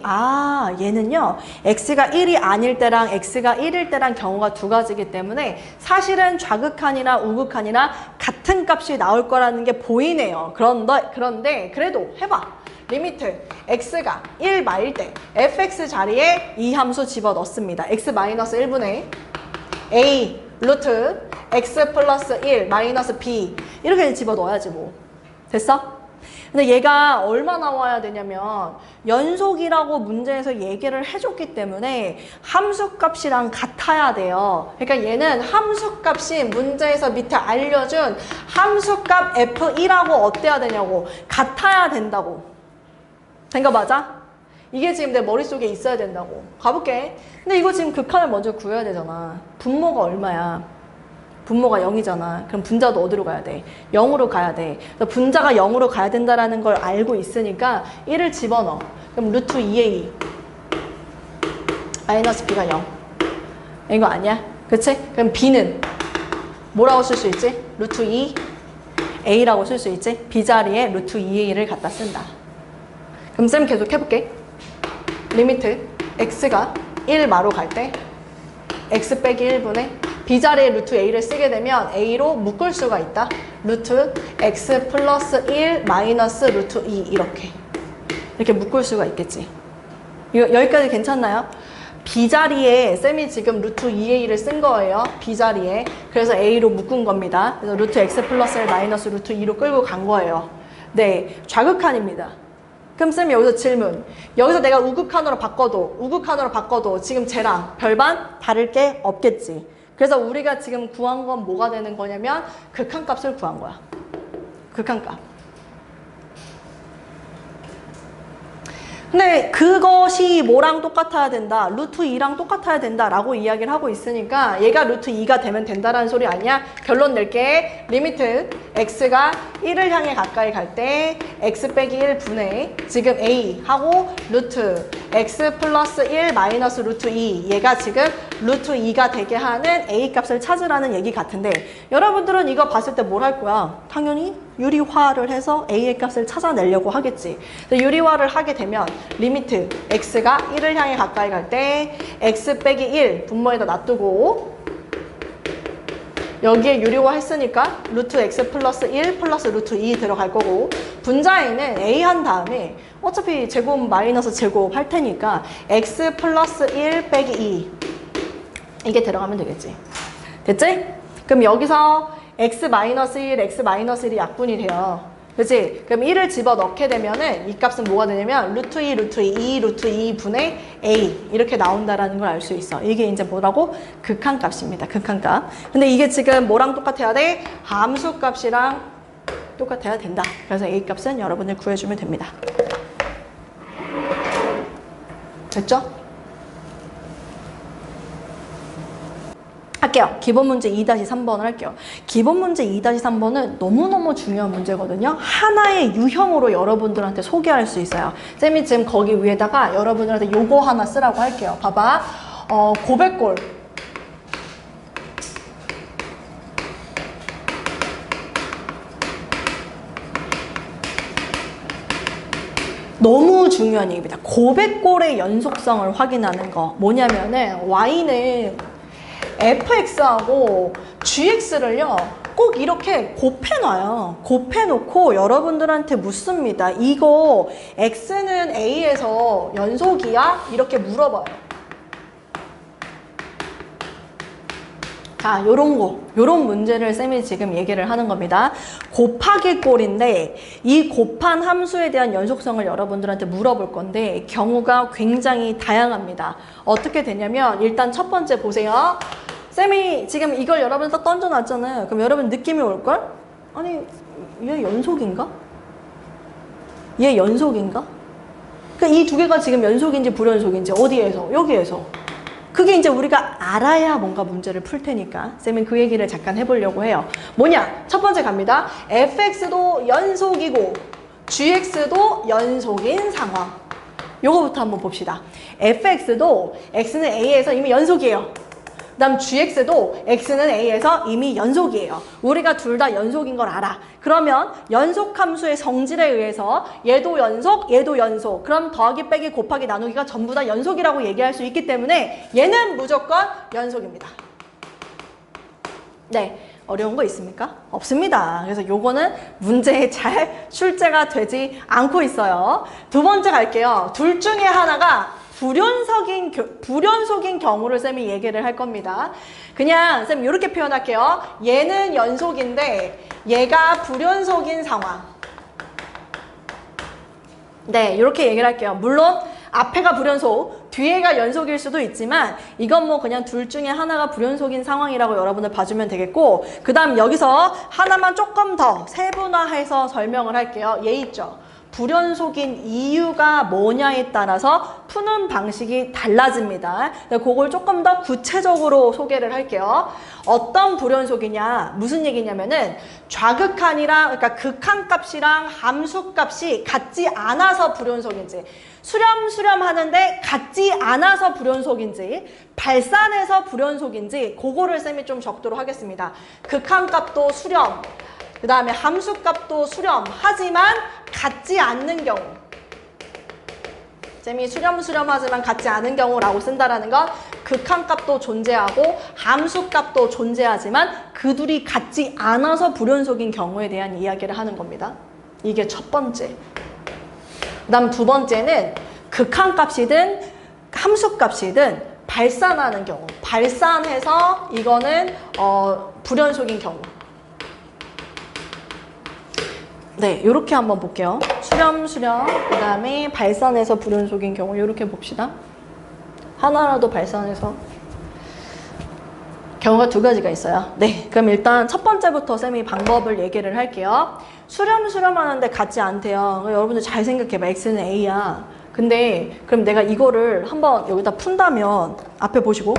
얘는요. x가 1이 아닐 때랑 x가 1일 때랑 경우가 두 가지이기 때문에 사실은 좌극한이나 우극한이나 같은 값이 나올 거라는 게 보이네요. 그런데 그래도 해봐. 리미트 x가 1마일 때 fx 자리에 이 함수 집어넣습니다. x-1분의 a 루트 x 플러스 1 마이너스 b 이렇게 집어넣어야지 뭐. 됐어? 근데 얘가 얼마 나와야 되냐면 연속이라고 문제에서 얘기를 해줬기 때문에 함수값이랑 같아야 돼요. 그러니까 얘는 함수값이 문제에서 밑에 알려준 함수값 f1하고 어때야 되냐고. 같아야 된다고. 된 거 맞아? 이게 지금 내 머릿속에 있어야 된다고. 가볼게. 근데 이거 지금 극한을 먼저 구해야 되잖아. 분모가 얼마야? 분모가 0이잖아. 그럼 분자도 어디로 가야 돼? 0으로 가야 돼. 그래서 분자가 0으로 가야 된다는 걸 알고 있으니까 1을 집어넣어. 그럼 루트 2a 마이너스 b가 0. 이거 아니야? 그치? 그럼 b는 뭐라고 쓸 수 있지? 루트 2a라고 쓸 수 있지? b 자리에 루트 2a를 갖다 쓴다. 그럼 쌤 계속 해볼게. 리미트 x가 1마로 갈 때 x 빼기 1분의 b 자리에 루트 a를 쓰게 되면 a로 묶을 수가 있다. 루트 x 플러스 1 마이너스 루트 2 이렇게 묶을 수가 있겠지. 이거 여기까지 괜찮나요? b 자리에 쌤이 지금 루트 2a를 쓴 거예요. b 자리에. 그래서 a로 묶은 겁니다. 그래서 루트 x 플러스 1 마이너스 루트 2로 끌고 간 거예요. 네, 좌극한입니다. 그럼 쌤이 여기서 질문. 여기서 내가 우극한으로 바꿔도 지금 쟤랑 별반 다를 게 없겠지. 그래서 우리가 지금 구한 건 뭐가 되는 거냐면 극한값을 구한 거야. 극한값. 근데 그것이 뭐랑 똑같아야 된다? 루트 2랑 똑같아야 된다 라고 이야기를 하고 있으니까 얘가 루트 2가 되면 된다라는 소리 아니야? 결론 낼게. 리미트 x가 1을 향해 가까이 갈 때 x 빼기 1 분의 지금 a 하고 루트 x 플러스 1 마이너스 루트 2 얘가 지금 루트 2가 되게 하는 a 값을 찾으라는 얘기 같은데 여러분들은 이거 봤을 때 뭘 할 거야? 당연히 유리화를 해서 a의 값을 찾아내려고 하겠지. 유리화를 하게 되면 리미트 x가 1을 향해 가까이 갈 때 x 빼기 1 분모에다 놔두고 여기에 유리화 했으니까 루트 x 플러스 1 플러스 루트 2 들어갈 거고 분자에는 a 한 다음에 어차피 제곱 마이너스 제곱 할 테니까 x 플러스 1 빼기 2 이게 들어가면 되겠지. 됐지? 그럼 여기서 x-1, x-1이 약분이 돼요. 그치? 그럼 1을 집어넣게 되면은 이 값은 뭐가 되냐면 루트 2, 루트 2, 루트 2 분의 a 이렇게 나온다라는 걸 알 수 있어. 이게 이제 뭐라고? 극한값입니다. 극한값. 근데 이게 지금 뭐랑 똑같아야 돼? 함수값이랑 똑같아야 된다. 그래서 a 값은 여러분들 구해주면 됩니다. 됐죠? 할게요. 기본 문제 2-3번을 할게요. 기본 문제 2-3번은 너무너무 중요한 문제거든요. 하나의 유형으로 여러분들한테 소개할 수 있어요. 쌤이 지금 거기 위에다가 여러분들한테 요거 하나 쓰라고 할게요. 봐봐. 고백골. 너무 중요한 얘기입니다. 고백골의 연속성을 확인하는 거. 뭐냐면은 y는 fx하고 gx를요 꼭 이렇게 곱해놔요. 곱해놓고 여러분들한테 묻습니다. 이거 x는 a에서 연속이야? 이렇게 물어봐요. 자, 요런 문제를 쌤이 지금 얘기를 하는 겁니다. 곱하기 꼴인데 이 곱한 함수에 대한 연속성을 여러분들한테 물어볼 건데 경우가 굉장히 다양합니다. 어떻게 되냐면 일단 첫 번째 보세요. 쌤이 지금 이걸 여러분 딱 던져놨잖아요. 그럼 여러분 느낌이 올걸? 아니, 얘 연속인가? 얘 연속인가? 그러니까 이 두 개가 지금 연속인지 불연속인지 어디에서? 여기에서. 그게 이제 우리가 알아야 뭔가 문제를 풀 테니까 쌤은 그 얘기를 잠깐 해보려고 해요. 뭐냐? 첫 번째 갑니다. fx도 연속이고 gx도 연속인 상황. 요거부터 한번 봅시다. fx도 x는 a에서 이미 연속이에요. 그 다음 gx도 x는 a에서 이미 연속이에요. 우리가 둘 다 연속인 걸 알아. 그러면 연속함수의 성질에 의해서 얘도 연속, 얘도 연속. 그럼 더하기, 빼기, 곱하기, 나누기가 전부 다 연속이라고 얘기할 수 있기 때문에 얘는 무조건 연속입니다. 네, 어려운 거 있습니까? 없습니다. 그래서 요거는 문제에 잘 출제가 되지 않고 있어요. 두 번째 갈게요. 둘 중에 하나가 불연속인 경우를 쌤이 얘기를 할 겁니다. 그냥 쌤 이렇게 표현할게요. 얘는 연속인데 얘가 불연속인 상황. 네, 이렇게 얘기를 할게요. 물론 앞에가 불연속, 뒤에가 연속일 수도 있지만 이건 뭐 그냥 둘 중에 하나가 불연속인 상황이라고 여러분들 봐주면 되겠고, 그 다음 여기서 하나만 조금 더 세분화해서 설명을 할게요. 얘 있죠? 불연속인 이유가 뭐냐에 따라서 푸는 방식이 달라집니다. 그걸 조금 더 구체적으로 소개를 할게요. 어떤 불연속이냐, 무슨 얘기냐면은 좌극한이랑, 그러니까 극한값이랑 함수값이 같지 않아서 불연속인지, 수렴 하는데 같지 않아서 불연속인지, 발산해서 불연속인지 그거를 쌤이 좀 적도록 하겠습니다. 극한값도 수렴, 그 다음에 함수값도 수렴, 하지만 같지 않는 경우. 쌤이 수렴하지만 같지 않은 경우라고 쓴다라는 건 극한값도 존재하고 함수값도 존재하지만 그 둘이 같지 않아서 불연속인 경우에 대한 이야기를 하는 겁니다. 이게 첫 번째. 그 다음 두 번째는 극한값이든 함수값이든 발산하는 경우. 발산해서 이거는 불연속인 경우. 네, 요렇게 한번 볼게요. 수렴, 그 다음에 발산해서 불연속인 경우 요렇게 봅시다. 하나라도 발산해서. 경우가 두 가지가 있어요. 네, 그럼 일단 첫 번째부터 쌤이 방법을 얘기를 할게요. 수렴하는데 같지 않대요. 여러분들 잘 생각해봐. x는 a야. 근데 그럼 내가 이거를 한번 여기다 푼다면 앞에 보시고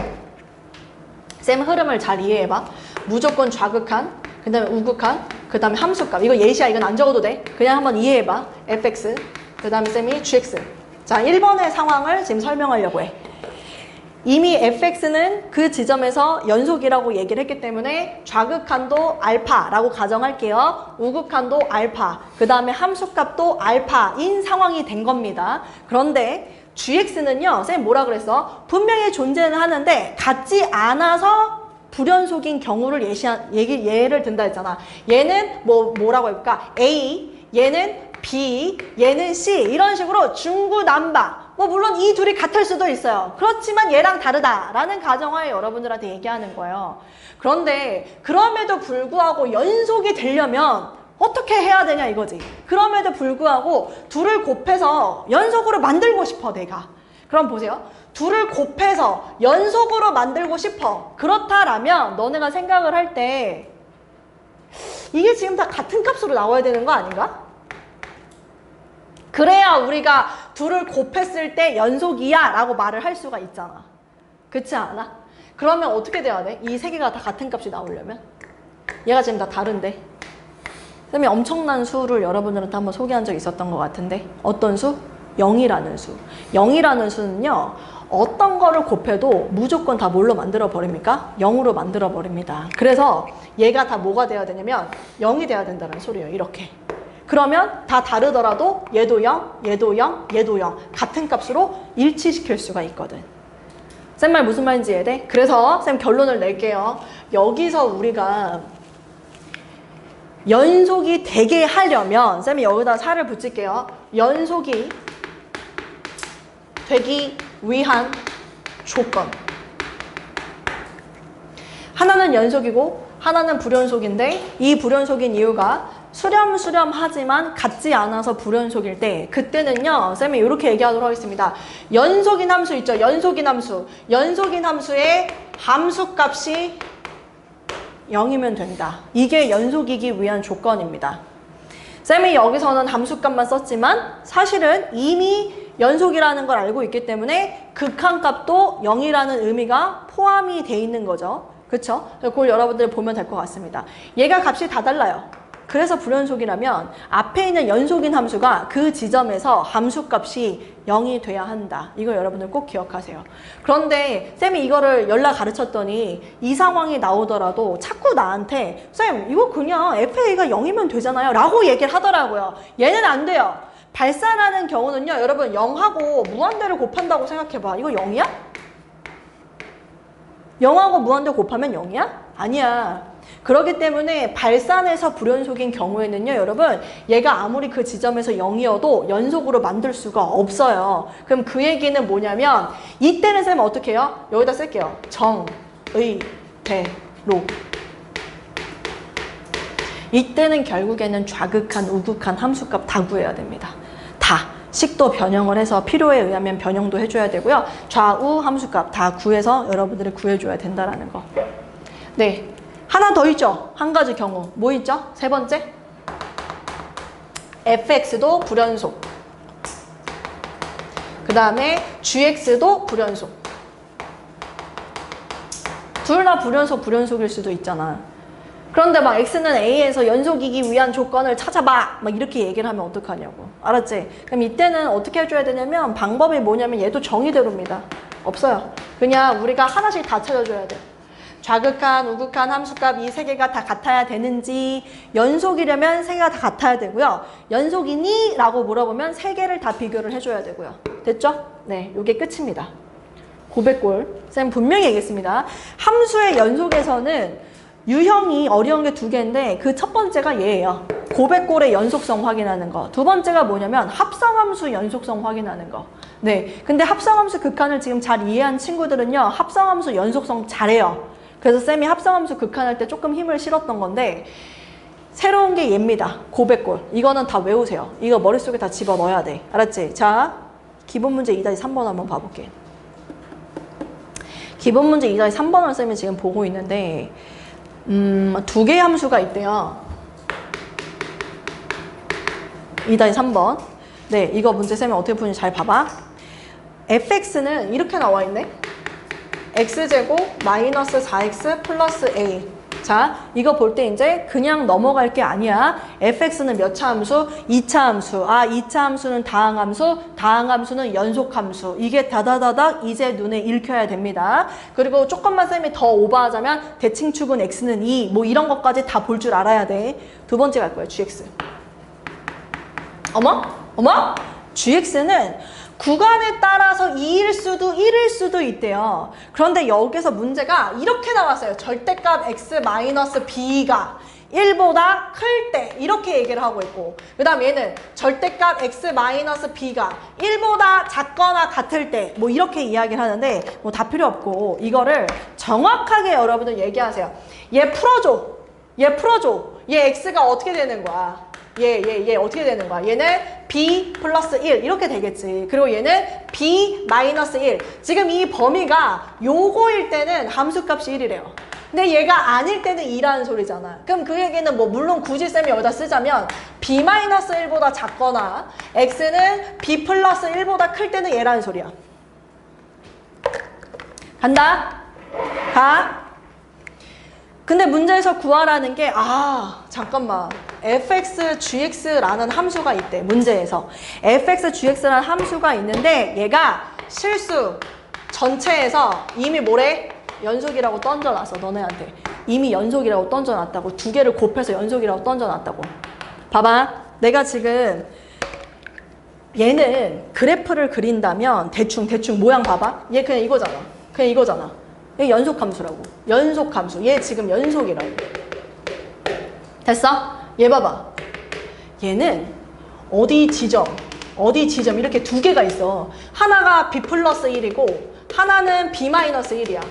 쌤 흐름을 잘 이해해봐. 무조건 좌극한, 그 다음에 우극한, 그 다음에 함수값. 이거 예시야. 이건 안 적어도 돼. 그냥 한번 이해해봐. fx, 그 다음에 쌤이 gx. 자, 1번의 상황을 지금 설명하려고 해. 이미 fx는 그 지점에서 연속이라고 얘기를 했기 때문에 좌극한도 알파라고 가정할게요. 우극한도 알파, 그 다음에 함수값도 알파인 상황이 된 겁니다. 그런데 gx는요, 쌤 뭐라 그랬어? 분명히 존재는 하는데 같지 않아서 불연속인 경우를 예를 든다 했잖아. 얘는 뭐라고 해볼까? A, 얘는 B, 얘는 C, 이런 식으로 중구난바. 뭐 물론 이 둘이 같을 수도 있어요. 그렇지만 얘랑 다르다라는 가정하에 여러분들한테 얘기하는 거예요. 그런데 그럼에도 불구하고 연속이 되려면 어떻게 해야 되냐 이거지. 그럼에도 불구하고 둘을 곱해서 연속으로 만들고 싶어 내가. 그럼 보세요. 둘을 곱해서 연속으로 만들고 싶어. 그렇다라면 너네가 생각을 할 때 이게 지금 다 같은 값으로 나와야 되는 거 아닌가? 그래야 우리가 둘을 곱했을 때 연속이야 라고 말을 할 수가 있잖아. 그렇지 않아? 그러면 어떻게 돼야 돼? 이 세 개가 다 같은 값이 나오려면? 얘가 지금 다 다른데. 쌤이 엄청난 수를 여러분들한테 한번 소개한 적 있었던 것 같은데 어떤 수? 0이라는 수. 0이라는 수는요, 어떤 거를 곱해도 무조건 다 뭘로 만들어 버립니까? 0으로 만들어 버립니다. 그래서 얘가 다 뭐가 돼야 되냐면 0이 돼야 된다는 소리예요. 이렇게. 그러면 다 다르더라도 얘도 0, 얘도 0, 얘도 0 같은 값으로 일치시킬 수가 있거든. 쌤 말 무슨 말인지 이해돼? 그래서 쌤 결론을 낼게요. 여기서 우리가 연속이 되게 하려면 쌤이 여기다 살을 붙일게요. 연속이 되기 위한 조건. 하나는 연속이고 하나는 불연속인데 이 불연속인 이유가 수렴수렴하지만 같지 않아서 불연속일 때 그때는요 쌤이 이렇게 얘기하도록 하겠습니다. 연속인 함수 있죠. 연속인 함수. 연속인 함수의 함수값이 0이면 된다. 이게 연속이기 위한 조건입니다. 쌤이 여기서는 함수값만 썼지만 사실은 이미 연속이라는 걸 알고 있기 때문에 극한값도 0이라는 의미가 포함이 돼 있는 거죠. 그쵸? 그걸 여러분들 보면 될 것 같습니다. 얘가 값이 다 달라요. 그래서 불연속이라면 앞에 있는 연속인 함수가 그 지점에서 함수값이 0이 돼야 한다. 이거 여러분들 꼭 기억하세요. 그런데 쌤이 이거를 연락 가르쳤더니 이 상황이 나오더라도 자꾸 나한테 쌤 이거 그냥 FA가 0이면 되잖아요 라고 얘기를 하더라고요. 얘는 안 돼요. 발산하는 경우는요 여러분 0하고 무한대를 곱한다고 생각해봐. 이거 0이야? 0하고 무한대 곱하면 0이야? 아니야. 그렇기 때문에 발산에서 불연속인 경우에는요 여러분 얘가 아무리 그 지점에서 0이어도 연속으로 만들 수가 없어요. 그럼 그 얘기는 뭐냐면 이때는 쌤은 어떻게 해요? 여기다 쓸게요. 정, 의, 대, 로. 이때는 결국에는 좌극한, 우극한 함수값 다 구해야 됩니다. 다. 식도 변형을 해서 필요에 의하면 변형도 해줘야 되고요. 좌우 함수값 다 구해서 여러분들이 구해줘야 된다는 거. 네. 하나 더 있죠? 한 가지 경우. 뭐 있죠? 세 번째. fx도 불연속. 그 다음에 gx도 불연속. 둘 다 불연속일 수도 있잖아. 그런데 막 x는 a에서 연속이기 위한 조건을 찾아봐 막 이렇게 얘기를 하면 어떡하냐고. 알았지? 그럼 이때는 어떻게 해줘야 되냐면 방법이 뭐냐면 얘도 정의대로입니다. 없어요. 그냥 우리가 하나씩 다 찾아줘야 돼. 좌극한, 우극한 함수값 이 세 개가 다 같아야 되는지 연속이려면 세 개가 다 같아야 되고요. 연속이니? 라고 물어보면 세 개를 다 비교를 해줘야 되고요. 됐죠? 네, 요게 끝입니다. 고백골. 쌤 분명히 얘기했습니다. 함수의 연속에서는 유형이 어려운 게 두 개인데 그 첫 번째가 얘예요. 고백골의 연속성 확인하는 거. 두 번째가 뭐냐면 합성함수 연속성 확인하는 거. 네, 근데 합성함수 극한을 지금 잘 이해한 친구들은요 합성함수 연속성 잘해요. 그래서 쌤이 합성함수 극한할 때 조금 힘을 실었던 건데 새로운 게 얘입니다. 고백골. 이거는 다 외우세요. 이거 머릿속에 다 집어넣어야 돼. 알았지? 자, 기본 문제 2-3번 한번 봐볼게. 기본 문제 2-3번을 쌤이 지금 보고 있는데 두 개의 함수가 있대요. 2-3번. 네, 이거 문제 쌤이 어떻게 푸는지 잘 봐봐. fx는 이렇게 나와 있네. x제곱 마이너스 4x 플러스 a. 자, 이거 볼 때 이제 그냥 넘어갈 게 아니야. fx는 몇 차 함수? 2차 함수. 아, 2차 함수는 다항함수, 다항함수는 연속함수. 이게 다다다닥 이제 눈에 읽혀야 됩니다. 그리고 조금만 쌤이 더 오버하자면 대칭축은 x는 2. 뭐 이런 것까지 다 볼 줄 알아야 돼. 두 번째 갈 거야, gx. 어머? gx는 구간에 따라서 2일 수도 1일 수도 있대요. 그런데 여기서 문제가 이렇게 나왔어요. 절대값 x-b가 1보다 클 때 이렇게 얘기를 하고 있고 그 다음 얘는 절대값 x-b가 1보다 작거나 같을 때 뭐 이렇게 이야기를 하는데 뭐 다 필요 없고 이거를 정확하게 여러분들 얘기하세요. 얘 풀어줘. 얘 x가 어떻게 되는 거야? 얘 어떻게 되는 거야? 얘는 b 플러스 1 이렇게 되겠지. 그리고 얘는 b 마이너스 1. 지금 이 범위가 요거일 때는 함수값이 1이래요. 근데 얘가 아닐 때는 2라는 소리잖아. 그럼 그 얘기는 뭐 물론 굳이 쌤이 여기다 쓰자면 b 마이너스 1보다 작거나 x는 b 플러스 1보다 클 때는 얘라는 소리야. 간다. 가. 근데 문제에서 구하라는 게 잠깐만. fx, gx라는 함수가 있대. 문제에서. fx, gx라는 함수가 있는데 얘가 실수 전체에서 이미 뭐래? 연속이라고 던져놨어. 너네한테. 이미 연속이라고 던져놨다고. 두 개를 곱해서 연속이라고 던져놨다고. 봐봐. 내가 지금 얘는 그래프를 그린다면 대충 모양 봐봐. 얘 그냥 이거잖아. 얘 연속함수라고. 연속함수. 얘 지금 연속이라고. 됐어? 얘 봐봐. 얘는 어디 지점 이렇게 두 개가 있어. 하나가 b 플러스 1이고 하나는 b 마이너스 1이야.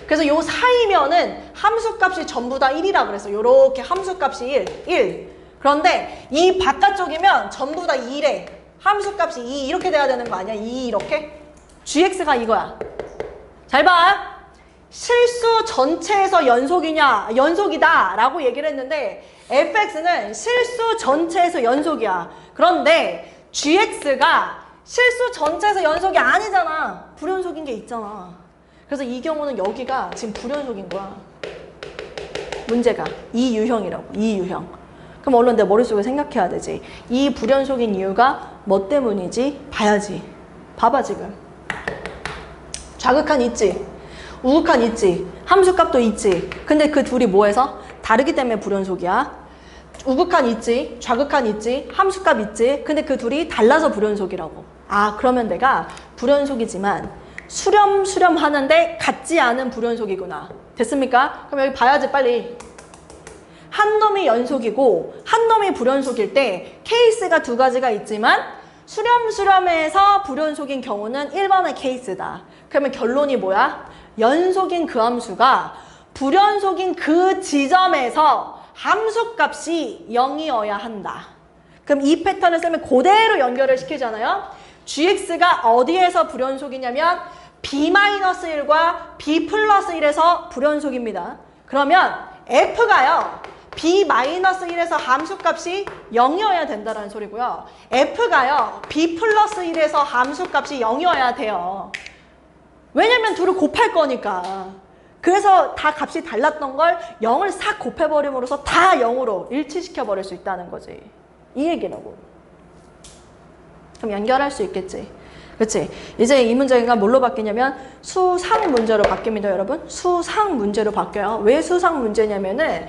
그래서 요 사이면은 함수값이 전부 다 1이라 그랬어. 요렇게 함수값이 1. 그런데 이 바깥쪽이면 전부 다 2래. 함수값이 2 이렇게 돼야 되는 거 아니야? 2 이렇게? gx가 이거야. 잘 봐. 실수 전체에서 연속이다 라고 얘기를 했는데 fx는 실수 전체에서 연속이야. 그런데 gx가 실수 전체에서 연속이 아니잖아. 불연속인 게 있잖아. 그래서 이 경우는 여기가 지금 불연속인 거야. 문제가 이 유형이라고. 이 유형. 그럼 얼른 내 머릿속에 생각해야 되지. 이 불연속인 이유가 뭐 때문이지? 봐야지. 봐봐 지금. 좌극한 있지. 우극한 있지. 함수값도 있지. 근데 그 둘이 뭐해서? 다르기 때문에 불연속이야. 우극한 있지. 좌극한 있지. 함수값 있지. 근데 그 둘이 달라서 불연속이라고. 아, 그러면 내가 불연속이지만 수렴 하는데 같지 않은 불연속이구나. 됐습니까? 그럼 여기 봐야지 빨리. 한 놈이 연속이고 한 놈이 불연속일 때 케이스가 두 가지가 있지만 수렴에서 불연속인 경우는 1번의 케이스다. 그러면 결론이 뭐야? 연속인 그 함수가 불연속인 그 지점에서 함수값이 0이어야 한다. 그럼 이 패턴을 쓰면 그대로 연결을 시키잖아요. gx가 어디에서 불연속이냐면 b-1과 b+1에서 불연속입니다. 그러면 f가요. b-1에서 함수값이 0이어야 된다는 소리고요. f가요. b+1에서 함수값이 0이어야 돼요. 왜냐면 둘을 곱할 거니까. 그래서 다 값이 달랐던 걸 0을 싹 곱해버림으로써 다 0으로 일치시켜버릴 수 있다는 거지. 이 얘기라고. 그럼 연결할 수 있겠지. 그치? 이제 이 문제가 뭘로 바뀌냐면 수상 문제로 바뀝니다, 여러분. 수상 문제로 바뀌어요. 왜 수상 문제냐면은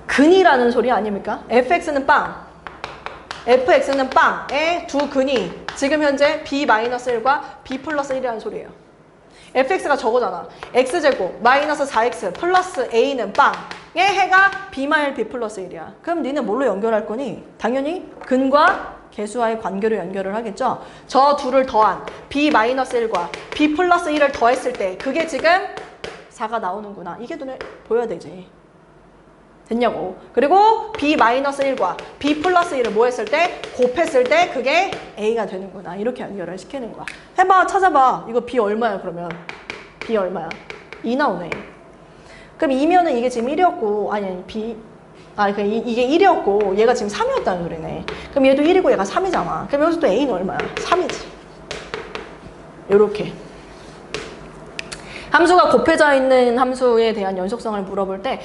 근이라는 소리 아닙니까? fx는 빵, fx는 빵의 두 근이 지금 현재 b-1과 b+1이라는 소리예요. fx가 저거잖아. x제곱 마이너스 4x 플러스 a는 빵의 해가 b-b+1이야. 그럼 니는 뭘로 연결할 거니? 당연히 근과 개수와의 관계로 연결을 하겠죠. 저 둘을 더한 b-1과 b+1을 더했을 때 그게 지금 4가 나오는구나. 이게 눈에 보여야 되지. 됐냐고. 그리고 b-1과 b+1을 뭐 했을 때? 곱했을 때 그게 a가 되는구나. 이렇게 연결을 시키는 거야. 해봐, 찾아봐. 이거 b 얼마야 그러면? b 얼마야? 2 나오네. 그럼 2면은 이게 지금 1이었고 아니 이게 1이었고 얘가 지금 3이었다는 소리네. 그럼 얘도 1이고 얘가 3이잖아. 그럼 여기서 또 a는 얼마야? 3이지. 요렇게. 함수가 곱해져 있는 함수에 대한 연속성을 물어볼 때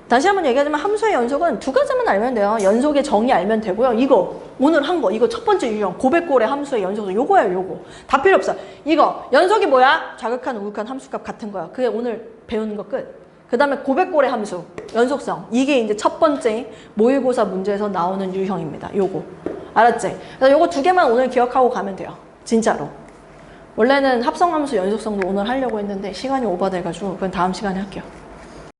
다시 한번 얘기하자면 함수의 연속은 두 가지만 알면 돼요. 연속의 정의 알면 되고요. 이거 오늘 한 거 이거 첫 번째 유형 고백골의 함수의 연속은 요거예요. 요거. 다 필요 없어. 이거 연속이 뭐야? 좌극한 우극한 함수값 같은 거야. 그게 오늘 배우는 거 끝. 그 다음에 고백골의 함수 연속성. 이게 이제 첫 번째 모의고사 문제에서 나오는 유형입니다. 요거. 알았지? 그래서 요거 두 개만 오늘 기억하고 가면 돼요. 진짜로. 원래는 합성함수 연속성도 오늘 하려고 했는데 시간이 오버돼가지고 그건 다음 시간에 할게요.